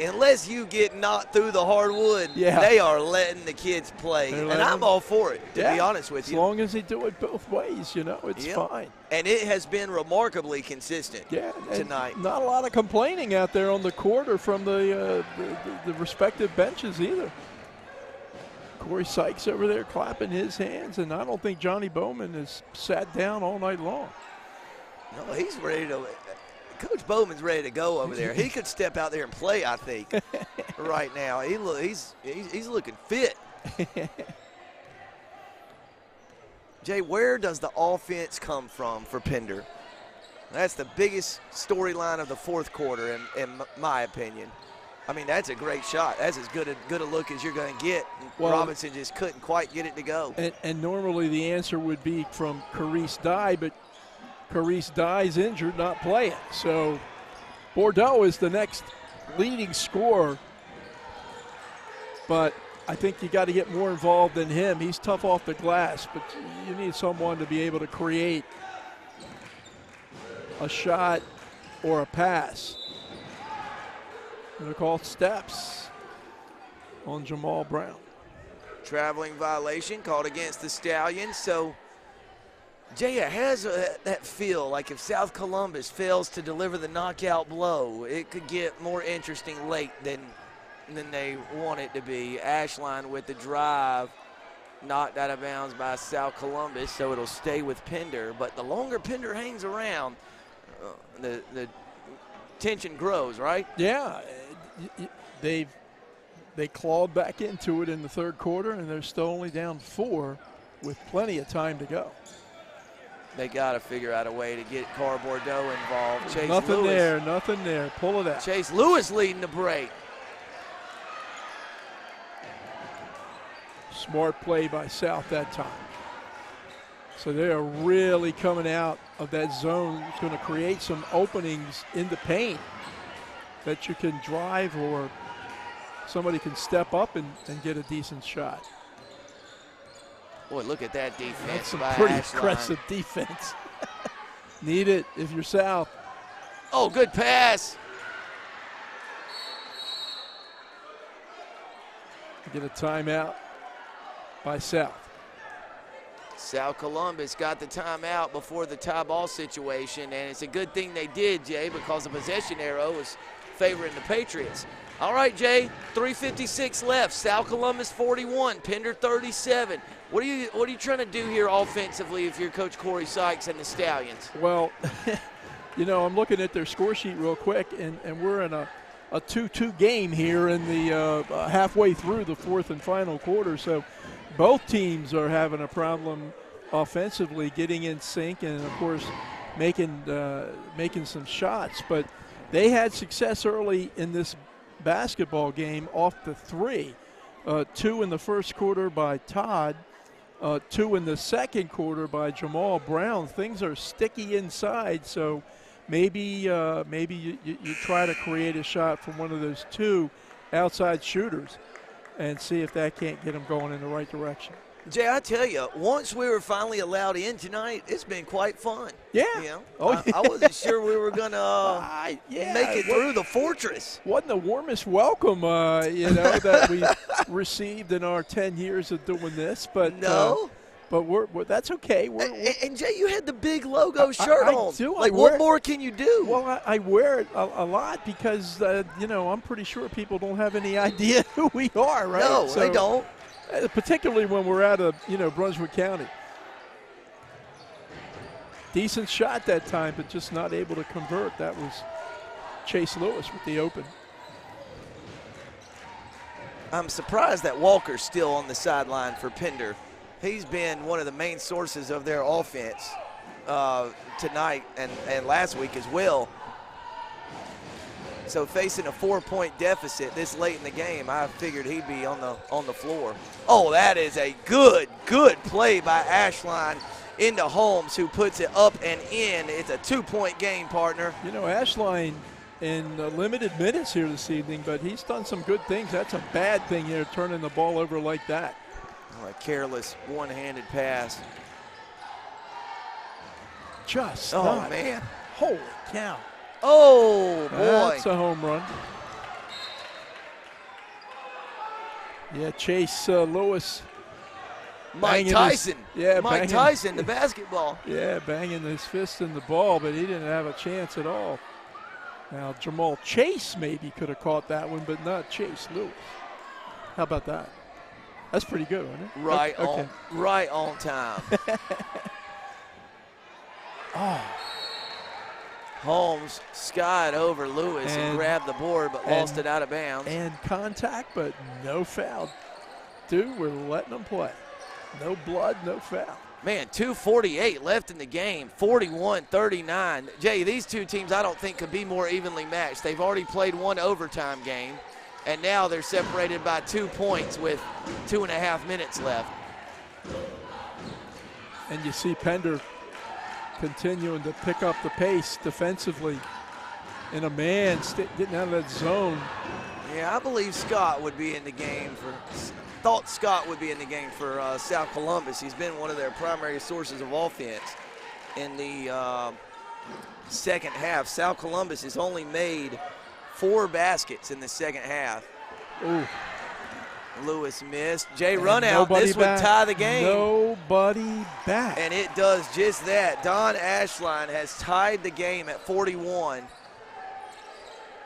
Unless you get knocked through the hardwood, they are letting the kids play. And I'm all for it, to be honest with you. As long as they do it both ways, it's fine. And it has been remarkably consistent tonight. Not a lot of complaining out there on the court or from the respective benches either. Corey Sykes over there clapping his hands, and I don't think Johnny Bowman has sat down all night long. No, he's ready to. Coach Bowman's ready to go over there. He could step out there and play, I think, right now. He's looking fit. Jay, where does the offense come from for Pender? That's the biggest storyline of the fourth quarter, in my opinion. I mean, that's a great shot. That's as good a look as you're going to get. Well, Robinson just couldn't quite get it to go. And normally the answer would be from Carice Dye, but Carice Dye's injured, not playing. So Bordeaux is the next leading scorer, but I think you got to get more involved than him. He's tough off the glass, but you need someone to be able to create a shot or a pass. And they're called steps on Jamal Brown. Traveling violation called against the Stallions. So Jay, it has that feel like if South Columbus fails to deliver the knockout blow, it could get more interesting late than they want it to be. Ashline with the drive, knocked out of bounds by South Columbus, so it'll stay with Pender. But the longer Pender hangs around, the tension grows, right? Yeah, they clawed back into it in the third quarter, and they're still only down 4 with plenty of time to go. They got to figure out a way to get Bordeaux involved. Chase nothing Lewis. Nothing there. Pull it out. Chase Lewis leading the break. Smart play by South that time. So they are really coming out of that zone. It's going to create some openings in the paint that you can drive, or somebody can step up and get a decent shot. Boy, look at that defense. That's some by pretty Ashline. aggressive defense. Need it if you're South. Oh, good pass. Get a timeout by South. South Columbus got the timeout before the tie ball situation, and it's a good thing they did, Jay, because the possession arrow was favoring the Patriots. All right, Jay, 3:56 left. South Columbus 41, Pender 37. What are you trying to do here offensively if you're Coach Corey Sykes and the Stallions? Well, you know, I'm looking at their score sheet real quick, and we're in a 2-2 game here in the halfway through the fourth and final quarter. So both teams are having a problem offensively, getting in sync, and of course making some shots. But they had success early in this basketball game off the three. 2 in the first quarter by Todd, 2 in the second quarter by Jamal Brown. Things are sticky inside, so maybe you try to create a shot from one of those 2 outside shooters and see if that can't get them going in the right direction. Jay, I tell you, once we were finally allowed in tonight, it's been quite fun. Yeah. You know, Oh, I wasn't sure we were going to yeah, make it through the fortress. Wasn't the warmest welcome, that we received in our 10 years of doing this, but No. But we're that's okay. And Jay, you had the big logo shirt I on. do. I Like, wear what more can you do? Well, I wear it a lot because, I'm pretty sure people don't have any idea who we are, right? No, So, they don't. Particularly when we're out of, Brunswick County. Decent shot that time, but just not able to convert. That was Chase Lewis with the open. I'm surprised that Walker's still on the sideline for Pender. He's been one of the main sources of their offense tonight and last week as well. So facing a 4-point deficit this late in the game, I figured he'd be on the floor. Oh, that is a good play by Ashline into Holmes, who puts it up and in. It's a 2-point game, partner. Ashline in limited minutes here this evening, but he's done some good things. That's a bad thing here, turning the ball over like that. Oh, a careless one-handed pass. Just Oh, not. man. Holy cow. Oh, boy. That's a home run. Yeah, Chase Lewis. Mike banging Tyson. Mike Mike Tyson, the basketball. Yeah, banging his fist in the ball, but he didn't have a chance at all. Now, Jamal Chase maybe could have caught that one, but not Chase Lewis. How about that? That's pretty good, wasn't it? Right on time. Oh. Holmes skied over Lewis and grabbed the board, but lost it out of bounds. And contact, but no foul. Dude, we're letting them play. No blood, no foul. Man, 2:48 left in the game, 41-39. Jay, these two teams I don't think could be more evenly matched. They've already played one overtime game, and now they're separated by 2 points with 2.5 minutes left. And you see Pender continuing to pick up the pace defensively in a man, getting out of that zone. Yeah, I believe Scott would be in the game thought Scott would be in the game for South Columbus. He's been one of their primary sources of offense in the second half. South Columbus has only made 4 baskets in the second half. Ooh. Lewis missed. Jay, run out. This would tie the game. Nobody back. And it does just that. Don Ashline has tied the game at 41.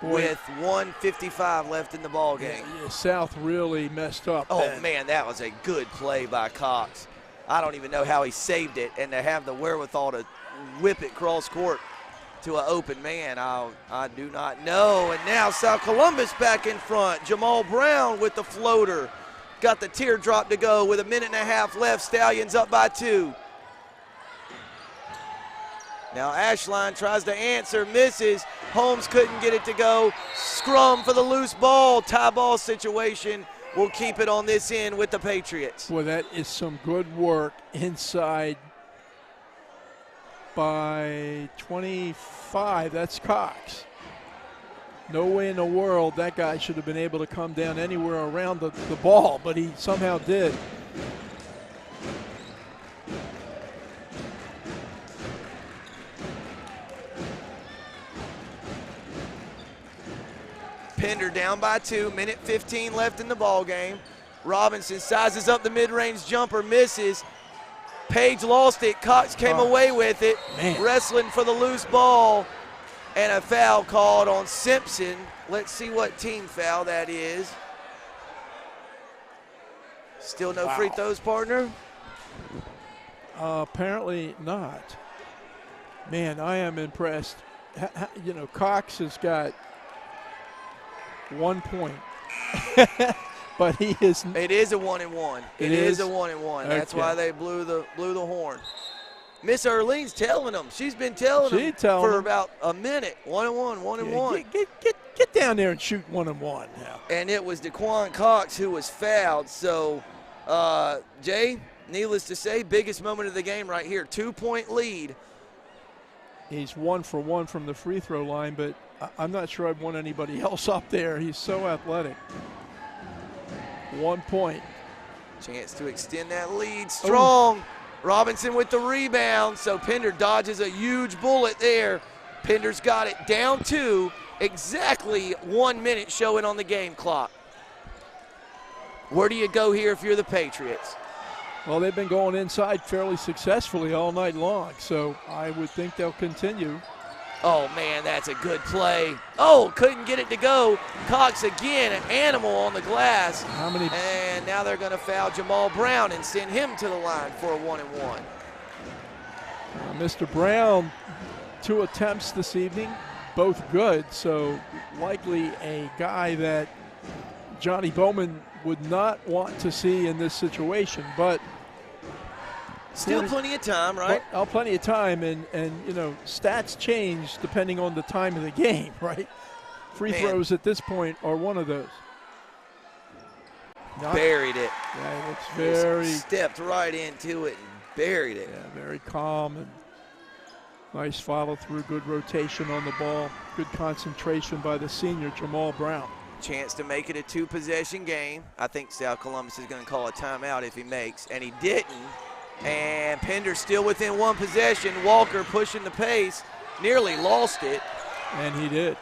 Boy. With 1:55 left in the ball game. Yeah, South really messed up. Oh, then. man, that was a good play by Cox. I don't even know how he saved it, and to have the wherewithal to whip it cross court to an open man, I do not know. And now South Columbus back in front. Jamal Brown with the floater. Got the teardrop to go with 1.5 minutes left. Stallions up by 2. Now Ashline tries to answer, misses. Holmes couldn't get it to go. Scrum for the loose ball. Tie ball situation. We'll keep it on this end with the Patriots. Boy, that is some good work inside by 25. That's Cox. No way in the world that guy should have been able to come down anywhere around the ball, but he somehow did. Pender down by 2, minute 15 left in the ball game. Robinson sizes up the mid-range jumper, misses. Page lost it. Cox came away with it. Man. Wrestling for the loose ball. And a foul called on Simpson. Let's see what team foul that is. Still no free throws, partner? Apparently not. Man, I am impressed. You know, Cox has got 1 point. But he is. It is a 1-and-1. It is a 1-and-1. Okay. That's why they blew the horn. Miss Erlene's telling them. She's been telling them for about a minute. 1-and-1, 1-and-1. Get down there and shoot 1-and-1 now. And it was DeQuan Cox who was fouled. So, Jay, needless to say, biggest moment of the game right here. 2-point lead. He's 1 for 1 from the free throw line, but I'm not sure I'd want anybody else up there. He's so athletic. 1 point. Chance to extend that lead. Strong. Robinson with the rebound. So Pender dodges a huge bullet there. Pender's got it down 2. Exactly 1 minute showing on the game clock. Where do you go here if you're the Patriots? Well, they've been going inside fairly successfully all night long, so I would think they'll continue. Oh, man, that's a good play. Oh, couldn't get it to go. Cox again, an animal on the glass. How many? And now they're going to foul Jamal Brown and send him to the line for a 1-and-1. Mr. Brown, 2 attempts this evening, both good, so likely a guy that Johnny Bowman would not want to see in this situation, but still plenty of time, right? Well, plenty of time, and you know, stats change depending on the time of the game, right? Free throws at this point are one of those. Buried it. Yeah, it's very stepped right into it and buried it. Yeah, very calm and nice follow through, good rotation on the ball, good concentration by the senior Jamal Brown. Chance to make it a 2-possession game. I think South Columbus is going to call a timeout if he makes, and he didn't. And Pender still within 1 possession. Walker pushing the pace, nearly lost it. And he did.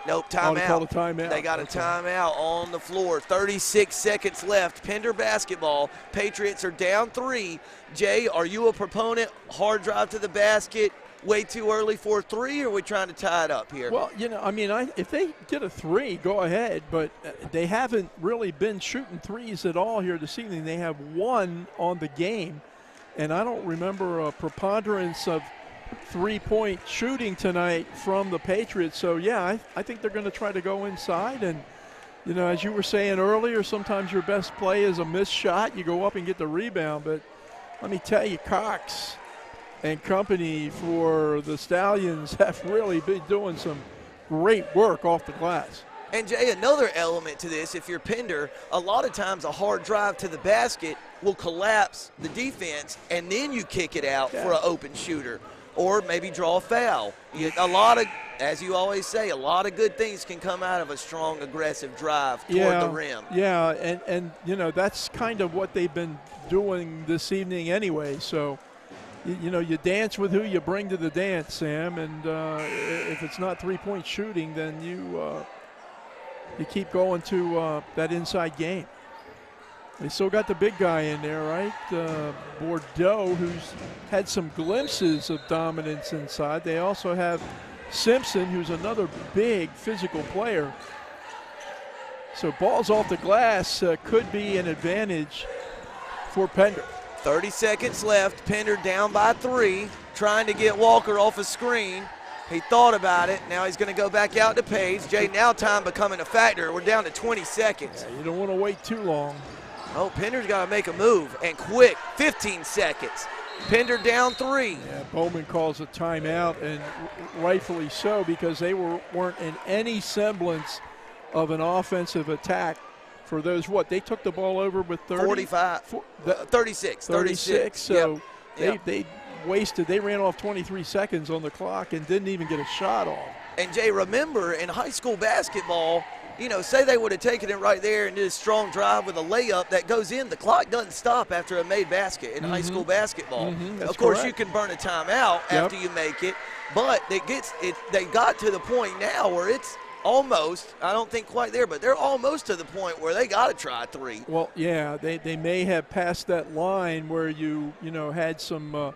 Nope, timeout. They called a timeout. They got a timeout on the floor. 36 seconds left. Pender basketball. Patriots are down 3. Jay, are you a proponent? Hard drive to the basket, way too early for a 3, or are we trying to tie it up here? Well, you know, I mean, if they get a 3, go ahead, but they haven't really been shooting 3s at all here this evening. They have 1 on the game, and I don't remember a preponderance of 3-point shooting tonight from the Patriots. So, yeah, I think they're going to try to go inside. And, you know, as you were saying earlier, sometimes your best play is a missed shot. You go up and get the rebound. But let me tell you, Cox and company for the Stallions have really been doing some great work off the glass. And, Jay, another element to this, if you're Pender, a lot of times a hard drive to the basket will collapse the defense, and then you kick it out for an open shooter or maybe draw a foul. A lot of, as you always say, a lot of good things can come out of a strong, aggressive drive toward the rim. Yeah, and you know, that's kind of what they've been doing this evening anyway, so – you know, you dance with who you bring to the dance, Sam, and if it's not 3-point shooting, then you keep going to that inside game. They still got the big guy in there, right? Bordeaux, who's had some glimpses of dominance inside. They also have Simpson, who's another big physical player. So balls off the glass could be an advantage for Pender. 30 seconds left. Pender down by 3, trying to get Walker off a screen. He thought about it. Now he's going to go back out to Page. Jay, now time becoming a factor. We're down to 20 seconds. Yeah, you don't want to wait too long. Oh, Pender's got to make a move, and quick. 15 seconds. Pender down 3. Yeah, Bowman calls a timeout, and rightfully so, because they weren't in any semblance of an offensive attack. For those, they took the ball over with 30? 45, 36. 36, so yep. they wasted. They ran off 23 seconds on the clock and didn't even get a shot off. And Jay, remember in high school basketball, say they would have taken it right there and did a strong drive with a layup that goes in. The clock doesn't stop after a made basket in high school basketball. That's of course, correct. you can burn a timeout after you make it, but they got to the point now where it's almost, I don't think quite there, but they're almost to the point where they got to try three. Well, yeah, they may have passed that line where you had some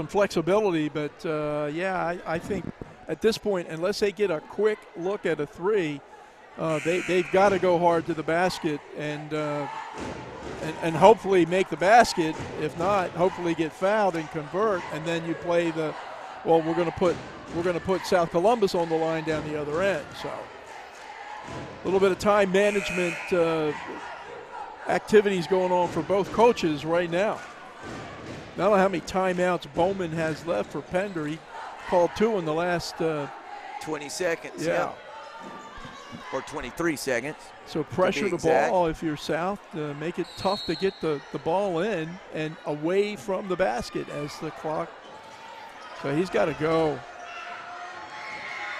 flexibility, but I think at this point, unless they get a quick look at a three, they've got to go hard to the basket and hopefully make the basket. If not, hopefully get fouled and convert, and then you play the. Well, we're going to put South Columbus on the line down the other end. So a little bit of time management activities going on for both coaches right now. I don't know how many timeouts Bowman has left for Pender. He called 2 in the last 20 seconds. Yeah. Or 23 seconds. So pressure the ball if you're South. Make it tough to get the ball in and away from the basket as the clock. So he's got to go.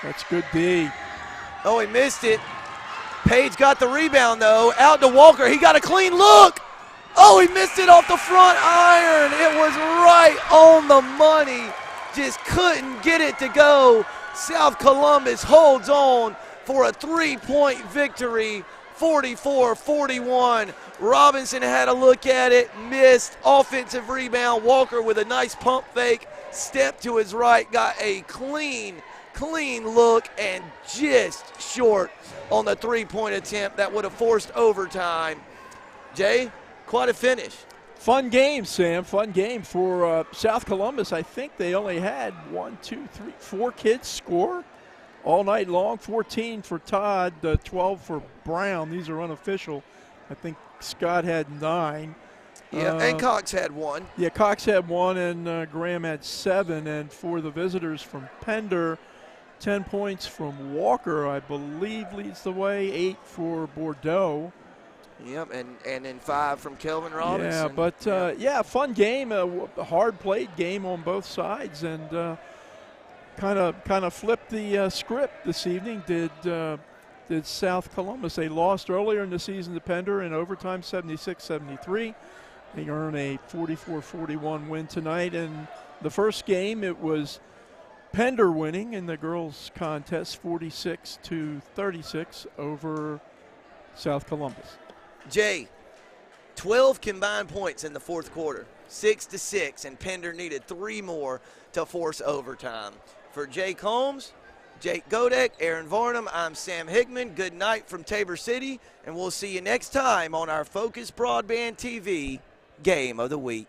That's good D. Oh, he missed it. Page got the rebound, though. Out to Walker. He got a clean look. Oh, he missed it off the front iron. It was right on the money. Just couldn't get it to go. South Columbus holds on for a 3-point victory, 44-41. Robinson had a look at it, missed. Offensive rebound. Walker with a nice pump fake. Stepped to his right, got a clean look, and just short on the 3-point attempt that would have forced overtime. Jay, quite a finish. Fun game, Sam. Fun game for South Columbus. I think they only had 4 kids score all night long. 14 for Todd, 12 for Brown. These are unofficial. I think Scott had 9. Yeah, and Cox had 1. Yeah, Cox had 1, and Graham had 7. And for the visitors from Pender, 10 points from Walker, I believe, leads the way. 8 for Bordeaux. Yep, and then 5 from Kelvin Robinson. Yeah, but fun game, a hard-played game on both sides, and kind of flipped the script this evening. Did South Columbus? They lost earlier in the season to Pender in overtime, 76-73. They earned a 44-41 win tonight. And the first game, it was Pender winning in the girls' contest, 46-36 over South Columbus. Jay, 12 combined points in the fourth quarter, 6-6, and Pender needed 3 more to force overtime. For Jay Combs, Jake Godek, Aaron Varnum, I'm Sam Hickman. Good night from Tabor City, and we'll see you next time on our Focus Broadband TV Game of the Week.